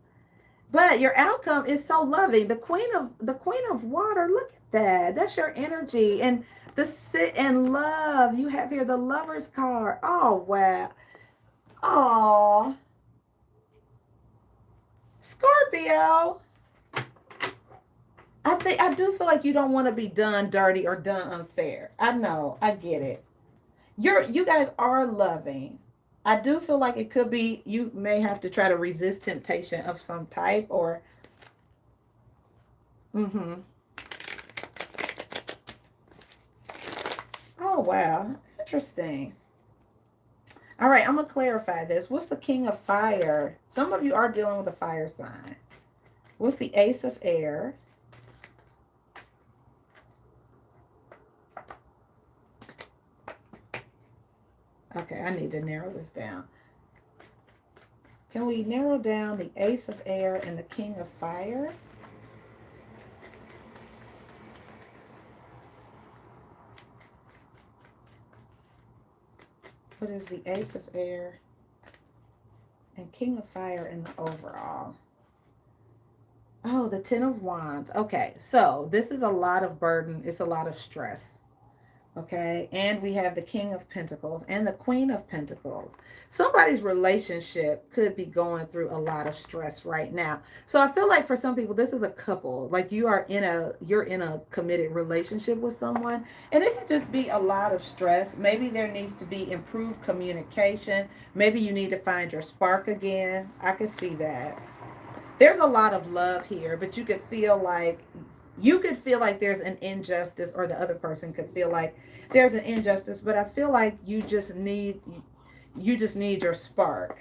But your outcome is so loving. The Queen of Water, look at that. That's your energy. And the sit and love. You have here the Lover's card. Oh, wow. Oh, Scorpio. I do feel like you don't want to be done dirty or done unfair. I know. I get it. you guys are loving. I do feel like it could be you may have to try to resist temptation of some type or mm-hmm. Oh wow. Interesting. All right, I'm gonna clarify this. What's the king of fire? Some of you are dealing with a fire sign. What's the ace of air? Okay, I need to narrow this down. Can we narrow down the ace of air and the king of fire? What is the ace of air and king of fire in the overall? Oh, the 10 of wands. Okay, so this is a lot of burden. It's a lot of stress. Okay, and we have the king of pentacles and the queen of pentacles. Somebody's relationship could be going through a lot of stress right now. So I feel like for some people this is a couple, like you're in a committed relationship with someone, and it could just be a lot of stress. Maybe there needs to be improved communication. Maybe you need to find your spark again. I could see that. There's a lot of love here, but you could feel like there's an injustice, or the other person could feel like there's an injustice, but I feel like you just need your spark.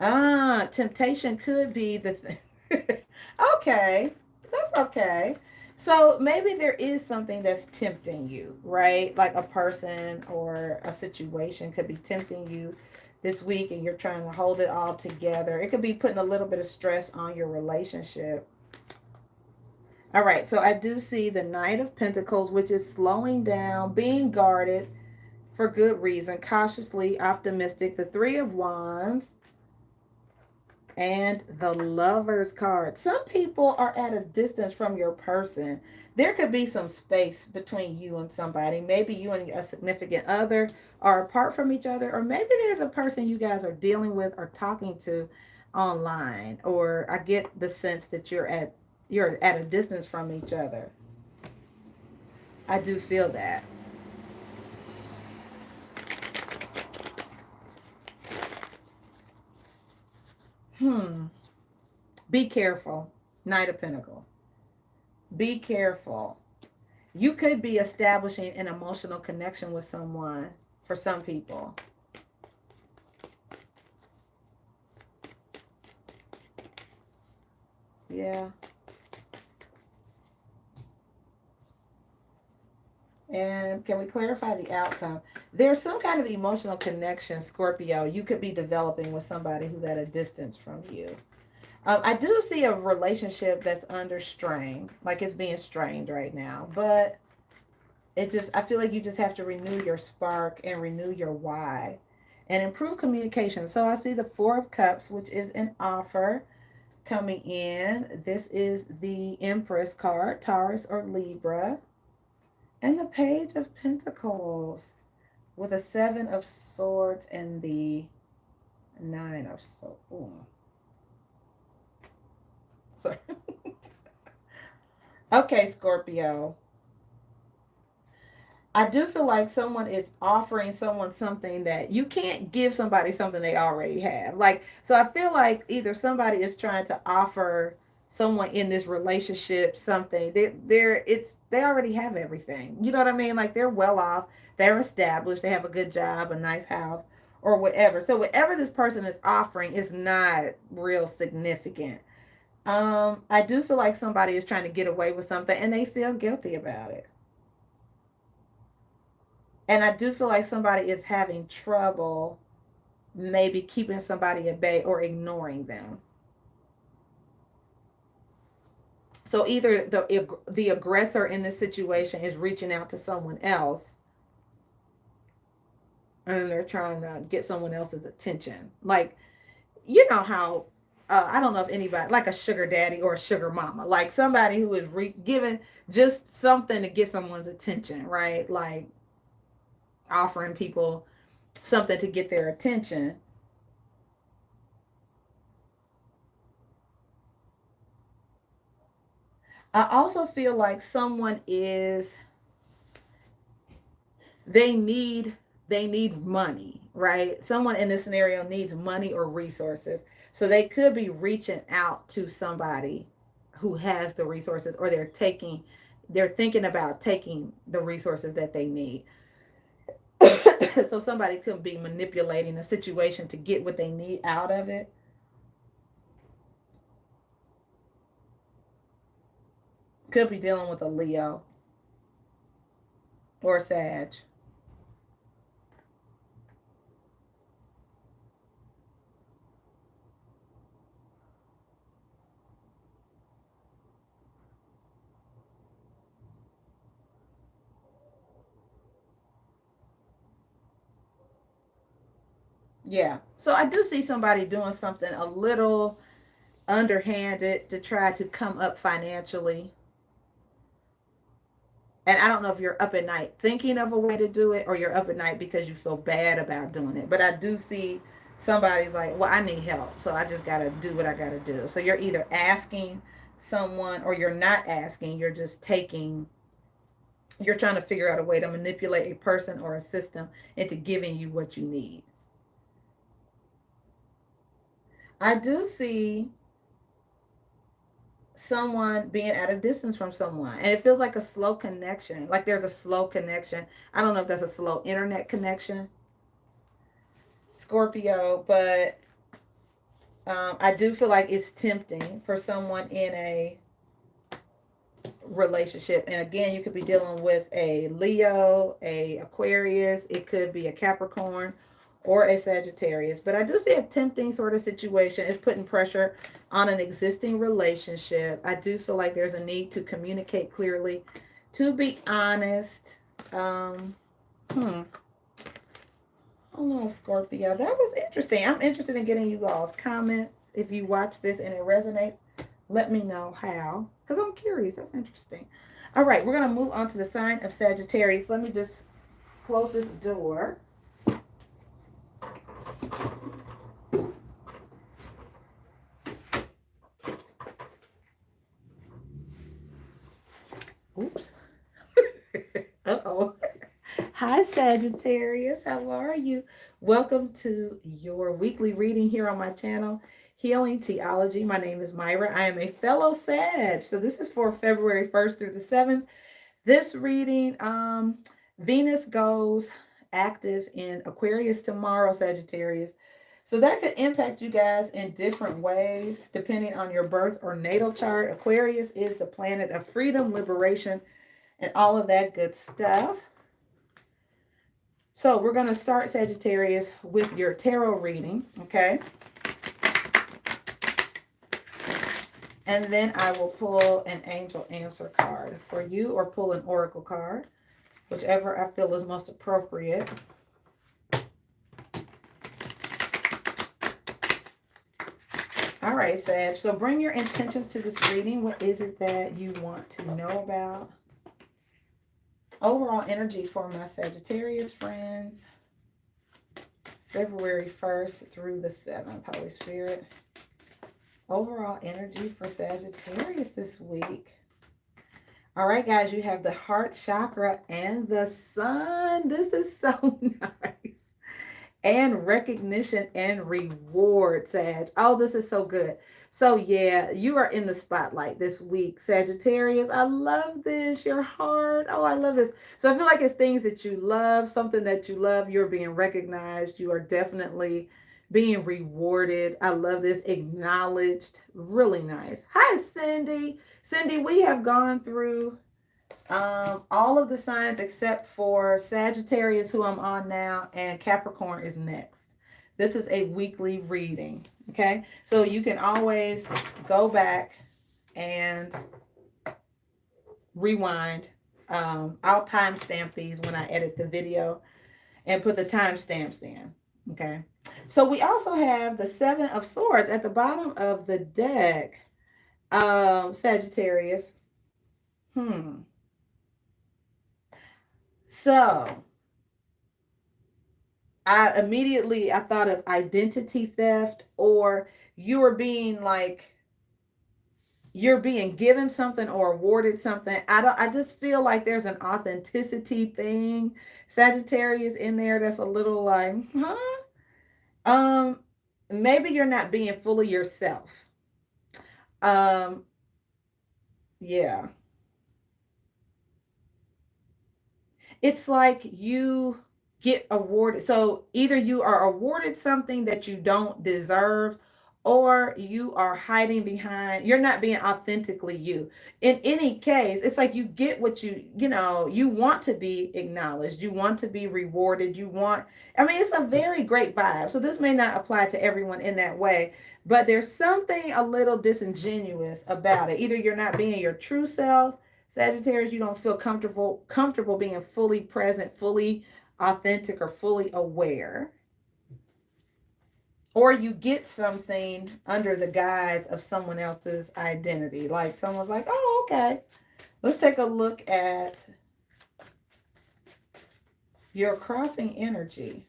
Temptation could be the okay, that's okay. So maybe there is something that's tempting you, right? Like a person or a situation could be tempting you this week, and you're trying to hold it all together. It could be putting a little bit of stress on your relationship. All right, so I do see the Knight of Pentacles, which is slowing down, being guarded for good reason, cautiously optimistic. The Three of Wands and the Lover's card. Some people are at a distance from your person. There could be some space between you and somebody. Maybe you and a significant other are apart from each other, or maybe there's a person you guys are dealing with or talking to online, or I get the sense that you're at a distance from each other. I do feel that. Hmm. Be careful. Knight of Pentacles. Be careful. You could be establishing an emotional connection with someone for some people. Yeah. And can we clarify the outcome? There's some kind of emotional connection, Scorpio, you could be developing with somebody who's at a distance from you. I do see a relationship that's under strain, like it's being strained right now. But I feel like you just have to renew your spark and renew your why and improve communication. So I see the Four of Cups, which is an offer coming in. This is the Empress card, Taurus or Libra. And the Page of Pentacles with a Seven of Swords and the Nine of Swords. So, okay, Scorpio. I do feel like someone is offering someone something that you can't give somebody something they already have. Like, so I feel like either somebody is trying to offer someone in this relationship something. They already have everything. You know what I mean? Like they're well off, they're established, they have a good job, a nice house, or whatever. So whatever this person is offering is not real significant. I do feel like somebody is trying to get away with something and they feel guilty about it. And I do feel like somebody is having trouble maybe keeping somebody at bay or ignoring them. So either the aggressor in this situation is reaching out to someone else and they're trying to get someone else's attention. Like, you know how I don't know if anybody like a sugar daddy or a sugar mama, like somebody who is giving just something to get someone's attention, right? Like offering people something to get their attention. I also feel like they need money, right? Someone in this scenario needs money or resources. So they could be reaching out to somebody who has the resources, or they're thinking about taking the resources that they need. So somebody could be manipulating a situation to get what they need out of it. Could be dealing with a Leo or a Sag. Yeah. So I do see somebody doing something a little underhanded to try to come up financially. And I don't know if you're up at night thinking of a way to do it, or you're up at night because you feel bad about doing it. But I do see somebody's like, well, I need help. So I just got to do what I got to do. So you're either asking someone, or you're not asking. You're just you're trying to figure out a way to manipulate a person or a system into giving you what you need. I do see someone being at a distance from someone, and it feels like a slow connection, like there's a slow connection. I don't know if that's a slow internet connection, Scorpio, but I do feel like it's tempting for someone in a relationship. And again, you could be dealing with a Leo, a Aquarius, it could be a Capricorn, or a Sagittarius. But I do see a tempting sort of situation. It's putting pressure on an existing relationship. I do feel like there's a need to communicate clearly, to be honest. Hold on, Scorpio. That was interesting. I'm interested in getting you all's comments. If you watch this and it resonates, let me know how, because I'm curious. That's interesting. All right, we're going to move on to the sign of Sagittarius. Let me just close this door. Oops. Uh-oh. Hi, Sagittarius. How are you? Welcome to your weekly reading here on my channel, Healing Theology. My name is Myra. I am a fellow Sag. So this is for February 1st through the 7th. This reading, Venus goes active in Aquarius tomorrow, Sagittarius. So that could impact you guys in different ways, depending on your birth or natal chart. Aquarius is the planet of freedom, liberation, and all of that good stuff. So we're going to start, Sagittarius, with your tarot reading, okay? And then I will pull an angel answer card for you, or pull an oracle card, whichever I feel is most appropriate. All right, Sag. So bring your intentions to this reading. What is it that you want to know about? Overall energy for my Sagittarius friends. February 1st through the 7th, Holy Spirit. Overall energy for Sagittarius this week. All right, guys, you have the heart chakra and the sun. This is so nice. And recognition and reward, Sag. Oh, this is so good. So yeah, you are in the spotlight this week, Sagittarius. I love this. Your heart. Oh, I love this. So I feel like it's things that you love, something that you love. You're being recognized. You are definitely being rewarded. I love this. Acknowledged. Really nice. Hi, Cindy. Cindy, we have gone through all of the signs except for Sagittarius, who I'm on now, and Capricorn is next. This is a weekly reading, okay? So you can always go back and rewind. I'll timestamp these when I edit the video and put the timestamps in, okay? So we also have the Seven of Swords at the bottom of the deck, Sagittarius. So I thought of identity theft, or you were being like you're being given something or awarded something. I just feel like there's an authenticity thing, Sagittarius, in there that's a little like, huh? Um, maybe you're not being fully yourself. Um, yeah. It's like you get awarded. So either you are awarded something that you don't deserve, or you are hiding behind, you're not being authentically you. In any case, it's like you get what you want to be acknowledged, you want to be rewarded, I mean, it's a very great vibe. So this may not apply to everyone in that way, but there's something a little disingenuous about it. Either you're not being your true self, Sagittarius, you don't feel comfortable being fully present, fully authentic, or fully aware. Or you get something under the guise of someone else's identity. Like someone's like, oh, okay. Let's take a look at your crossing energy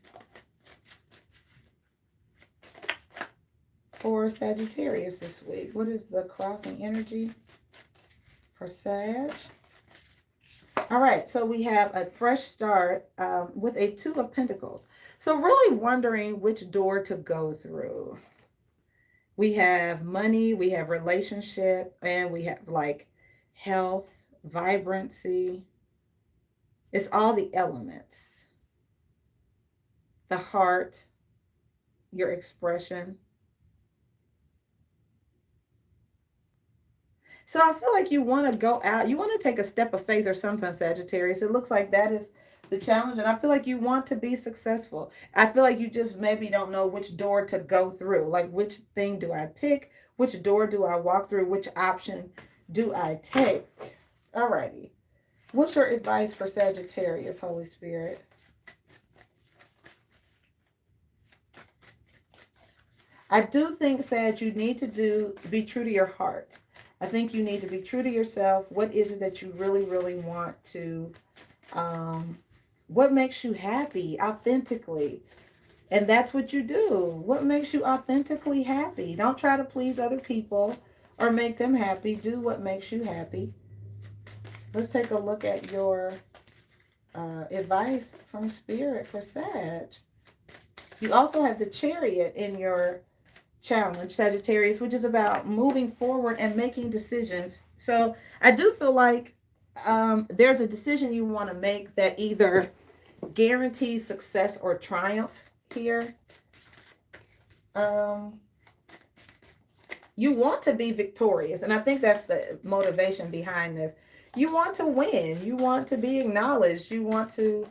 for Sagittarius this week. What is the crossing energy for Sag? All right, so we have a fresh start with a Two of Pentacles. So really wondering which door to go through. We have money, we have relationship, and we have like health, vibrancy. It's all the elements. The heart, your expression. So I feel like you want to go out. You want to take a step of faith or something, Sagittarius. It looks like that is the challenge. And I feel like you want to be successful. I feel like you just maybe don't know which door to go through. Like, which thing do I pick? Which door do I walk through? Which option do I take? Alrighty. What's your advice for Sagittarius, Holy Spirit? I do think, Sag, you need to be true to your heart. I think you need to be true to yourself. What is it that you really, really want to, what makes you happy authentically? And that's what you do. What makes you authentically happy? Don't try to please other people or make them happy. Do what makes you happy. Let's take a look at your advice from Spirit for Sag. You also have the Chariot in your challenge, Sagittarius, which is about moving forward and making decisions. So I do feel like there's a decision you want to make that either guarantees success or triumph here. You want to be victorious, and I think that's the motivation behind this. You want to win. You want to be acknowledged. You want to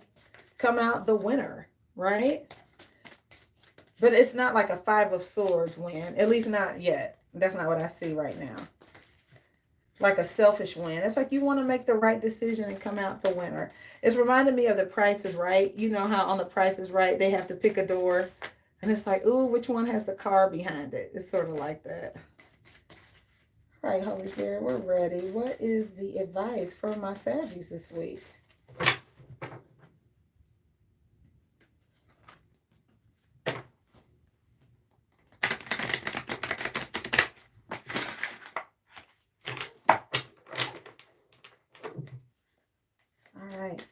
come out the winner, right? But it's not like a Five of Swords win. At least not yet. That's not what I see right now. Like a selfish win. It's like you want to make the right decision and come out the winner. It's reminding me of The Price is Right. You know how on The Price is Right, they have to pick a door. And it's like, ooh, which one has the car behind it? It's sort of like that. All right, Holy Spirit, we're ready. What is the advice for my Saggies this week?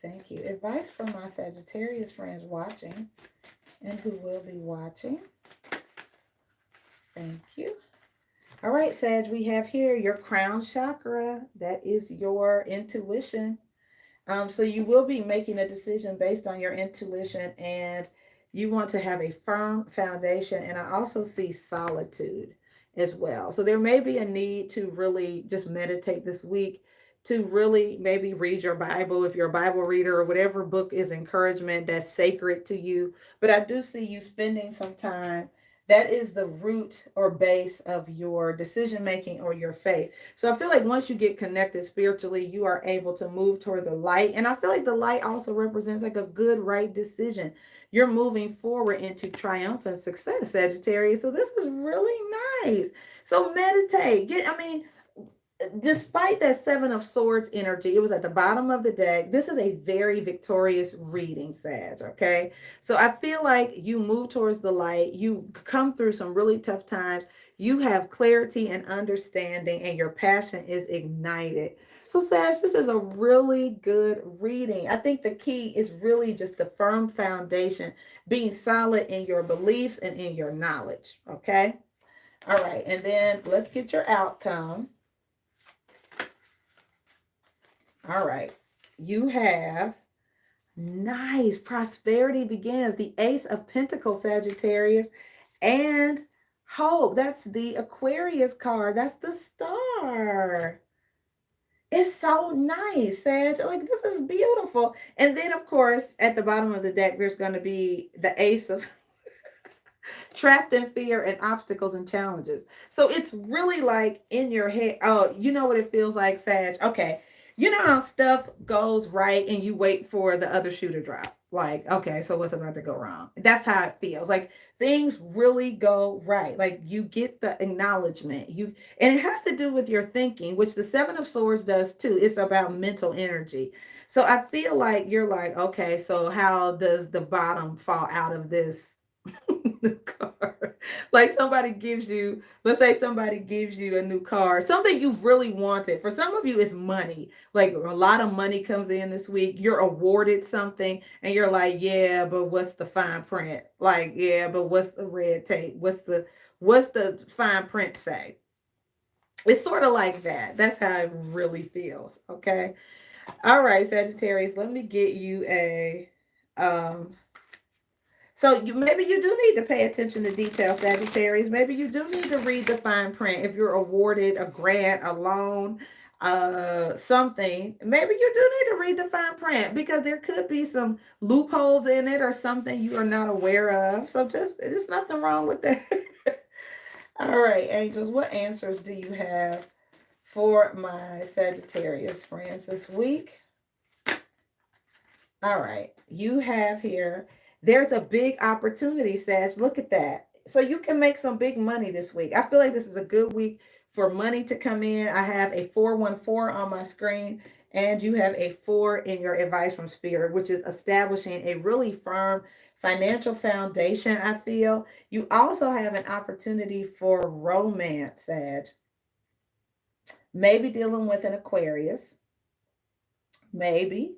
Thank you. Advice from my Sagittarius friends watching and who will be watching. Thank you. All right, Sag, we have here your crown chakra. That is your intuition. So you will be making a decision based on your intuition, and you want to have a firm foundation. And I also see solitude as well. So there may be a need to really just meditate this week, to really maybe read your Bible if you're a Bible reader, or whatever book is encouragement that's sacred to you. But I do see you spending some time. That is the root or base of your decision making or your faith. So I feel like once you get connected spiritually, you are able to move toward the light. And I feel like the light also represents like a good, right decision. You're moving forward into triumphant success, Sagittarius. So this is really nice. So meditate. Despite that Seven of Swords energy, it was at the bottom of the deck. This is a very victorious reading, Sag, okay? So I feel like you move towards the light. You come through some really tough times. You have clarity and understanding, and your passion is ignited. So, Sag, this is a really good reading. I think the key is really just the firm foundation, being solid in your beliefs and in your knowledge. Okay. All right. And then let's get your outcome. All right. You have nice prosperity begins. The Ace of Pentacles, Sagittarius, and hope. That's the Aquarius card. That's the star. It's so nice, Sag. Like, this is beautiful. And then, of course, at the bottom of the deck, there's going to be the Ace of trapped in fear and obstacles and challenges. So it's really like in your head. Oh, you know what it feels like, Sag? Okay. You know how stuff goes right and you wait for the other shoe to drop. Like, okay, so what's about to go wrong? That's how it feels. Like things really go right. Like you get the acknowledgement. And it has to do with your thinking, which the Seven of Swords does too. It's about mental energy. So I feel like you're like, okay, so how does the bottom fall out of this new car? Like somebody gives you, let's say somebody gives you a new car, something you've really wanted. For some of you, it's money. Like a lot of money comes in this week. You're awarded something and you're like, yeah, but what's the fine print? Like, yeah, but what's the red tape? What's the fine print say? It's sort of like that. That's how it really feels. Okay. All right, Sagittarius, let me get you a so maybe you do need to pay attention to details, Sagittarius. Maybe you do need to read the fine print if you're awarded a grant, a loan, something. Maybe you do need to read the fine print because there could be some loopholes in it or something you are not aware of. So there's nothing wrong with that. All right, angels, what answers do you have for my Sagittarius friends this week? All right, you have here, there's a big opportunity, Sag. Look at that. So you can make some big money this week. I feel like this is a good week for money to come in. I have a 414 on my screen, and you have a 4 in your advice from Spirit, which is establishing a really firm financial foundation, I feel. You also have an opportunity for romance, Sag. Maybe dealing with an Aquarius. Maybe.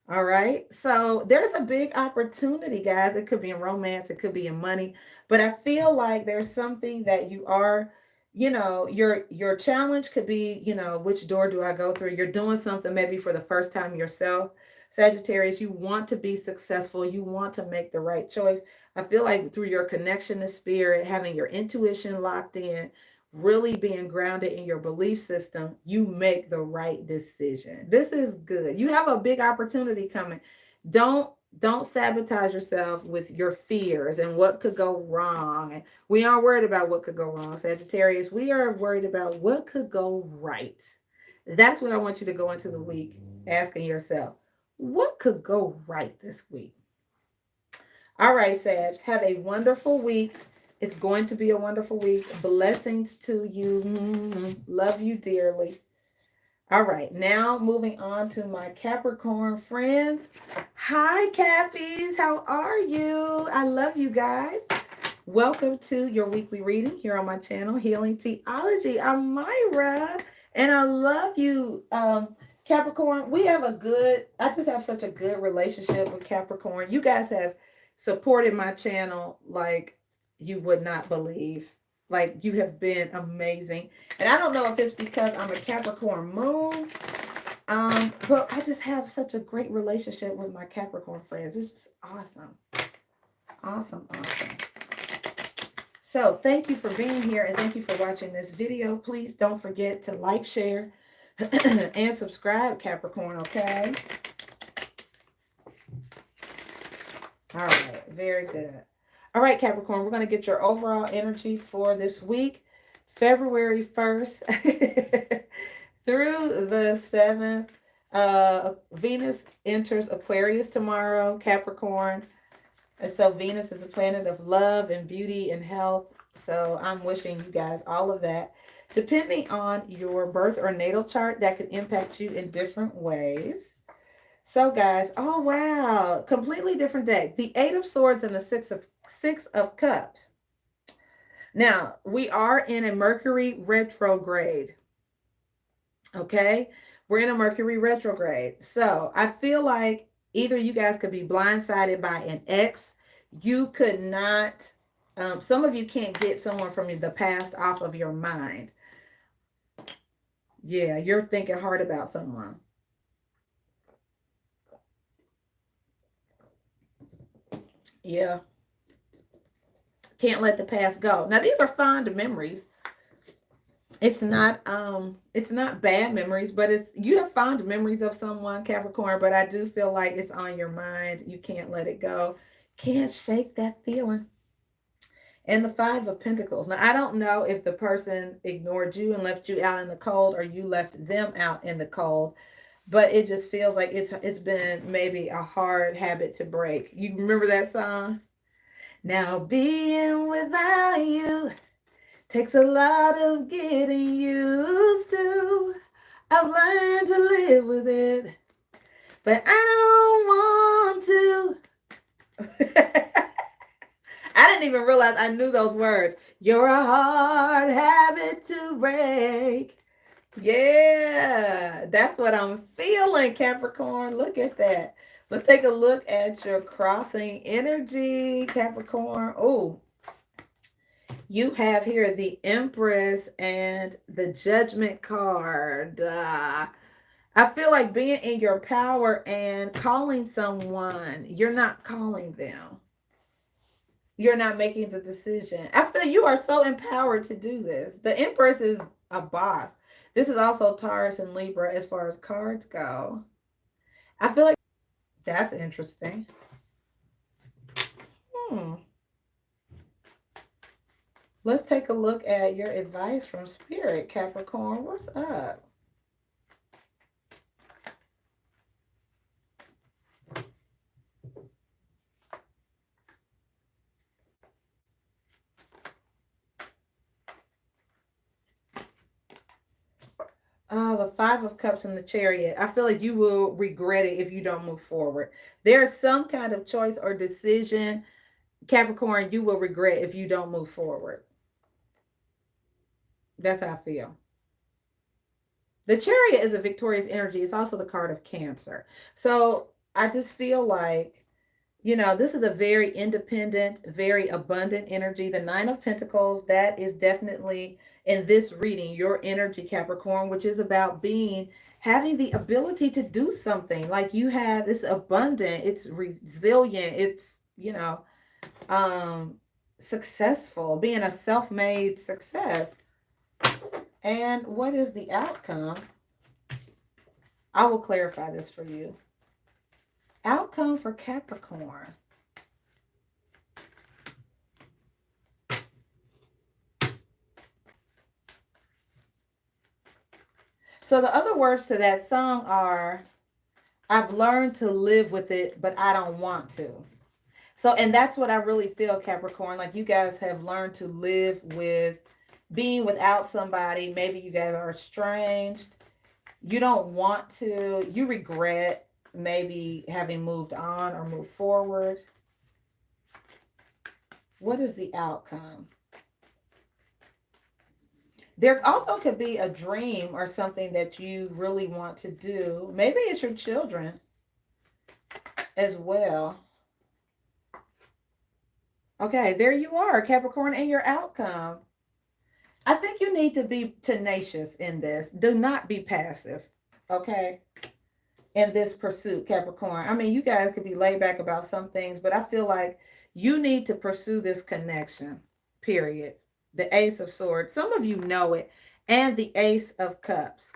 All right. So there's a big opportunity, guys. It could be in romance, it could be in money, but I feel like there's something that you are, your challenge could be, which door do I go through? You're doing something maybe for the first time yourself. Sagittarius, you want to be successful. You want to make the right choice. I feel like through your connection to spirit, having your intuition locked in, really being grounded in your belief system, you make the right decision. This is good. You have a big opportunity coming. Don't sabotage yourself with your fears and what could go wrong. We aren't worried about what could go wrong, Sagittarius. We are worried about what could go right. That's what I want you to go into the week asking yourself. What could go right this week? All right, Sag, have a wonderful week. It's going to be a wonderful week. Blessings to you. Love you dearly. All right, now moving on to my Capricorn friends. Hi, Cappies. How are you? I love you guys. Welcome to your weekly reading here on my channel, Healing Theology. I'm Myra, and I love you, Capricorn. I just have such a good relationship with Capricorn. You guys have supported my channel like you would not believe. Like, you have been amazing. And I don't know if it's because I'm a Capricorn moon, but I just have such a great relationship with my Capricorn friends. It's just awesome. Awesome. So thank you for being here and thank you for watching this video. Please don't forget to like, share, and subscribe, Capricorn, okay? All right, very good. All right, Capricorn, we're going to get your overall energy for this week, February 1st through the 7th. Venus enters Aquarius tomorrow, Capricorn. And so Venus is a planet of love and beauty and health. So I'm wishing you guys all of that. Depending on your birth or natal chart, that could impact you in different ways. So guys, oh wow, completely different deck. The 8 of Swords and the Six of Cups. Now, we are in a Mercury retrograde. Okay. We're in a Mercury retrograde. So I feel like either you guys could be blindsided by an ex. You could not, some of you can't get someone from the past off of your mind. Yeah, you're thinking hard about someone. Yeah, can't let the past go. Now, these are fond memories. It's not bad memories, but it's you have fond memories of someone, Capricorn, but I do feel like it's on your mind. You can't let it go. Can't shake that feeling. And the Five of Pentacles. Now, I don't know if the person ignored you and left you out in the cold or you left them out in the cold, but it just feels like it's been maybe a hard habit to break. You remember that song? Now being without you takes a lot of getting used to. I've learned to live with it, but I don't want to. I didn't even realize I knew those words. You're a hard habit to break. Yeah, that's what I'm feeling, Capricorn. Look at that. Let's take a look at your crossing energy, Capricorn. Oh, you have here the Empress and the Judgment card. I feel like being in your power and calling someone, you're not calling them. You're not making the decision. I feel you are so empowered to do this. The Empress is a boss. This is also Taurus and Libra as far as cards go. I feel like that's interesting. Hmm. Let's take a look at your advice from Spirit, Capricorn. What's up? Oh, the Five of Cups and the Chariot. I feel like you will regret it if you don't move forward. There's some kind of choice or decision, Capricorn, you will regret if you don't move forward. That's how I feel. The Chariot is a victorious energy. It's also the card of Cancer. So I just feel like, this is a very independent, very abundant energy. The Nine of Pentacles, that is definitely in this reading your energy, Capricorn, which is about having the ability to do something. Like you have this abundant, it's resilient, it's, um, successful, being a self made success. And what is the outcome? I will clarify this for you. Outcome for Capricorn. So the other words to that song are, I've learned to live with it, but I don't want to. So, and that's what I really feel, Capricorn. Like you guys have learned to live with being without somebody. Maybe you guys are estranged. You don't want to, you regret maybe having moved on or moved forward. What is the outcome? There also could be a dream or something that you really want to do. Maybe it's your children as well. Okay, there you are, Capricorn, and your outcome. I think you need to be tenacious in this. Do not be passive, okay? In this pursuit, Capricorn. I mean, you guys could be laid back about some things, but I feel like you need to pursue this connection, period. The Ace of Swords. Some of you know it. And the Ace of Cups.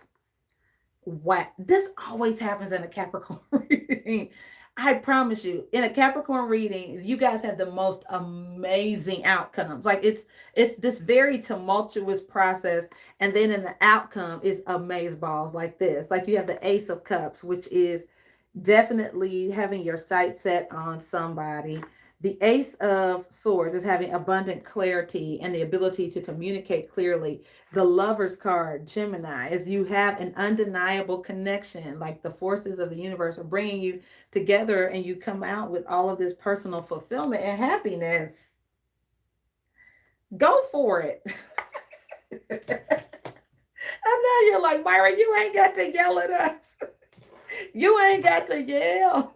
Wow. This always happens in a Capricorn reading. I promise you, in a Capricorn reading, you guys have the most amazing outcomes. Like it's this very tumultuous process, and then in the outcome is amaze balls like this. Like you have the Ace of Cups, which is definitely having your sight set on somebody. The Ace of Swords is having abundant clarity and the ability to communicate clearly. The Lover's card, Gemini, is you have an undeniable connection, like the forces of the universe are bringing you together and you come out with all of this personal fulfillment and happiness. Go for it. I know you're like, Myra, you ain't got to yell at us. You ain't got to yell.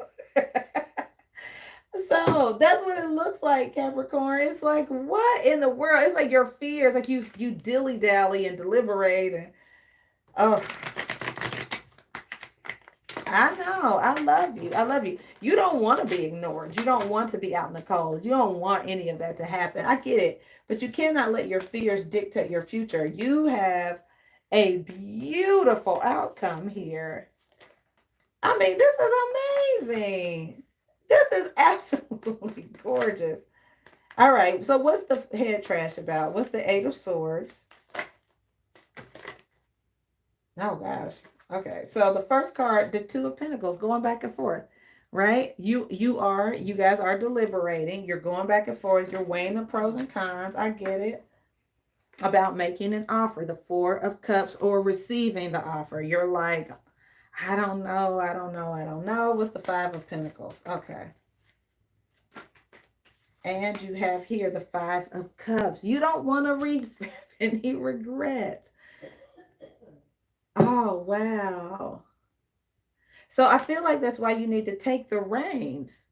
So that's what it looks like, Capricorn. It's like, what in the world? It's like your fears, like you dilly dally and deliberate, and oh, I know. I love you. I love you. You don't want to be ignored. You don't want to be out in the cold. You don't want any of that to happen. I get it, but you cannot let your fears dictate your future. You have a beautiful outcome here. I mean, this is amazing. This is absolutely gorgeous. All right. So what's the head trash about? What's the Eight of Swords? Oh, gosh. Okay. So the first card, the Two of Pentacles, going back and forth, right? You guys are deliberating. You're going back and forth. You're weighing the pros and cons. I get it. About making an offer, the Four of Cups, or receiving the offer. You're like, I don't know. I don't know. I don't know. What's the Five of Pentacles? Okay. And you have here the Five of Cups. You don't want to have any regrets. Oh, wow. So I feel like that's why you need to take the reins,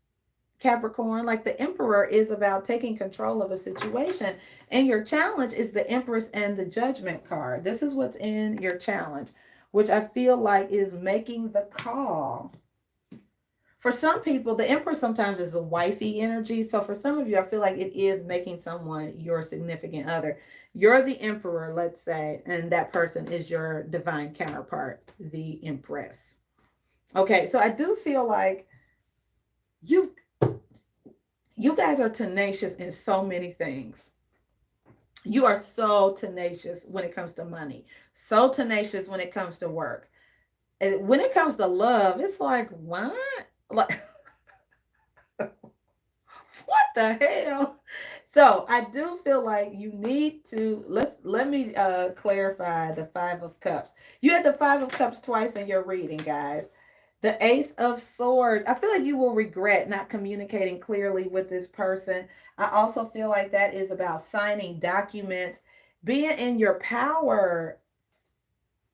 Capricorn. Like the Emperor is about taking control of a situation. And your challenge is the Empress and the Judgment card. This is what's in your challenge, which I feel like is making the call. For some people, the Empress sometimes is a wifey energy. So for some of you, I feel like it is making someone your significant other. You're the Emperor, let's say, and that person is your divine counterpart, the Empress. Okay, so I do feel like you guys are tenacious in so many things. You are so tenacious when it comes to money, so tenacious when it comes to work. And when it comes to love, it's like, what? Like, what the hell? So I do feel like you need to let me clarify the Five of Cups. You had the Five of Cups twice in your reading, guys. The Ace of Swords. I feel like you will regret not communicating clearly with this person. I also feel like that is about signing documents, being in your power.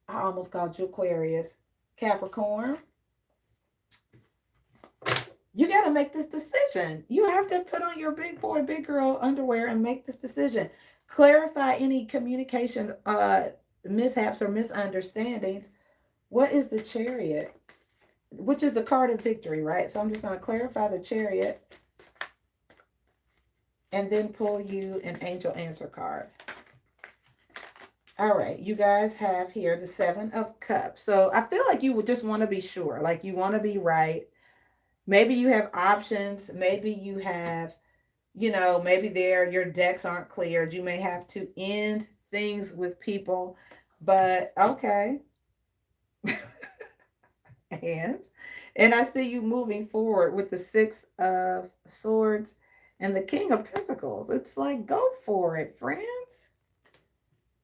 I almost called you Aquarius. Capricorn. You got to make this decision. You have to put on your big boy, big girl underwear and make this decision. Clarify any communication mishaps or misunderstandings. What is the Chariot? Which is the card of victory, right? So I'm just going to clarify the Chariot and then pull you an angel answer card. All right, you guys have here the Seven of Cups. So I feel like you would just want to be sure, like you want to be right. Maybe you have options. Maybe you have, maybe your decks aren't cleared. You may have to end things with people, but okay. And I see you moving forward with the Six of Swords and the King of Pentacles. It's like, go for it, friends.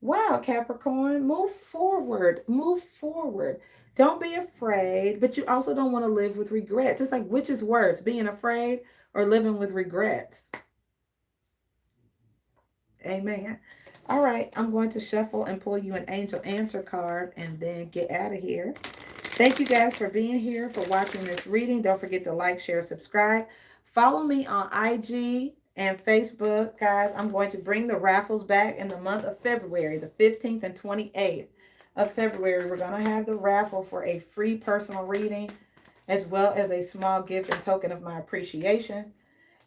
Wow, Capricorn, move forward, move forward. Don't be afraid, but you also don't want to live with regrets. It's like, which is worse, being afraid or living with regrets? Amen. All right, I'm going to shuffle and pull you an angel answer card and then get out of here. Thank you guys for being here, for watching this reading. Don't forget to like, share, subscribe. Follow me on IG and Facebook, guys. I'm going to bring the raffles back in the month of February, the 15th and 28th of February. We're going to have the raffle for a free personal reading, as well as a small gift and token of my appreciation.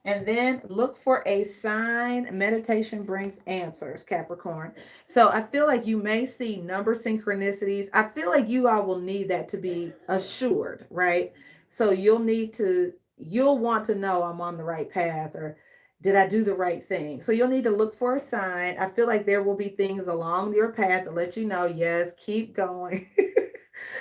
And then look for a sign. Meditation brings answers, Capricorn. So I feel like you may see number synchronicities. I feel like you all will need that to be assured, right? So you'll want to know I'm on the right path, or did I do the right thing? So you'll need to look for a sign. I feel like there will be things along your path to let you know, yes, keep going.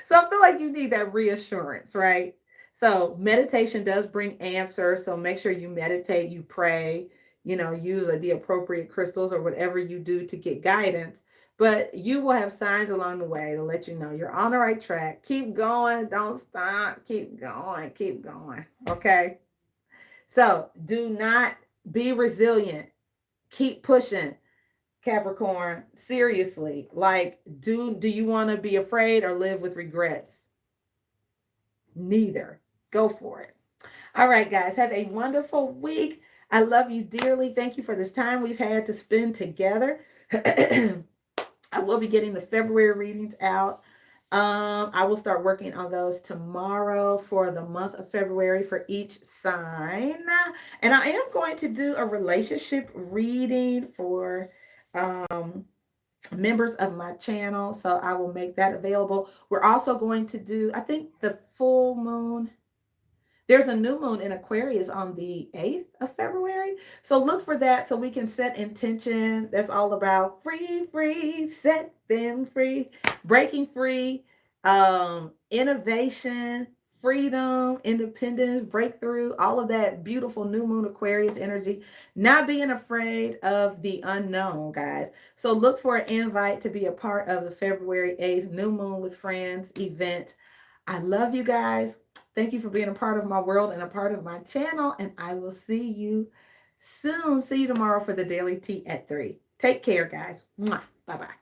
So I feel like you need that reassurance, right? So meditation does bring answers. So make sure you meditate, you pray, use the appropriate crystals or whatever you do to get guidance. But you will have signs along the way to let you know you're on the right track. Keep going. Don't stop. Keep going. Keep going. Okay. So do not be resilient. Keep pushing. Capricorn, seriously, like, do you want to be afraid or live with regrets? Neither. Go for it. All right, guys, have a wonderful week. I love you dearly. Thank you for this time we've had to spend together. I will be getting the February readings out. I will start working on those tomorrow for the month of February for each sign. And I am going to do a relationship reading for members of my channel. So I will make that available. We're also going to do, I think, the full moon. There's a new moon in Aquarius on the 8th of February. So look for that so we can set intention. That's all about free, free, set them free, breaking free, innovation, freedom, independence, breakthrough, all of that beautiful new moon Aquarius energy. Not being afraid of the unknown, guys. So look for an invite to be a part of the February 8th New Moon with Friends event. I love you guys. Thank you for being a part of my world and a part of my channel. And I will see you soon. See you tomorrow for the Daily Tea at 3. Take care, guys. Bye-bye.